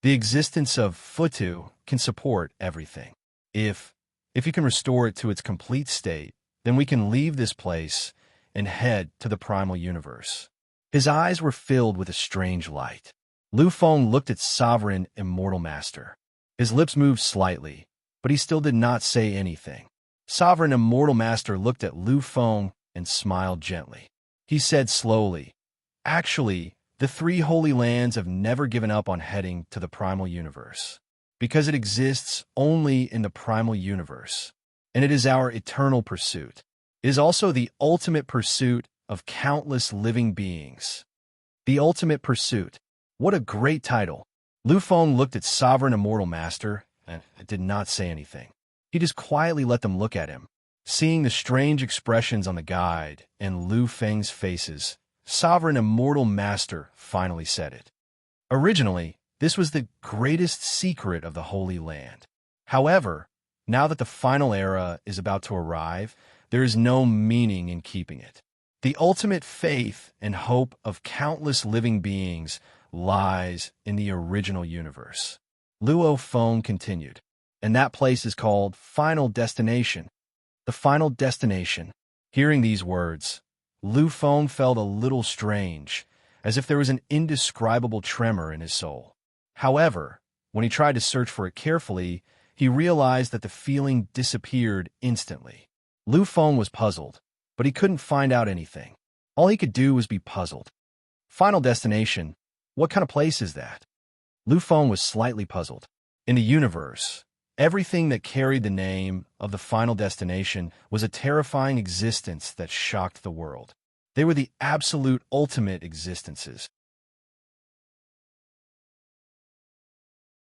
The existence of Futu can support everything. If you can restore it to its complete state, then we can leave this place and head to the primal universe. His eyes were filled with a strange light. Lu Feng looked at Sovereign Immortal Master. His lips moved slightly, but he still did not say anything. Sovereign Immortal Master looked at Lu Feng and smiled gently. He said slowly, "Actually, the 3 holy lands have never given up on heading to the primal universe, because it exists only in the primal universe, and it is our eternal pursuit. It is also the ultimate pursuit of countless living beings." The ultimate pursuit. What a great title. Lu Feng looked at Sovereign Immortal Master and did not say anything. He just quietly let them look at him. Seeing the strange expressions on the guide and Lu Feng's faces, Sovereign Immortal Master finally said it. Originally, this was the greatest secret of the Holy Land. However, now that the final era is about to arrive, there is no meaning in keeping it. The ultimate faith and hope of countless living beings lies in the original universe. Luo Feng continued, and that place is called Final Destination. The Final Destination. Hearing these words, Lu Feng felt a little strange, as if there was an indescribable tremor in his soul. However, when he tried to search for it carefully, he realized that the feeling disappeared instantly. Lu Feng was puzzled, but he couldn't find out anything. All he could do was be puzzled. Final Destination? What kind of place is that? Lu Feng was slightly puzzled. In the universe, everything that carried the name of the Final Destination was a terrifying existence that shocked the world. They were the absolute ultimate existences.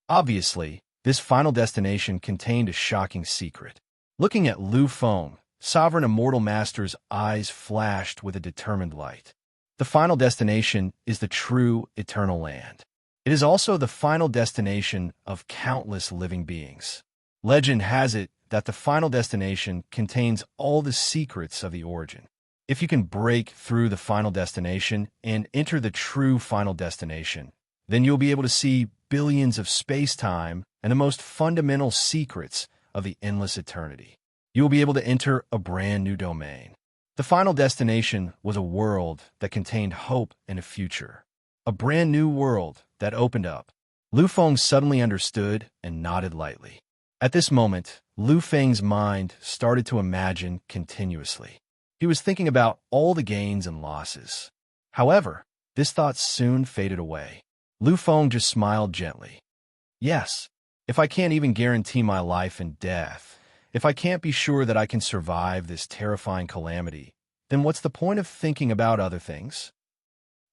Obviously, this Final Destination contained a shocking secret. Looking at Lu Feng, Sovereign Immortal Master's eyes flashed with a determined light. The Final Destination is the true eternal land. It is also the final destination of countless living beings. Legend has it that the Final Destination contains all the secrets of the origin. If you can break through the final destination and enter the true final destination, then you'll be able to see billions of space-time and the most fundamental secrets of the endless eternity. You will be able to enter a brand new domain. The final destination was a world that contained hope and a future. A brand new world that opened up. Lu Feng suddenly understood and nodded lightly. At this moment, Lu Feng's mind started to imagine continuously. He was thinking about all the gains and losses. However, this thought soon faded away. Lu Feng just smiled gently. Yes, if I can't even guarantee my life and death, if I can't be sure that I can survive this terrifying calamity, then what's the point of thinking about other things?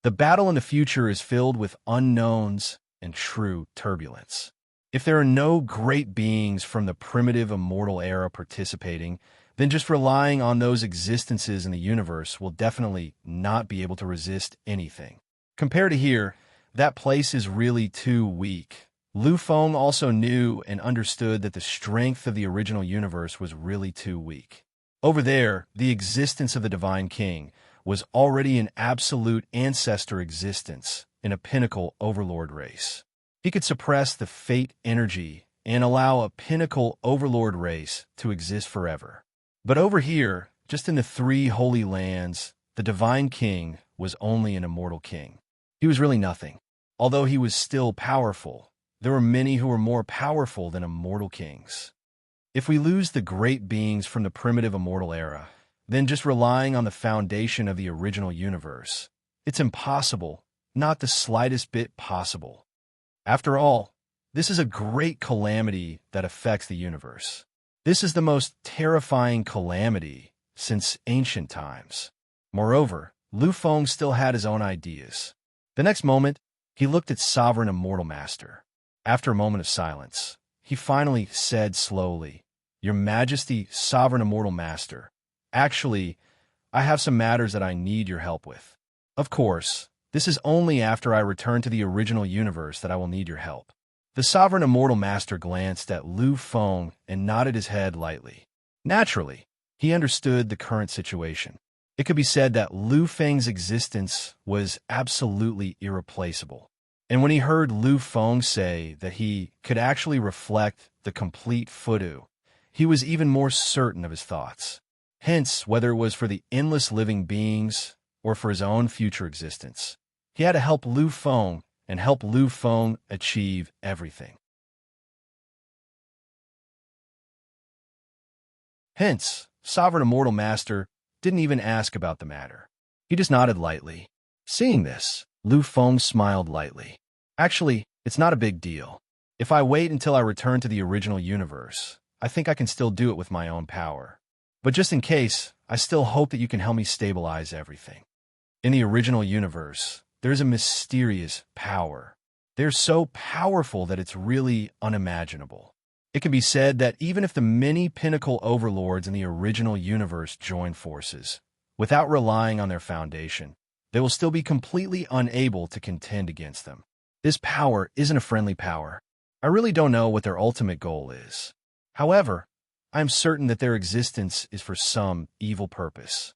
The battle in the future is filled with unknowns and true turbulence. If there are no great beings from the primitive immortal era participating, then just relying on those existences in the universe will definitely not be able to resist anything. Compared to here, that place is really too weak. Lu Feng also knew and understood that the strength of the original universe was really too weak. Over there, the existence of the Divine King was already an absolute ancestor existence in a pinnacle overlord race. He could suppress the fate energy and allow a pinnacle overlord race to exist forever. But over here, just in the three holy lands, the Divine King was only an immortal king. He was really nothing. Although he was still powerful, there were many who were more powerful than immortal kings. If we lose the great beings from the primitive immortal era, then just relying on the foundation of the original universe, it's impossible, not the slightest bit possible. After all, this is a great calamity that affects the universe. This is the most terrifying calamity since ancient times. Moreover, Lu Feng still had his own ideas. The next moment, he looked at Sovereign Immortal Master. After a moment of silence, he finally said slowly, "Your Majesty, Sovereign Immortal Master, actually, I have some matters that I need your help with. Of course, this is only after I return to the original universe that I will need your help." The Sovereign Immortal Master glanced at Lu Feng and nodded his head lightly. Naturally, he understood the current situation. It could be said that Lu Feng's existence was absolutely irreplaceable. And when he heard Lu Feng say that he could actually reflect the complete Fudu, he was even more certain of his thoughts. Hence, whether it was for the endless living beings or for his own future existence, he had to help Lu Feng and help Lu Feng achieve everything. Hence, Sovereign Immortal Master didn't even ask about the matter. He just nodded lightly. Seeing this, Lu Feng smiled lightly. Actually, it's not a big deal. If I wait until I return to the original universe, I think I can still do it with my own power. But just in case, I still hope that you can help me stabilize everything. In the original universe, there's a mysterious power. They're so powerful that it's really unimaginable. It can be said that even if the many pinnacle overlords in the original universe join forces, without relying on their foundation, they will still be completely unable to contend against them. This power isn't a friendly power. I really don't know what their ultimate goal is. However, I am certain that their existence is for some evil purpose.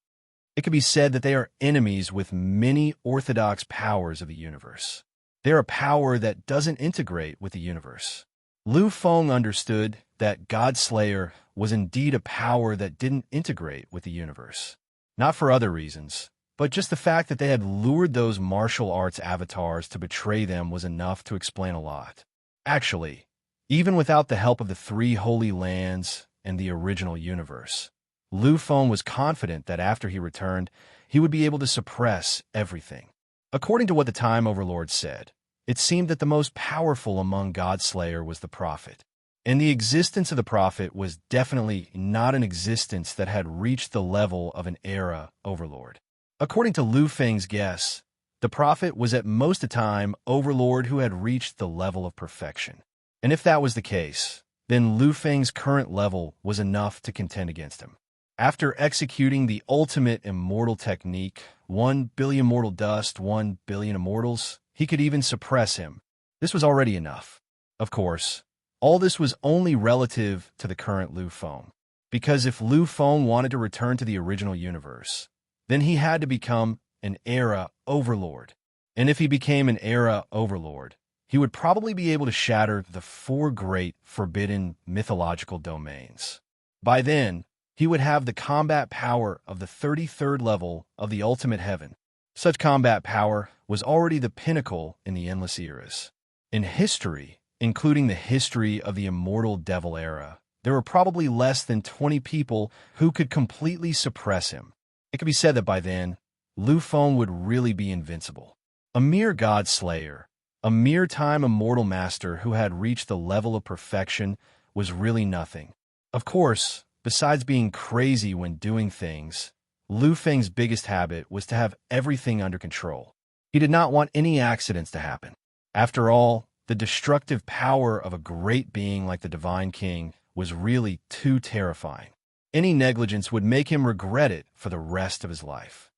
It could be said that they are enemies with many orthodox powers of the universe. They're a power that doesn't integrate with the universe. Lu Feng understood that Godslayer was indeed a power that didn't integrate with the universe. Not for other reasons, but just the fact that they had lured those martial arts avatars to betray them was enough to explain a lot. Actually, even without the help of the three holy lands and the original universe, Lu Feng was confident that after he returned, he would be able to suppress everything. According to what the Time Overlord said, it seemed that the most powerful among Godslayer was the Prophet. And the existence of the Prophet was definitely not an existence that had reached the level of an era Overlord. According to Lu Feng's guess, the Prophet was at most a time Overlord who had reached the level of perfection. And if that was the case, then Lu Feng's current level was enough to contend against him. After executing the ultimate immortal technique, 1 billion mortal dust, 1 billion immortals, he could even suppress him. This was already enough. Of course, all this was only relative to the current Lu Feng. Because if Lu Feng wanted to return to the original universe, then he had to become an era overlord. And if he became an era overlord, he would probably be able to shatter the 4 great forbidden mythological domains. By then, he would have the combat power of the 33rd level of the ultimate heaven. Such combat power was already the pinnacle in the endless eras. In history, including the history of the immortal devil era, there were probably less than 20 people who could completely suppress him. It could be said that by then, Lu Feng would really be invincible. A mere god slayer, a mere time immortal master who had reached the level of perfection was really nothing. Of course, besides being crazy when doing things, Lu Feng's biggest habit was to have everything under control. He did not want any accidents to happen. After all, the destructive power of a great being like the Divine King was really too terrifying. Any negligence would make him regret it for the rest of his life.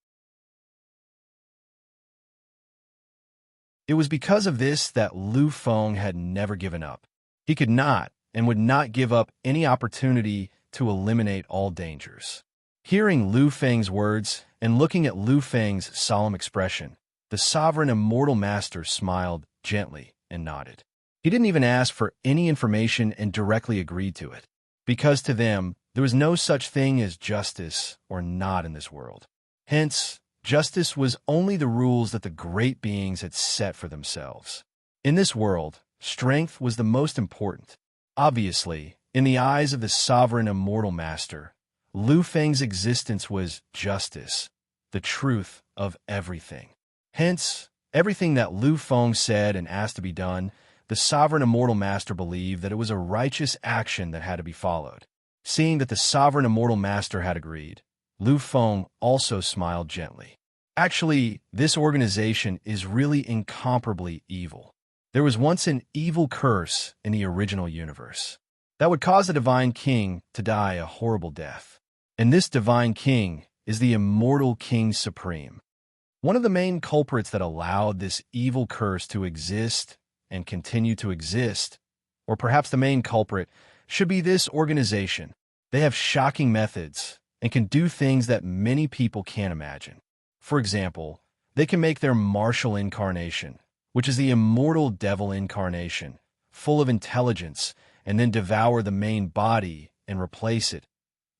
It was because of this that Lu Feng had never given up. He could not and would not give up any opportunity to eliminate all dangers. Hearing Lu Feng's words and looking at Lu Feng's solemn expression, the sovereign immortal master smiled gently and nodded. He didn't even ask for any information and directly agreed to it, because to them, there was no such thing as justice or not in this world. Hence, justice was only the rules that the great beings had set for themselves. In this world, strength was the most important. Obviously, in the eyes of the sovereign immortal master, Lu Feng's existence was justice, the truth of everything. Hence, everything that Lu Feng said and asked to be done, the sovereign immortal master believed that it was a righteous action that had to be followed. Seeing that the sovereign immortal master had agreed, Lu Feng also smiled gently. Actually, this organization is really incomparably evil. There was once an evil curse in the original universe that would cause the Divine King to die a horrible death. And this Divine King is the immortal King Supreme. One of the main culprits that allowed this evil curse to exist and continue to exist, or perhaps the main culprit, should be this organization. They have shocking methods and can do things that many people can't imagine. For example, they can make their martial incarnation, which is the immortal devil incarnation, full of intelligence, and then devour the main body and replace it.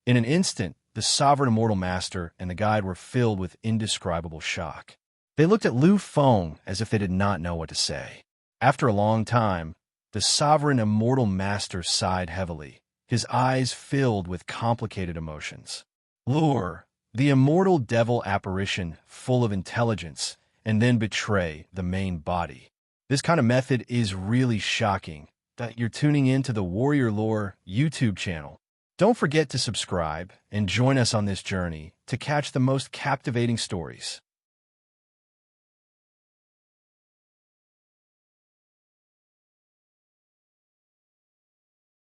In an instant, the sovereign immortal master and the guide were filled with indescribable shock. They looked at Lu Feng as if they did not know what to say. After a long time, the sovereign immortal master sighed heavily, his eyes filled with complicated emotions. Lure, the immortal devil apparition full of intelligence, and then betray the main body. This kind of method is really shocking that you're tuning in to the Warrior Lore YouTube channel. Don't forget to subscribe and join us on this journey to catch the most captivating stories.